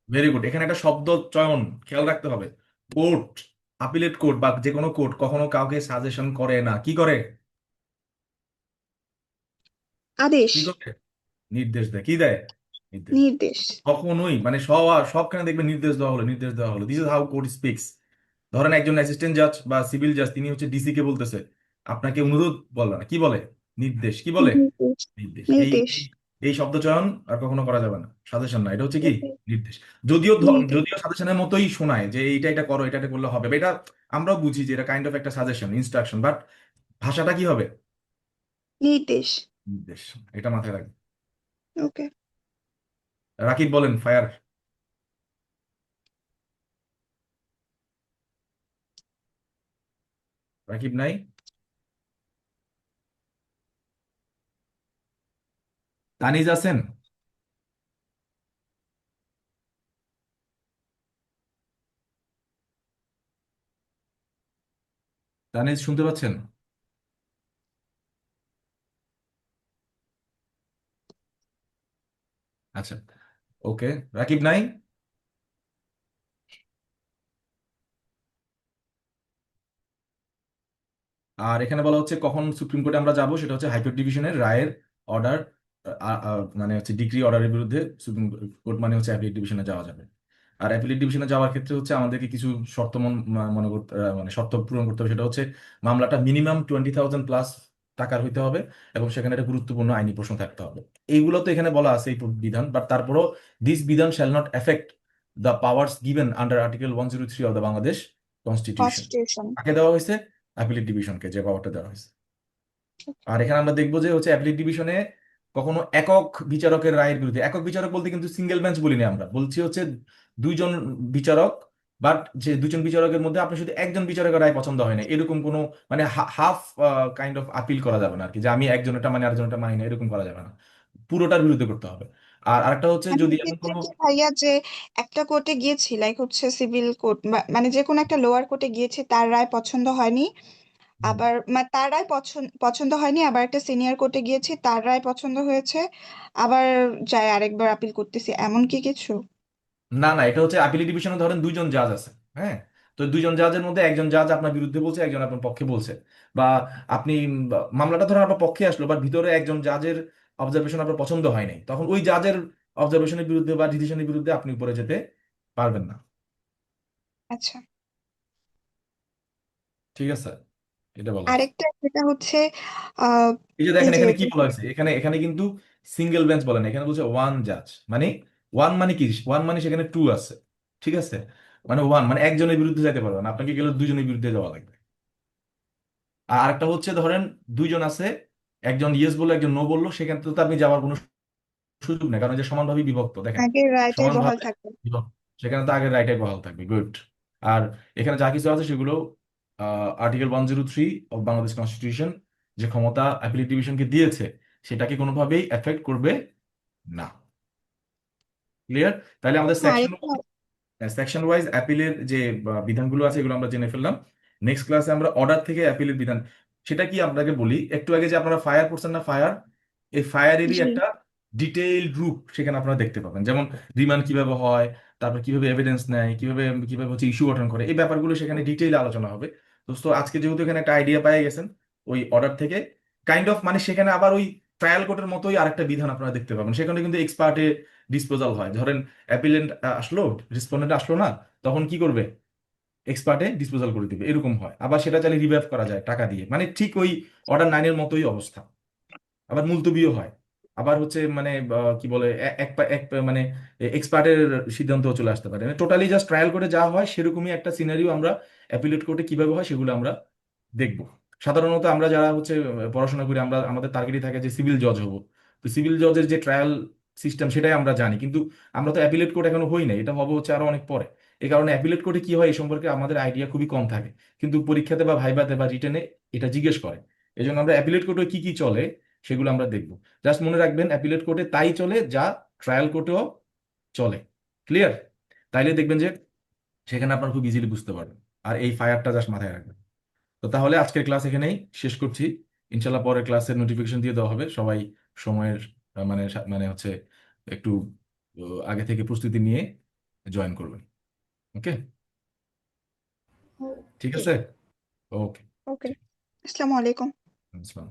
Very good. এখানে একটা শব্দ চয়ন খেয়াল রাখতে হবে। কোর্ট, আপিলেট কোর্ট বা যে কোনো কোর্ট কখনো কাউকে সাজেশন করে না। কি করে? আদেশ। কি করে? নির্দেশ দেয়। কি দেয়? নির্দেশ। নির্দেশ। কখনোই মানে সবখানে দেখবেন নির্দেশ দেওয়া হলো, নির্দেশ দেওয়া হলো, this is how court speaks. ধরেন একজন অ্যাসিস্ট্যান্ট জাজ বা সিভিল জাজ, তিনি হচ্ছে ডিসি কে বলতেছে আপনাকে অনুরোধ, বলে না, কি বলে? নির্দেশ। কি বলে? নির্দেশ। নির্দেশ। এই নির্দেশ। এই এই শব্দ চয়ন আর কখনো করা যাবে না। সাজেশন না, এটা হচ্ছে কি? নির্দেশ। যদিও নির্দেশ। যদিও সাজেশনের মতোই শোনায় যে এইটা এটা করো, এটা এটা করলে হবে, বা এটা আমরাও বুঝি যে এটা কাইন্ড অফ একটা সাজেশন, ইনস্ট্রাকশন, বাট ভাষাটা কি হবে? নির্দেশ। নির্দেশ। এটা মাথায় রাখবেন। ওকে। রাকিব বলেন, ফায়ার। রাকিব নাই? তানিজ আছেন? তানিজ শুনতে পাচ্ছেন? আচ্ছা, ওকে। রাকিব নাই? আর এখানে বলা হচ্ছে কখন সুপ্রিম কোর্টে আমরা যাব, সেটা হচ্ছে হাইকোর্ট ডিভিশনের রায়ের অর্ডার, মানে হচ্ছে ডিগ্রি অর্ডারের বিরুদ্ধে সুপ্রিম কোর্ট মানে হচ্ছে অ্যাপিলেট ডিভিশনে যাওয়া যাবে। আর অ্যাপিলেট ডিভিশনে যাওয়ার ক্ষেত্রে হচ্ছে আমাদেরকে কিছু শর্ত মনে করতে মানে শর্ত পূরণ করতে হবে। সেটা হচ্ছে মামলাটা মিনিমাম 20,000 প্লাস টাকার হইতে হবে এবং সেখানে একটা গুরুত্বপূর্ণ আইনি প্রশ্ন থাকতে হবে। এইগুলো তো এখানে বলা আছে এই বিধান, বাট তারপরও দিস বিধান shall not effect the powers given under article 103 of the Bangladesh constitution. Constitution. কাকে দেওয়া হয়েছে? অ্যাপিলেট ডিভিশনকে যে পাওয়ারটা দেওয়া হয়েছে। আর এখানে আমরা দেখবো যে হচ্ছে অ্যাপিলেট ডিভিশনে কখনো একক বিচারকের রায়ের বিরুদ্ধে, একক বিচারক বলতে কিন্তু সিঙ্গেল বেঞ্চ বলিনি আমরা, বলছি হচ্ছে দুইজন বিচারক, বাট যে দুজন বিচারকের মধ্যে আপনি শুধু একজন বিচারকের রায় পছন্দ হয় না এরকম কোনো মানে হাফ কাইন্ড অফ আপিল করা যাবে না আর কি, যে আমি একজনটা মানে আরেকজনটা মানি না, এরকম করা যাবে না, পুরোটার বিরুদ্ধে করতে হবে। আর আরেকটা হচ্ছে মানে যদি এমন এক্ষেত্রে কোনো কি ভাইয়া, যে একটা কোর্টে গিয়েছি, লাইক হচ্ছে সিভিল কোর্ট, মানে যে কোনো একটা লোয়ার কোর্টে গিয়েছি, তার রায় পছন্দ হয়নি, আবার তার রায় পছন্দ হয়নি, আবার একটা সিনিয়র কোর্টে গিয়েছি, তার রায় পছন্দ হয়েছে, আবার যাই আরেকবার আপিল করতেছি, এমন কি কিছু? না না, এটা হচ্ছে আপিল ডিভিশনে ধরেন দুইজন জাজ আছে, হ্যাঁ, তো দুইজন জাজের মধ্যে একজন জাজ আপনার বিরুদ্ধে বলছে, একজন আপনার পক্ষে বলছে, বা আপনি মামলাটা ধরেন আপনার পক্ষে আসলো, বাট ভিতরে একজন জাজের অবজারভেশন আপনার পছন্দ হয় নাই, তখন ওই জাজের অবজারভেশনের বিরুদ্ধে বা ডিসিশনের বিরুদ্ধে আপনি উপরে যেতে পারবেন না। আচ্ছা। ঠিক আছে, এটা বলা আছে। আরেকটা যেটা হচ্ছে আহ এই যে এই দেখেন যে এখানে কি বলা হয়েছে, এখানে এখানে কিন্তু সিঙ্গেল বেঞ্চ বলে না, এখানে বলছে ওয়ান জাজ, মানে ওয়ান মানে কি, ওয়ান মানে সেখানে টু আছে, ঠিক আছে, মানে ওয়ান মানে একজনের বিরুদ্ধে যাইতে পারবেন না, আপনাকে গেলে দুজনের বিরুদ্ধে যাওয়া লাগবে। আর আরেকটা হচ্ছে ধরেন দুইজন আছে, একজন ইয়েস বললো একজন নো বললো, সেখানে তো আপনি যাওয়ার কোনো সুযোগ নেই, কারণ যে সমানভাবে বিভক্ত, দেখেন আগের রায়টাই বহাল সমানভাবে থাকবে। বিভক্ত, সেখানে তো আগের রাইটাই বহাল থাকবে, গুড। আর এখানে যা কিছু আছে সেগুলো আর্টিকেল 103 অফ বাংলাদেশ কনস্টিটিউশন যে ক্ষমতা অ্যাপিলেট ডিভিশনকে দিয়েছে সেটাকে কোনোভাবেই এফেক্ট করবে না। ক্লিয়ার? তাহলে আমাদের সেকশন আরেকটা। সেকশন ওয়াইজ অ্যাপিলের যে বিধানগুলো আছে এগুলো আমরা জেনে ফেললাম। নেক্সট ক্লাসে আমরা অর্ডার থেকে অ্যাপিলের বিধান, সেটা কি আপনাকে বলি, একটু আগে যে আপনারা ফায়ার করছেন না, ফায়ার, এই ফায়ারেরই জি। একটা ডিটেইলড রূপ সেখানে আপনারা দেখতে পাবেন, যেমন রিমান্ড কিভাবে হয়, তারপর কিভাবে এভিডেন্স নেয়, কিভাবে কিভাবে হচ্ছে ইস্যু গঠন করে, এই ব্যাপারগুলো সেখানে ডিটেইল আলোচনা হবে। দোস্ত আজকে যেহেতু এখানে একটা আইডিয়া পেয়ে গেছেন ওই অর্ডার থেকে, কাইন্ড অফ মানে সেখানে আবার ওই ট্রায়াল কোর্টের মতোই আরেকটা বিধান আপনারা দেখতে পাবেন, সেখানে কিন্তু এক্সপার্টে ডিসপোজাল হয়। ধরেন অ্যাপিলেন্ট আসলো, রেসপন্ডেন্ট আসলো না, তখন কি করবে, এক্সপার্টে ডিসপোজাল করে দিবে, এরকম হয়। আবার সেটা চাইলে রিভাইভ করা যায় টাকা দিয়ে, মানে ঠিক ওই অর্ডার 9-এর মতোই অবস্থা। আবার মুলতবিও হয়, আবার হচ্ছে মানে কি বলে মানে এক্সপার্টের সিদ্ধান্ত চলে আসতে পারে, মানে টোটালি জাস্ট ট্রায়াল করে যা হয় সেরকমই একটা সিনারিও আমরা অ্যাপিলেট কোর্টে কিভাবে হয় সেগুলো আমরা দেখব। সাধারণত আমরা যারা হচ্ছে পড়াশোনা করি, আমরা আমাদের টার্গেটই থাকে যে সিভিল জজ হব, তো সিভিল জজের যে ট্রায়াল সিস্টেম সেটাই আমরা জানি, কিন্তু আমরা তো অ্যাপিলেট কোর্ট এখনো হই নাই, এটা হবে হচ্ছে আরো অনেক পরে। এই কারণে অ্যাপিলেট কোর্টে কি হয় এই সম্পর্কে আমাদের আইডিয়া খুবই কম থাকে, কিন্তু পরীক্ষাতে বা ভাইভাতে বা রিটেনে এটা জিজ্ঞেস করে। এই জন্য আমরা অ্যাপিলেট কোর্টে কি কি চলে সেগুলো আমরা দেখব। জাস্ট মনে রাখবেন অ্যাপিলেট কোর্টে তাই চলে যা ট্রায়াল কোর্টেও চলে। ক্লিয়ার? তাইলে দেখবেন যে সেখানে আপনার খুব ইজিলি বুঝতে পারবেন। আর এই ফায়ারটা জাস্ট মাথায় রাখবেন। তো তাহলে আজকের ক্লাস এখানেই শেষ করছি। ইনশাল্লাহ পরের ক্লাসের নোটিফিকেশন দিয়ে দেওয়া হবে, সবাই সময়ের মানে হচ্ছে একটু আগে থেকে প্রস্তুতি নিয়ে জয়েন করবেন। ওকে, ঠিক ওকে। আছে, ওকে। ওকে। আসসালামু আলাইকুম। আসসালাম।